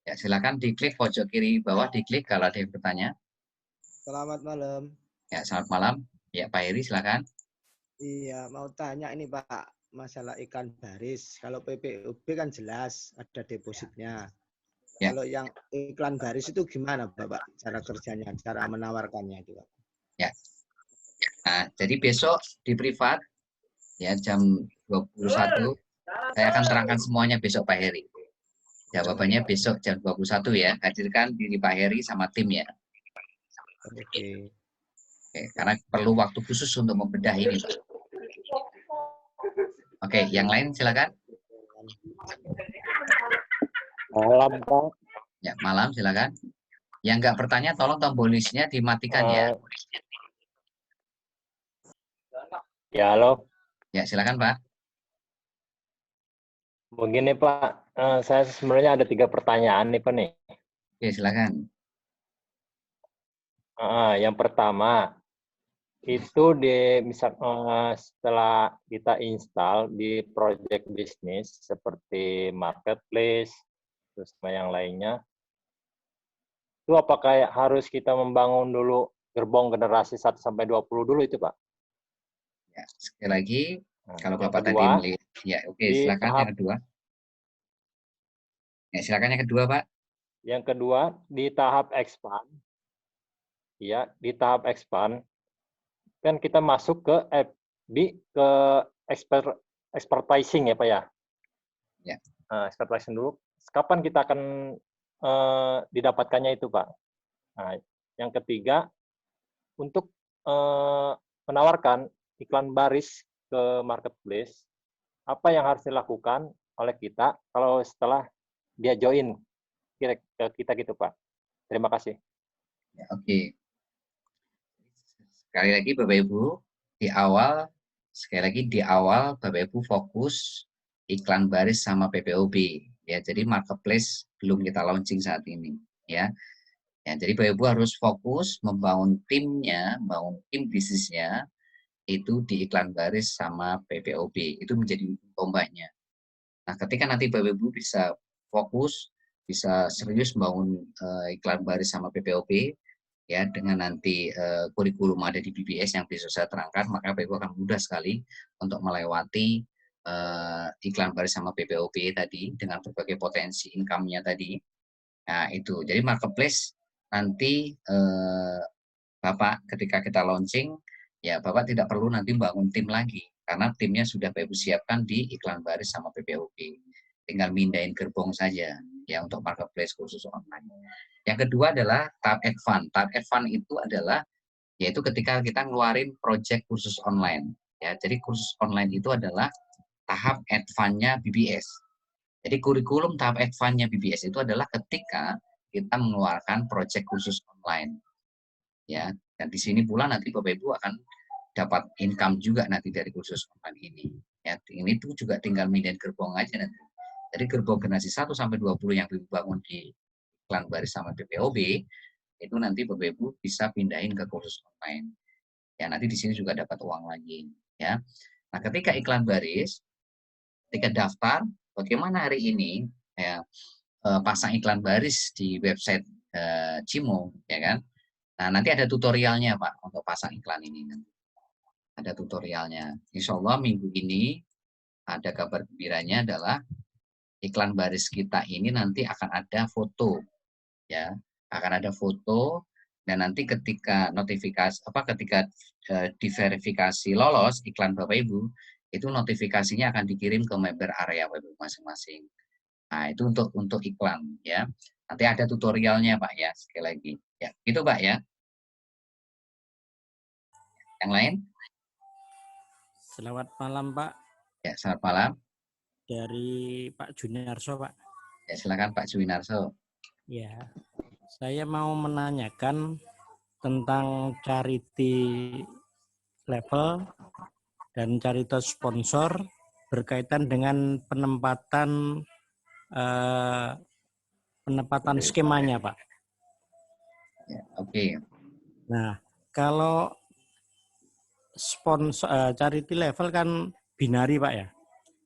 [SPEAKER 1] Ya, silakan diklik pojok kiri bawah, diklik kalau ada yang bertanya.
[SPEAKER 6] Selamat malam.
[SPEAKER 1] Ya, selamat malam. Ya, Pak Heri silakan.
[SPEAKER 6] Iya, mau tanya ini Pak, masalah ikan baris. Kalau PPOB kan jelas ada depositnya.
[SPEAKER 1] Ya.
[SPEAKER 6] Kalau yang iklan baris itu gimana Bapak cara kerjanya, cara menawarkannya itu Pak?
[SPEAKER 1] Ya. Nah, jadi besok di privat ya jam 21 saya akan terangkan semuanya besok Pak Heri. Jawabannya besok jam 21 ya. Hadirkan diri Pak Heri sama tim ya.
[SPEAKER 6] Oke.
[SPEAKER 1] Oke, karena perlu waktu khusus untuk membedah ini, Pak. Oke, yang lain silakan.
[SPEAKER 7] Malam, Pak.
[SPEAKER 1] Ya, malam silakan. Yang nggak bertanya tolong tombol listnya dimatikan ya.
[SPEAKER 7] Ya, halo.
[SPEAKER 1] Ya, silakan Pak.
[SPEAKER 7] Begini Pak, saya sebenarnya ada 3 pertanyaan nih Pak nih.
[SPEAKER 1] Oke, silakan.
[SPEAKER 7] Yang pertama, itu setelah kita install di project bisnis seperti marketplace, terus sama yang lainnya, itu apakah harus kita membangun dulu gerbong generasi 1-20 dulu itu Pak?
[SPEAKER 1] Ya, sekali lagi, kalau
[SPEAKER 7] yang
[SPEAKER 1] Bapak
[SPEAKER 7] kedua,
[SPEAKER 1] tadi melihat, ya oke, silakan yang kedua. Ya, silakan yang kedua, Pak.
[SPEAKER 7] Yang kedua, di tahap expand, ya, di tahap expand, kan kita masuk ke ke expertising ya Pak ya?
[SPEAKER 1] Ya.
[SPEAKER 7] Nah, expertising dulu. Kapan kita akan didapatkannya itu Pak? Nah, yang ketiga, untuk menawarkan iklan baris ke marketplace, apa yang harus dilakukan oleh kita kalau setelah dia join ke kita gitu Pak? Terima kasih.
[SPEAKER 1] Ya, oke. Sekali lagi Bapak Ibu, di awal Bapak Ibu fokus iklan baris sama PPOB ya. Jadi marketplace belum kita launching saat ini ya. Ya, jadi Bapak Ibu harus fokus membangun timnya, membangun tim bisnisnya itu di iklan baris sama PPOB. Itu menjadi tombaknya. Nah, ketika nanti Bapak Ibu bisa fokus, bisa serius membangun iklan baris sama PPOB, ya dengan nanti kurikulum ada di BBS yang bisa saya terangkan, maka Bapak Ibu akan mudah sekali untuk melewati iklan baris sama PPOB tadi dengan berbagai potensi income-nya tadi. Nah, itu. Jadi marketplace nanti Bapak ketika kita launching, ya Bapak tidak perlu nanti bangun tim lagi karena timnya sudah Bapak Ibu siapkan di iklan baris sama PPOB. Tinggal mindahin gerbong saja ya untuk marketplace khusus online. Yang kedua adalah tahap advance. Tahap advance itu adalah yaitu ketika kita ngeluarin project kursus online. Ya, jadi kursus online itu adalah tahap advance-nya BBS. Jadi kurikulum tahap advance-nya BBS itu adalah ketika kita mengeluarkan project kursus online. Ya, dan di sini pula nanti Bapak Ibu akan dapat income juga nanti dari kursus online ini. Ya, ini tuh juga tinggal mindahin gerbong aja nanti. Jadi gerbong generasi 1 sampai 20 yang dibangun di iklan baris sama PPOB itu nanti Bapak Ibu bisa pindahin ke kursus online. Ya, nanti di sini juga dapat uang lagi, ya. Nah, ketika iklan baris, ketika daftar, bagaimana hari ini ya, pasang iklan baris di website Cimo, ya kan? Nah, nanti ada tutorialnya, Pak, untuk pasang iklan ini. Ada tutorialnya. Insya Allah minggu ini ada kabar gembiranya adalah iklan baris kita ini nanti akan ada foto, ya, akan ada foto dan nanti ketika ketika diverifikasi lolos iklan Bapak Ibu, itu notifikasinya akan dikirim ke member area Bapak Ibu masing-masing. Nah, itu untuk iklan ya. Nanti ada tutorialnya Pak ya, sekali lagi. Ya, itu Pak ya. Yang lain?
[SPEAKER 8] Selamat malam Pak.
[SPEAKER 1] Ya, selamat malam.
[SPEAKER 8] Dari Pak Juniarso Pak.
[SPEAKER 1] Ya, silakan Pak Juwinarso.
[SPEAKER 8] Ya, saya mau menanyakan tentang charity level dan charity sponsor berkaitan dengan penempatan skemanya Pak.
[SPEAKER 1] Ya, oke.
[SPEAKER 8] Nah, kalau sponsor charity level kan binari Pak ya.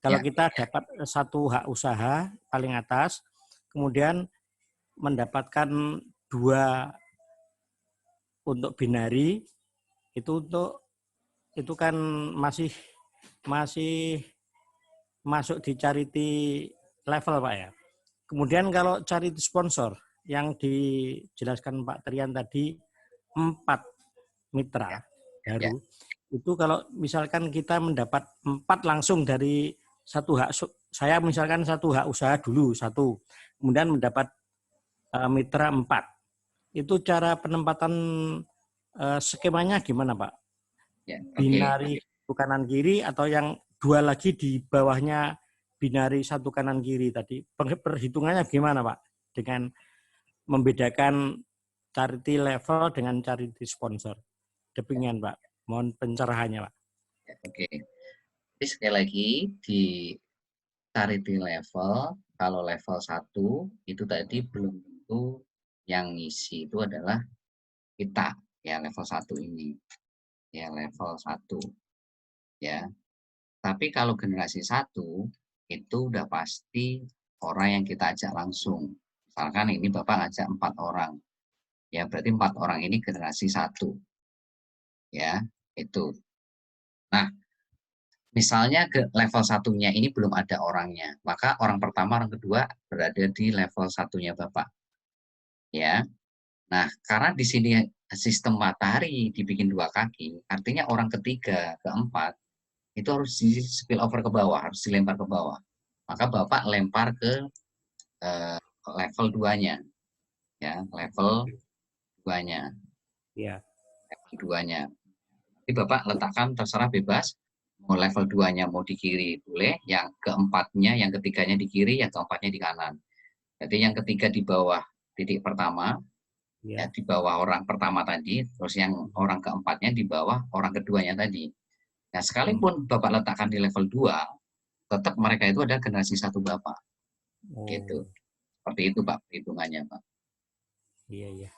[SPEAKER 8] Kalau kita dapat satu hak usaha paling atas, kemudian mendapatkan 2 untuk binari, itu kan masih masuk di charity level Pak ya. Kemudian kalau charity sponsor yang dijelaskan Pak Trian tadi 4 mitra baru, itu kalau misalkan kita mendapat 4 langsung dari satu hak, saya misalkan satu hak usaha dulu, kemudian mendapat mitra 4. Itu cara penempatan skemanya gimana Pak?
[SPEAKER 1] Ya,
[SPEAKER 8] binari satu kanan kiri atau yang 2 lagi di bawahnya binari 1 kanan kiri tadi? Perhitungannya gimana Pak? Dengan membedakan charity level dengan charity sponsor. Depingan Pak. Mohon pencerahannya Pak.
[SPEAKER 1] Oke. Jadi sekali lagi di charity level, kalau level 1 itu tadi belum tentu yang ngisi itu adalah kita, ya level 1 ini. Ya level 1. Ya. Tapi kalau generasi 1 itu udah pasti orang yang kita ajak langsung. Misalkan ini Bapak ngajak 4 orang. Ya, berarti 4 orang ini generasi 1. Ya, itu. Nah, misalnya ke level 1-nya ini belum ada orangnya, maka orang pertama, orang kedua berada di level 1-nya Bapak. Ya. Nah, karena di sini sistem matahari dibikin 2 kaki, artinya orang ketiga, keempat, itu harus di spill over ke bawah, harus dilempar ke bawah. Maka Bapak lempar ke level 2-nya. Ya, level 2-nya.
[SPEAKER 8] Iya.
[SPEAKER 1] Level 2-nya. Jadi Bapak letakkan terserah bebas, mau level 2-nya mau di kiri boleh, yang keempatnya, yang ketiganya di kiri, yang keempatnya di kanan. Jadi yang ketiga di bawah titik pertama, ya di bawah orang pertama tadi, terus yang orang keempatnya di bawah orang keduanya tadi. Nah, sekalipun Bapak letakkan di level 2, tetap mereka itu ada generasi 1 Bapak. Gitu. Seperti itu Pak perhitungannya Pak.
[SPEAKER 8] Iya, iya.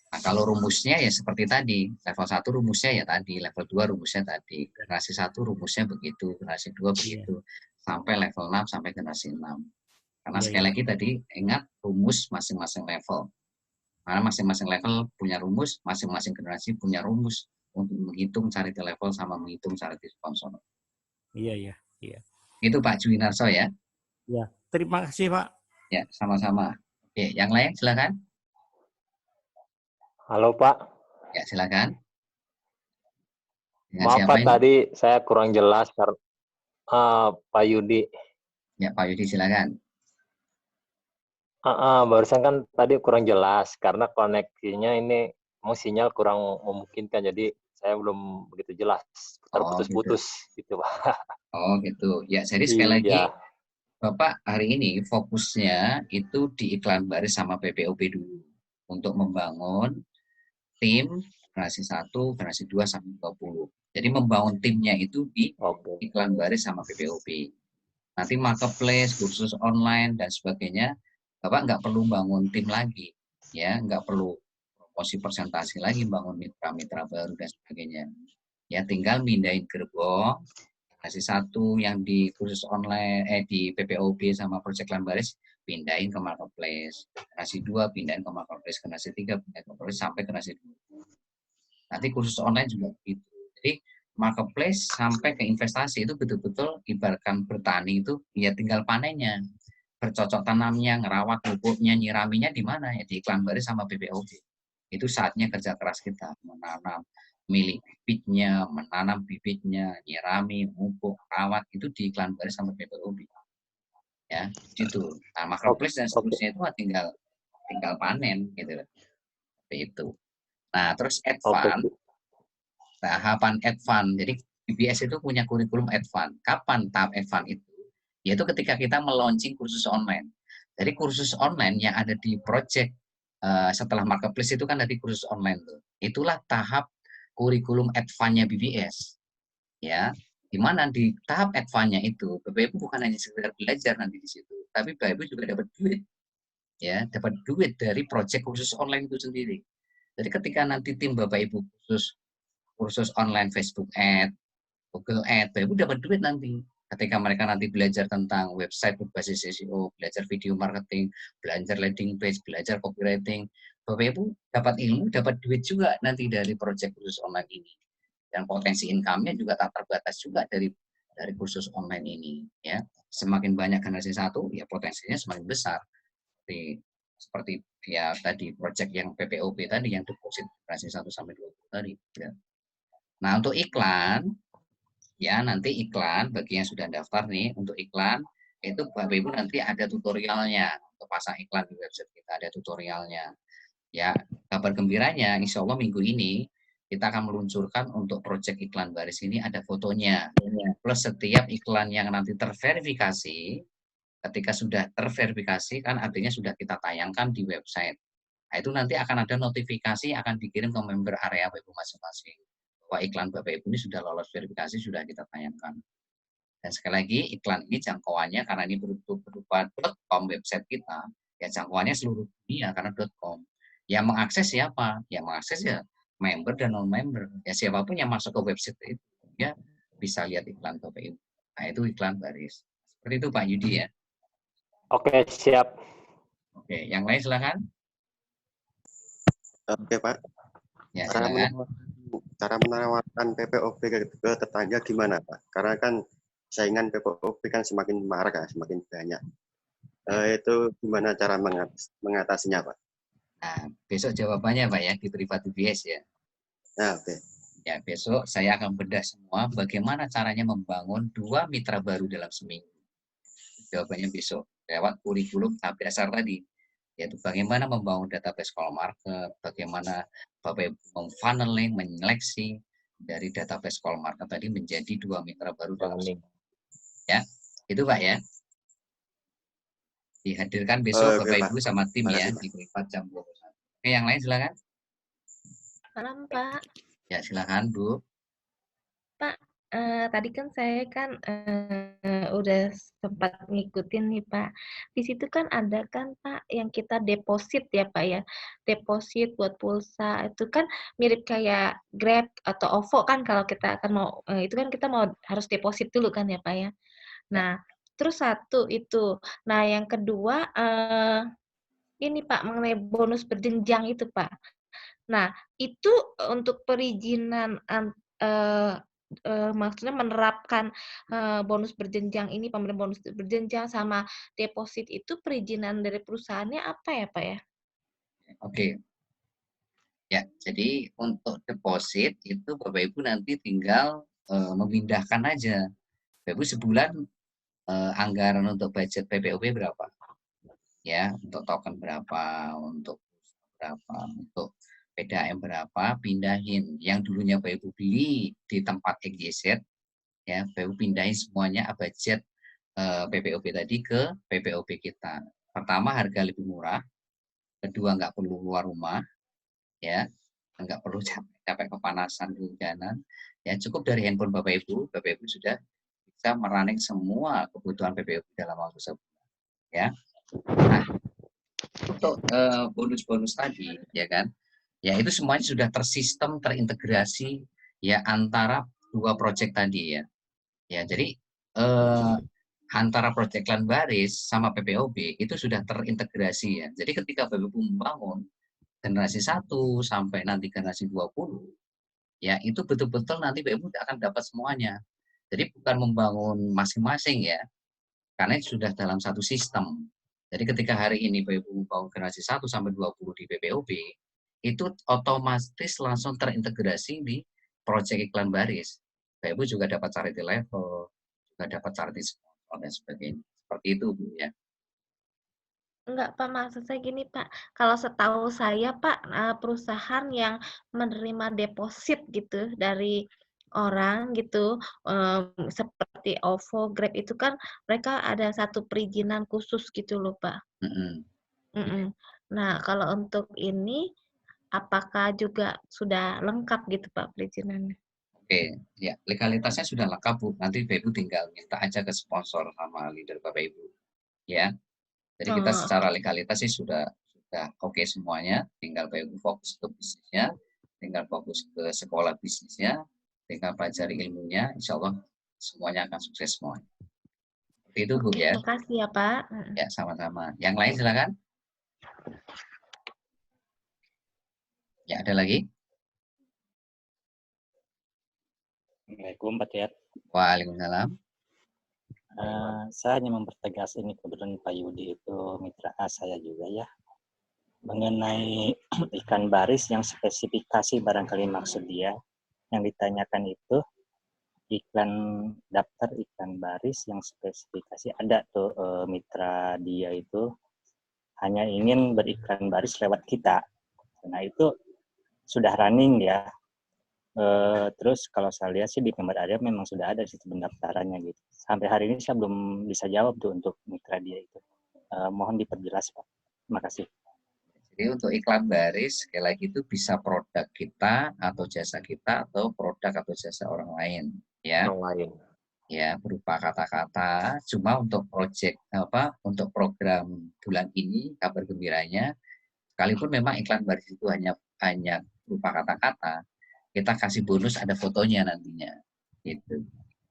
[SPEAKER 1] Nah, kalau rumusnya ya seperti tadi, level 1 rumusnya ya tadi, level 2 rumusnya tadi, generasi 1 rumusnya begitu, generasi 2 begitu, sampai level 6 sampai generasi 6. Karena sekali lagi tadi ingat rumus masing-masing level. Karena masing-masing level punya rumus, masing-masing generasi punya rumus untuk menghitung charity level sama menghitung charity sponsor.
[SPEAKER 8] Iya, iya, iya.
[SPEAKER 1] Itu Pak Juwinarso ya.
[SPEAKER 8] Ya, terima kasih Pak.
[SPEAKER 1] Ya, sama-sama. Oke, yang lain silakan.
[SPEAKER 7] Halo Pak.
[SPEAKER 1] Ya, silakan. Dengan
[SPEAKER 7] Maaf
[SPEAKER 1] siapa
[SPEAKER 7] Pak,
[SPEAKER 1] ini?
[SPEAKER 7] tadi saya kurang jelas karena Pak Yudi.
[SPEAKER 1] Ya, Pak Yudi silakan.
[SPEAKER 7] Barusan kan tadi kurang jelas karena koneksinya ini mau sinyal kurang memungkinkan, jadi saya belum begitu jelas, terputus-putus gitu Pak.
[SPEAKER 1] Oh gitu. Ya, jadi sekali lagi
[SPEAKER 7] Iya.
[SPEAKER 1] Bapak hari ini fokusnya itu di iklan baris sama PPOP dulu untuk membangun tim generasi 1, generasi 2 sampai 20. Jadi membangun timnya itu di iklan baris sama PPOP. Nanti marketplace, kursus online dan sebagainya, Bapak nggak perlu bangun tim lagi, ya, nggak perlu promosi presentasi lagi, bangun mitra-mitra baru dan sebagainya. Ya, tinggal mindahin gerbong. Generasi 1 yang di kursus online, di PPOB sama Project Lambaris, pindahin ke marketplace. Generasi 2 pindahin ke marketplace. Generasi 3 pindahin ke marketplace sampai generasi 2. Nanti kursus online juga begitu. Jadi marketplace sampai ke investasi itu betul-betul ibaratkan bertani itu ya tinggal panennya. Bercocok tanamnya, ngerawat pupuknya, nyiraminya di mana? Ya di iklan baris sama PPOB. Itu saatnya kerja keras kita menanam, milih bibitnya, menanam bibitnya, nyirami, pupuk, rawat itu di iklan baris sama PPOB. Ya, gitu. Nah, marketplace dan seterusnya itu tinggal panen gitu. Seperti itu. Nah, terus advance, tahapan advance. Jadi BBS itu punya kurikulum advance. Kapan tahap advance itu? Yaitu ketika kita meluncing kursus online. Jadi kursus online yang ada di project setelah marketplace itu kan tadi kursus online tuh. Itulah tahap kurikulum advance-nya BBS. Ya, di mana di tahap advance-nya itu Bapak Ibu bukan hanya sekedar belajar nanti di situ, tapi Bapak Ibu juga dapat duit. Ya, dapat duit dari project kursus online itu sendiri. Jadi ketika nanti tim Bapak Ibu kursus online Facebook Ad, Google Ad, Bapak Ibu dapat duit nanti. Ketika mereka nanti belajar tentang website berbasis SEO, belajar video marketing, belajar landing page, belajar copywriting, Bapak Ibu dapat ilmu, dapat duit juga nanti dari project kursus online ini. Dan potensi income-nya juga tak terbatas juga dari kursus online ini. Ya, semakin banyak generasi 1, ya potensinya semakin besar. Seperti ya tadi project yang PPOP tadi yang deposit generasi 1 sampai 20 tadi. Ya. Nah untuk iklan, ya nanti iklan bagi yang sudah daftar nih untuk iklan itu Bapak Ibu nanti ada tutorialnya untuk pasang iklan di website kita, ada tutorialnya. Ya kabar gembiranya insya Allah minggu ini kita akan meluncurkan untuk project iklan baris ini ada fotonya plus setiap iklan yang nanti terverifikasi, ketika sudah terverifikasi kan artinya sudah kita tayangkan di website. Nah, itu nanti akan ada notifikasi akan dikirim ke member area Bapak Ibu masing-masing. Bahwa iklan Bapak Ibu ini sudah lolos verifikasi, sudah kita tayangkan. Dan sekali lagi, iklan ini jangkauannya, karena ini berupa .com website kita, ya jangkauannya seluruh dunia karena .com. Yang mengakses siapa? Yang mengakses ya member dan non-member. Ya siapapun yang masuk ke website itu, ya bisa lihat iklan Bapak Ibu. Nah itu iklan baris. Seperti itu Pak Yudi ya.
[SPEAKER 7] Oke, siap.
[SPEAKER 1] Oke, yang lain silakan.
[SPEAKER 5] Oke Pak.
[SPEAKER 1] Ya, silakan.
[SPEAKER 5] Cara menawarkan PPOP ke tetangga gimana Pak? Karena kan saingan PPOP kan semakin marak, semakin banyak. Itu gimana cara mengatasinya Pak?
[SPEAKER 1] Nah, besok jawabannya Pak ya di Privat UBS ya.
[SPEAKER 5] Nah, oke.
[SPEAKER 1] Ya, besok saya akan bedah semua bagaimana caranya membangun 2 mitra baru dalam seminggu. Jawabannya besok lewat kurikulum tahap dasar tadi, yaitu bagaimana membangun database call market, bagaimana Bapak Ibu memfunneling, menyeleksi dari database call market tadi menjadi 2 mitra baru dalam seminggu. Ya, itu Pak ya. Dihadirkan besok
[SPEAKER 5] Oke,
[SPEAKER 1] Bapak
[SPEAKER 5] Pak.
[SPEAKER 1] Ibu sama tim ya
[SPEAKER 5] Makasih, Pak.
[SPEAKER 1] di Privat jam 21. Oke, yang lain silakan.
[SPEAKER 9] Malam, Pak.
[SPEAKER 1] Ya, silakan Bu.
[SPEAKER 9] Pak, tadi kan saya kan udah sempat ngikutin nih, Pak. Di situ kan ada kan, Pak, yang kita deposit ya, Pak ya. Deposit buat pulsa itu kan mirip kayak Grab atau OVO kan kalau kita akan mau itu kan kita mau harus deposit dulu kan ya, Pak ya. Nah, terus satu itu. Nah, yang kedua ini Pak mengenai bonus berjenjang itu, Pak. Nah, itu untuk perizinan maksudnya menerapkan bonus berjenjang ini, pemberian bonus berjenjang sama deposit itu perizinan dari perusahaannya apa ya, Pak ya?
[SPEAKER 1] Oke. Ya, jadi untuk deposit itu Bapak Ibu nanti tinggal memindahkan aja. Bapak Ibu sebulan anggaran untuk budget PPOP berapa? Ya, untuk token berapa, untuk berapa, untuk PDAM berapa, pindahin. Yang dulunya Bapak Ibu beli di tempat XYZ, ya, Bapak Ibu pindahin semuanya budget PPOP tadi ke PPOP kita. Pertama, harga lebih murah. Kedua, nggak perlu keluar rumah, ya, nggak perlu capek kepanasan, kehujanan. Ya, cukup dari handphone Bapak Ibu sudah bisa merunning semua kebutuhan PPOP dalam waktu sebulan. Ya, nah untuk bonus-bonus tadi, ya kan, ya itu semuanya sudah tersistem, terintegrasi ya antara 2 proyek tadi ya. Ya, jadi antara proyek Klan Baris sama PPOB itu sudah terintegrasi ya. Jadi ketika Bapak Ibu membangun generasi 1 sampai nanti generasi 20, ya itu betul-betul nanti Bapak Ibu akan dapat semuanya. Jadi bukan membangun masing-masing ya, karena sudah dalam satu sistem. Jadi ketika hari ini Bapak Ibu membangun generasi 1 sampai 20 di PPOB, itu otomatis langsung terintegrasi di proyek Iklan Baris. Bapak Ibu juga dapat charity level, juga dapat charity sponsor dan sebagainya. Seperti itu Bu ya.
[SPEAKER 9] Enggak, Pak, maksud saya gini, Pak. Kalau setahu saya, Pak, perusahaan yang menerima deposit gitu dari orang gitu, seperti OVO, Grab itu kan mereka ada satu perizinan khusus gitu loh, Pak. Nah, kalau untuk ini, apakah juga sudah lengkap gitu, Pak, perizinannya?
[SPEAKER 1] Oke, ya legalitasnya sudah lengkap Bu. Nanti Bapak Ibu tinggal minta aja ke sponsor sama leader Bapak Ibu. Ya. Jadi kita secara legalitas sih sudah oke semuanya. Tinggal Bapak Ibu fokus ke bisnisnya, tinggal fokus ke sekolah bisnisnya, tinggal pelajari ilmunya. Insya Allah semuanya akan sukses semuanya. Seperti itu Bu ya.
[SPEAKER 9] Terima kasih ya Pak.
[SPEAKER 1] Ya sama-sama. Yang lain silakan. Ya ada lagi?
[SPEAKER 3] Assalamualaikum Pak Tiat.
[SPEAKER 1] Waalaikumsalam.
[SPEAKER 3] Saya hanya mempertegas ini, kebetulan Pak Yudi itu mitra A saya juga ya. Mengenai ikan baris yang spesifikasi barangkali maksud dia, yang ditanyakan itu iklan daftar ikan baris yang spesifikasi ada tuh mitra dia itu hanya ingin beriklan baris lewat kita. Nah itu sudah running ya. Terus kalau saya lihat sih di gambar area memang sudah ada sistem pendaftarannya gitu. Sampai hari ini saya belum bisa jawab tuh untuk mitra dia itu. Mohon diperjelas Pak. Terima kasih.
[SPEAKER 1] Jadi untuk iklan baris sekali lagi itu bisa produk kita atau jasa kita atau produk atau jasa orang lain ya.
[SPEAKER 7] Orang lain.
[SPEAKER 1] Ya berupa kata-kata. Cuma untuk untuk program bulan ini kabar gembiranya, sekalipun memang iklan baris itu hanya berupa kata-kata, kita kasih bonus ada fotonya nantinya gitu.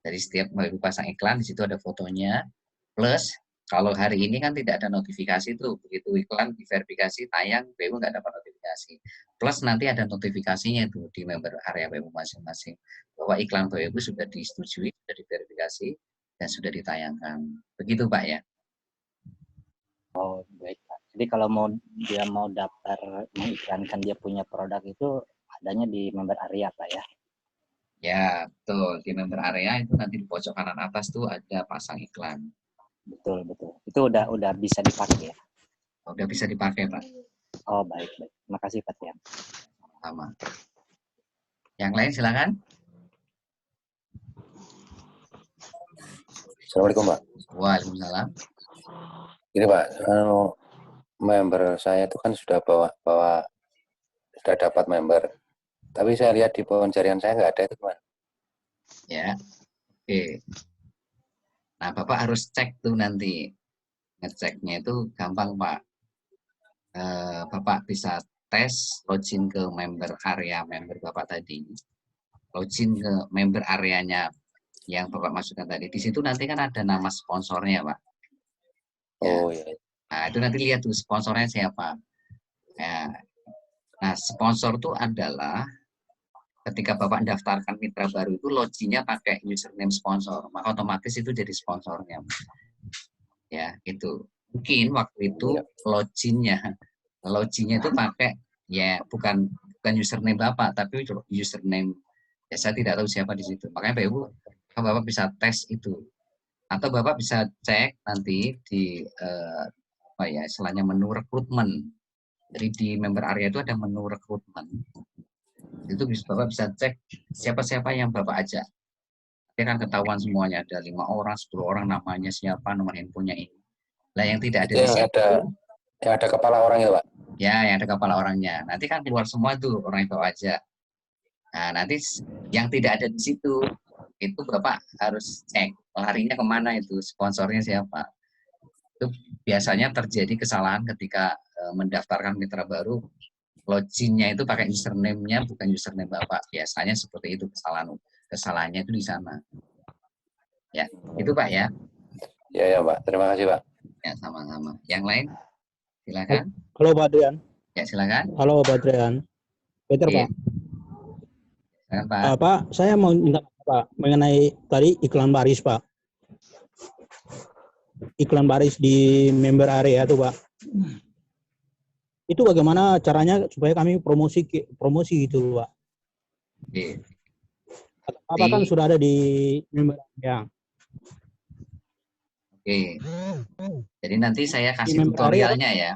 [SPEAKER 1] Dari setiap pasang iklan di situ ada fotonya, plus kalau hari ini kan tidak ada notifikasi tuh, begitu iklan diverifikasi tayang BU nggak dapat notifikasi, plus nanti ada notifikasinya tuh di member area BU masing-masing bahwa iklan BU sudah disetujui, sudah diverifikasi dan sudah ditayangkan. Begitu Pak ya.
[SPEAKER 3] Oh baik Pak, Jadi kalau dia mau daftar mengiklankan dia punya produk itu adanya di member area Pak ya.
[SPEAKER 1] Ya, betul. Di member area itu nanti di pojok kanan atas tuh ada pasang iklan.
[SPEAKER 3] Betul. Itu udah bisa dipakai ya.
[SPEAKER 1] Udah bisa dipakai, Pak.
[SPEAKER 3] Oh, baik. Terima kasih Pak Tian.
[SPEAKER 1] Sama. Yang lain silakan.
[SPEAKER 4] Assalamualaikum Pak.
[SPEAKER 1] Waalaikumsalam.
[SPEAKER 4] Ini Pak, member saya itu kan sudah sudah dapat member. Tapi saya lihat di pencarian saya nggak ada itu Pak.
[SPEAKER 1] Ya, oke. Nah, Bapak harus cek tuh nanti. Ngeceknya itu gampang, Pak. Bapak bisa tes login ke member area member Bapak tadi. Login ke member areanya yang Bapak masukkan tadi. Di situ nanti kan ada nama sponsornya, Pak. Ya.
[SPEAKER 4] Oh iya.
[SPEAKER 1] Nah, itu nanti lihat tuh sponsornya siapa. Ya. Nah, sponsor itu adalah ketika Bapak mendaftarkan mitra baru itu loginnya pakai username sponsor, maka otomatis itu jadi sponsornya. Ya, itu. Mungkin waktu itu loginnya itu pakai ya bukan username Bapak, tapi username ya saya tidak tahu siapa di situ. Makanya Bapak bisa tes itu. Atau Bapak bisa cek nanti di istilahnya menu rekrutmen. Jadi di member area itu ada menu rekrutmen. Itu Bapak bisa cek siapa-siapa yang Bapak ajak. Nanti kan ketahuan semuanya, ada 5 orang, 10 orang, namanya siapa, nomor handphonenya ini. Lah yang tidak ada di situ,
[SPEAKER 4] yang ada kepala orang ya Pak?
[SPEAKER 1] Ya, yang ada kepala orangnya. Nanti kan keluar semua tuh orang yang Bapak ajak. Nah, nanti yang tidak ada di situ, itu Bapak harus cek larinya kemana itu, sponsornya siapa. Itu biasanya terjadi kesalahan ketika mendaftarkan mitra baru, loginnya itu pakai username-nya bukan username Bapak. Biasanya seperti itu kesalahannya itu di sana. Ya, itu Pak ya.
[SPEAKER 4] Ya Pak, terima kasih Pak.
[SPEAKER 1] Ya, sama-sama. Yang lain, silakan.
[SPEAKER 10] Halo Pak Adrian.
[SPEAKER 1] Ya, silakan.
[SPEAKER 10] Halo Pak Adrian. Peter Pak.
[SPEAKER 1] Silakan Pak.
[SPEAKER 10] Pak, saya mau minta Pak mengenai tadi iklan baris Pak. Iklan baris di member area tuh Pak. Itu bagaimana caranya supaya kami promosi gitu Pak?
[SPEAKER 1] Oke.
[SPEAKER 10] Apa kan sudah ada di member area?
[SPEAKER 1] Oke. Jadi nanti saya kasih tutorialnya ya.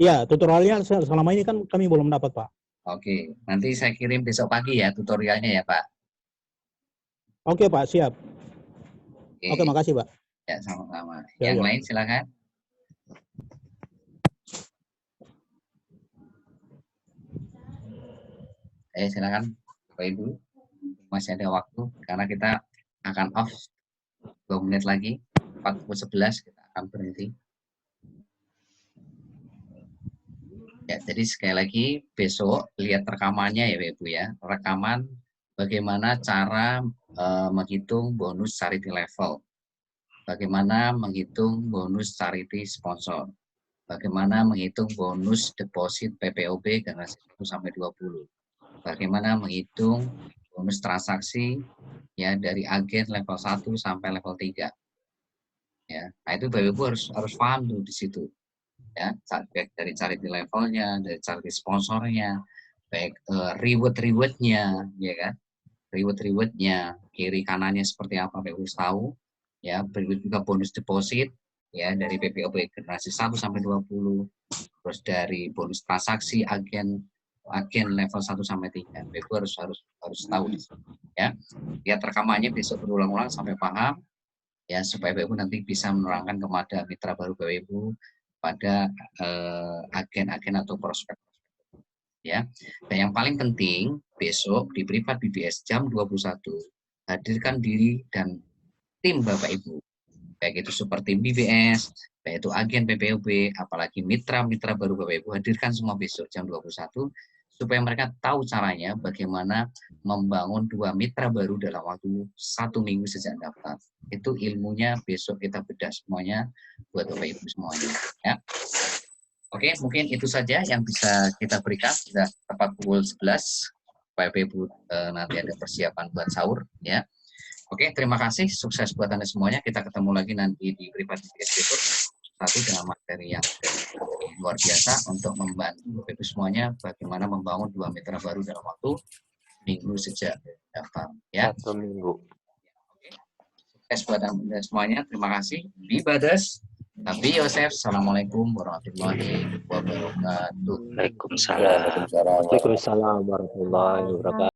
[SPEAKER 10] Iya, tutorialnya selama ini kan kami belum dapat Pak.
[SPEAKER 1] Oke, nanti saya kirim besok pagi ya tutorialnya ya Pak.
[SPEAKER 10] Oke Pak, siap. Oke, makasih Pak.
[SPEAKER 1] Ya, sama-sama. Yang lain silakan. Silakan Bapak Ibu. Masih ada waktu karena kita akan off 2 menit lagi. 4:11 kita akan berhenti. Ya, jadi sekali lagi besok lihat rekamannya ya Bapak Ibu ya. Rekaman bagaimana cara menghitung bonus charity level. Bagaimana menghitung bonus charity sponsor. Bagaimana menghitung bonus deposit PPOB generasi 1 sampai 20. Bagaimana menghitung bonus transaksi ya dari agen level 1 sampai level 3. Ya, nah itu Bapak Ibu harus paham tuh di situ. Ya, baik dari charity levelnya, dari charity sponsornya, baik reward-rewardnya, ya kan? Reward-rewardnya, kiri kanannya seperti apa Bapak Ibu tahu. Ya, berikut juga bonus deposit ya dari PPOB generasi 1 sampai 20. Terus dari bonus transaksi agen level 1 sampai 3. Bapak Ibu harus tahu ya. Lihat rekamannya besok berulang-ulang sampai paham ya supaya Bapak Ibu nanti bisa menerangkan kepada mitra baru Bapak Ibu pada agen-agen atau prospek ya. Dan yang paling penting besok di privat BBS jam 21 hadirkan diri dan tim Bapak Ibu, baik itu super tim BBS, baik itu agen PPOB, apalagi mitra-mitra baru Bapak Ibu, hadirkan semua besok jam 21, supaya mereka tahu caranya bagaimana membangun 2 mitra baru dalam waktu 1 minggu sejak daftar. Itu ilmunya besok kita bedah semuanya buat Bapak Ibu semuanya. Ya. Oke, mungkin itu saja yang bisa kita berikan. Sudah tepat pukul 11, Bapak Ibu nanti ada persiapan buat sahur. Ya. Oke, terima kasih. Sukses buat Anda semuanya. Kita ketemu lagi nanti di privat BBS besok. Satu dengan materi yang luar biasa untuk membantu Bapak Ibu semuanya bagaimana membangun 2 mitra baru dalam waktu minggu sejak daftar. Ya.
[SPEAKER 7] 1 minggu.
[SPEAKER 1] Sukses buat Anda semuanya. Terima kasih. Bibades. Nabi Yosef. Assalamualaikum warahmatullahi wabarakatuh.
[SPEAKER 3] Waalaikumsalam.
[SPEAKER 7] Waalaikumsalam warahmatullahi wabarakatuh.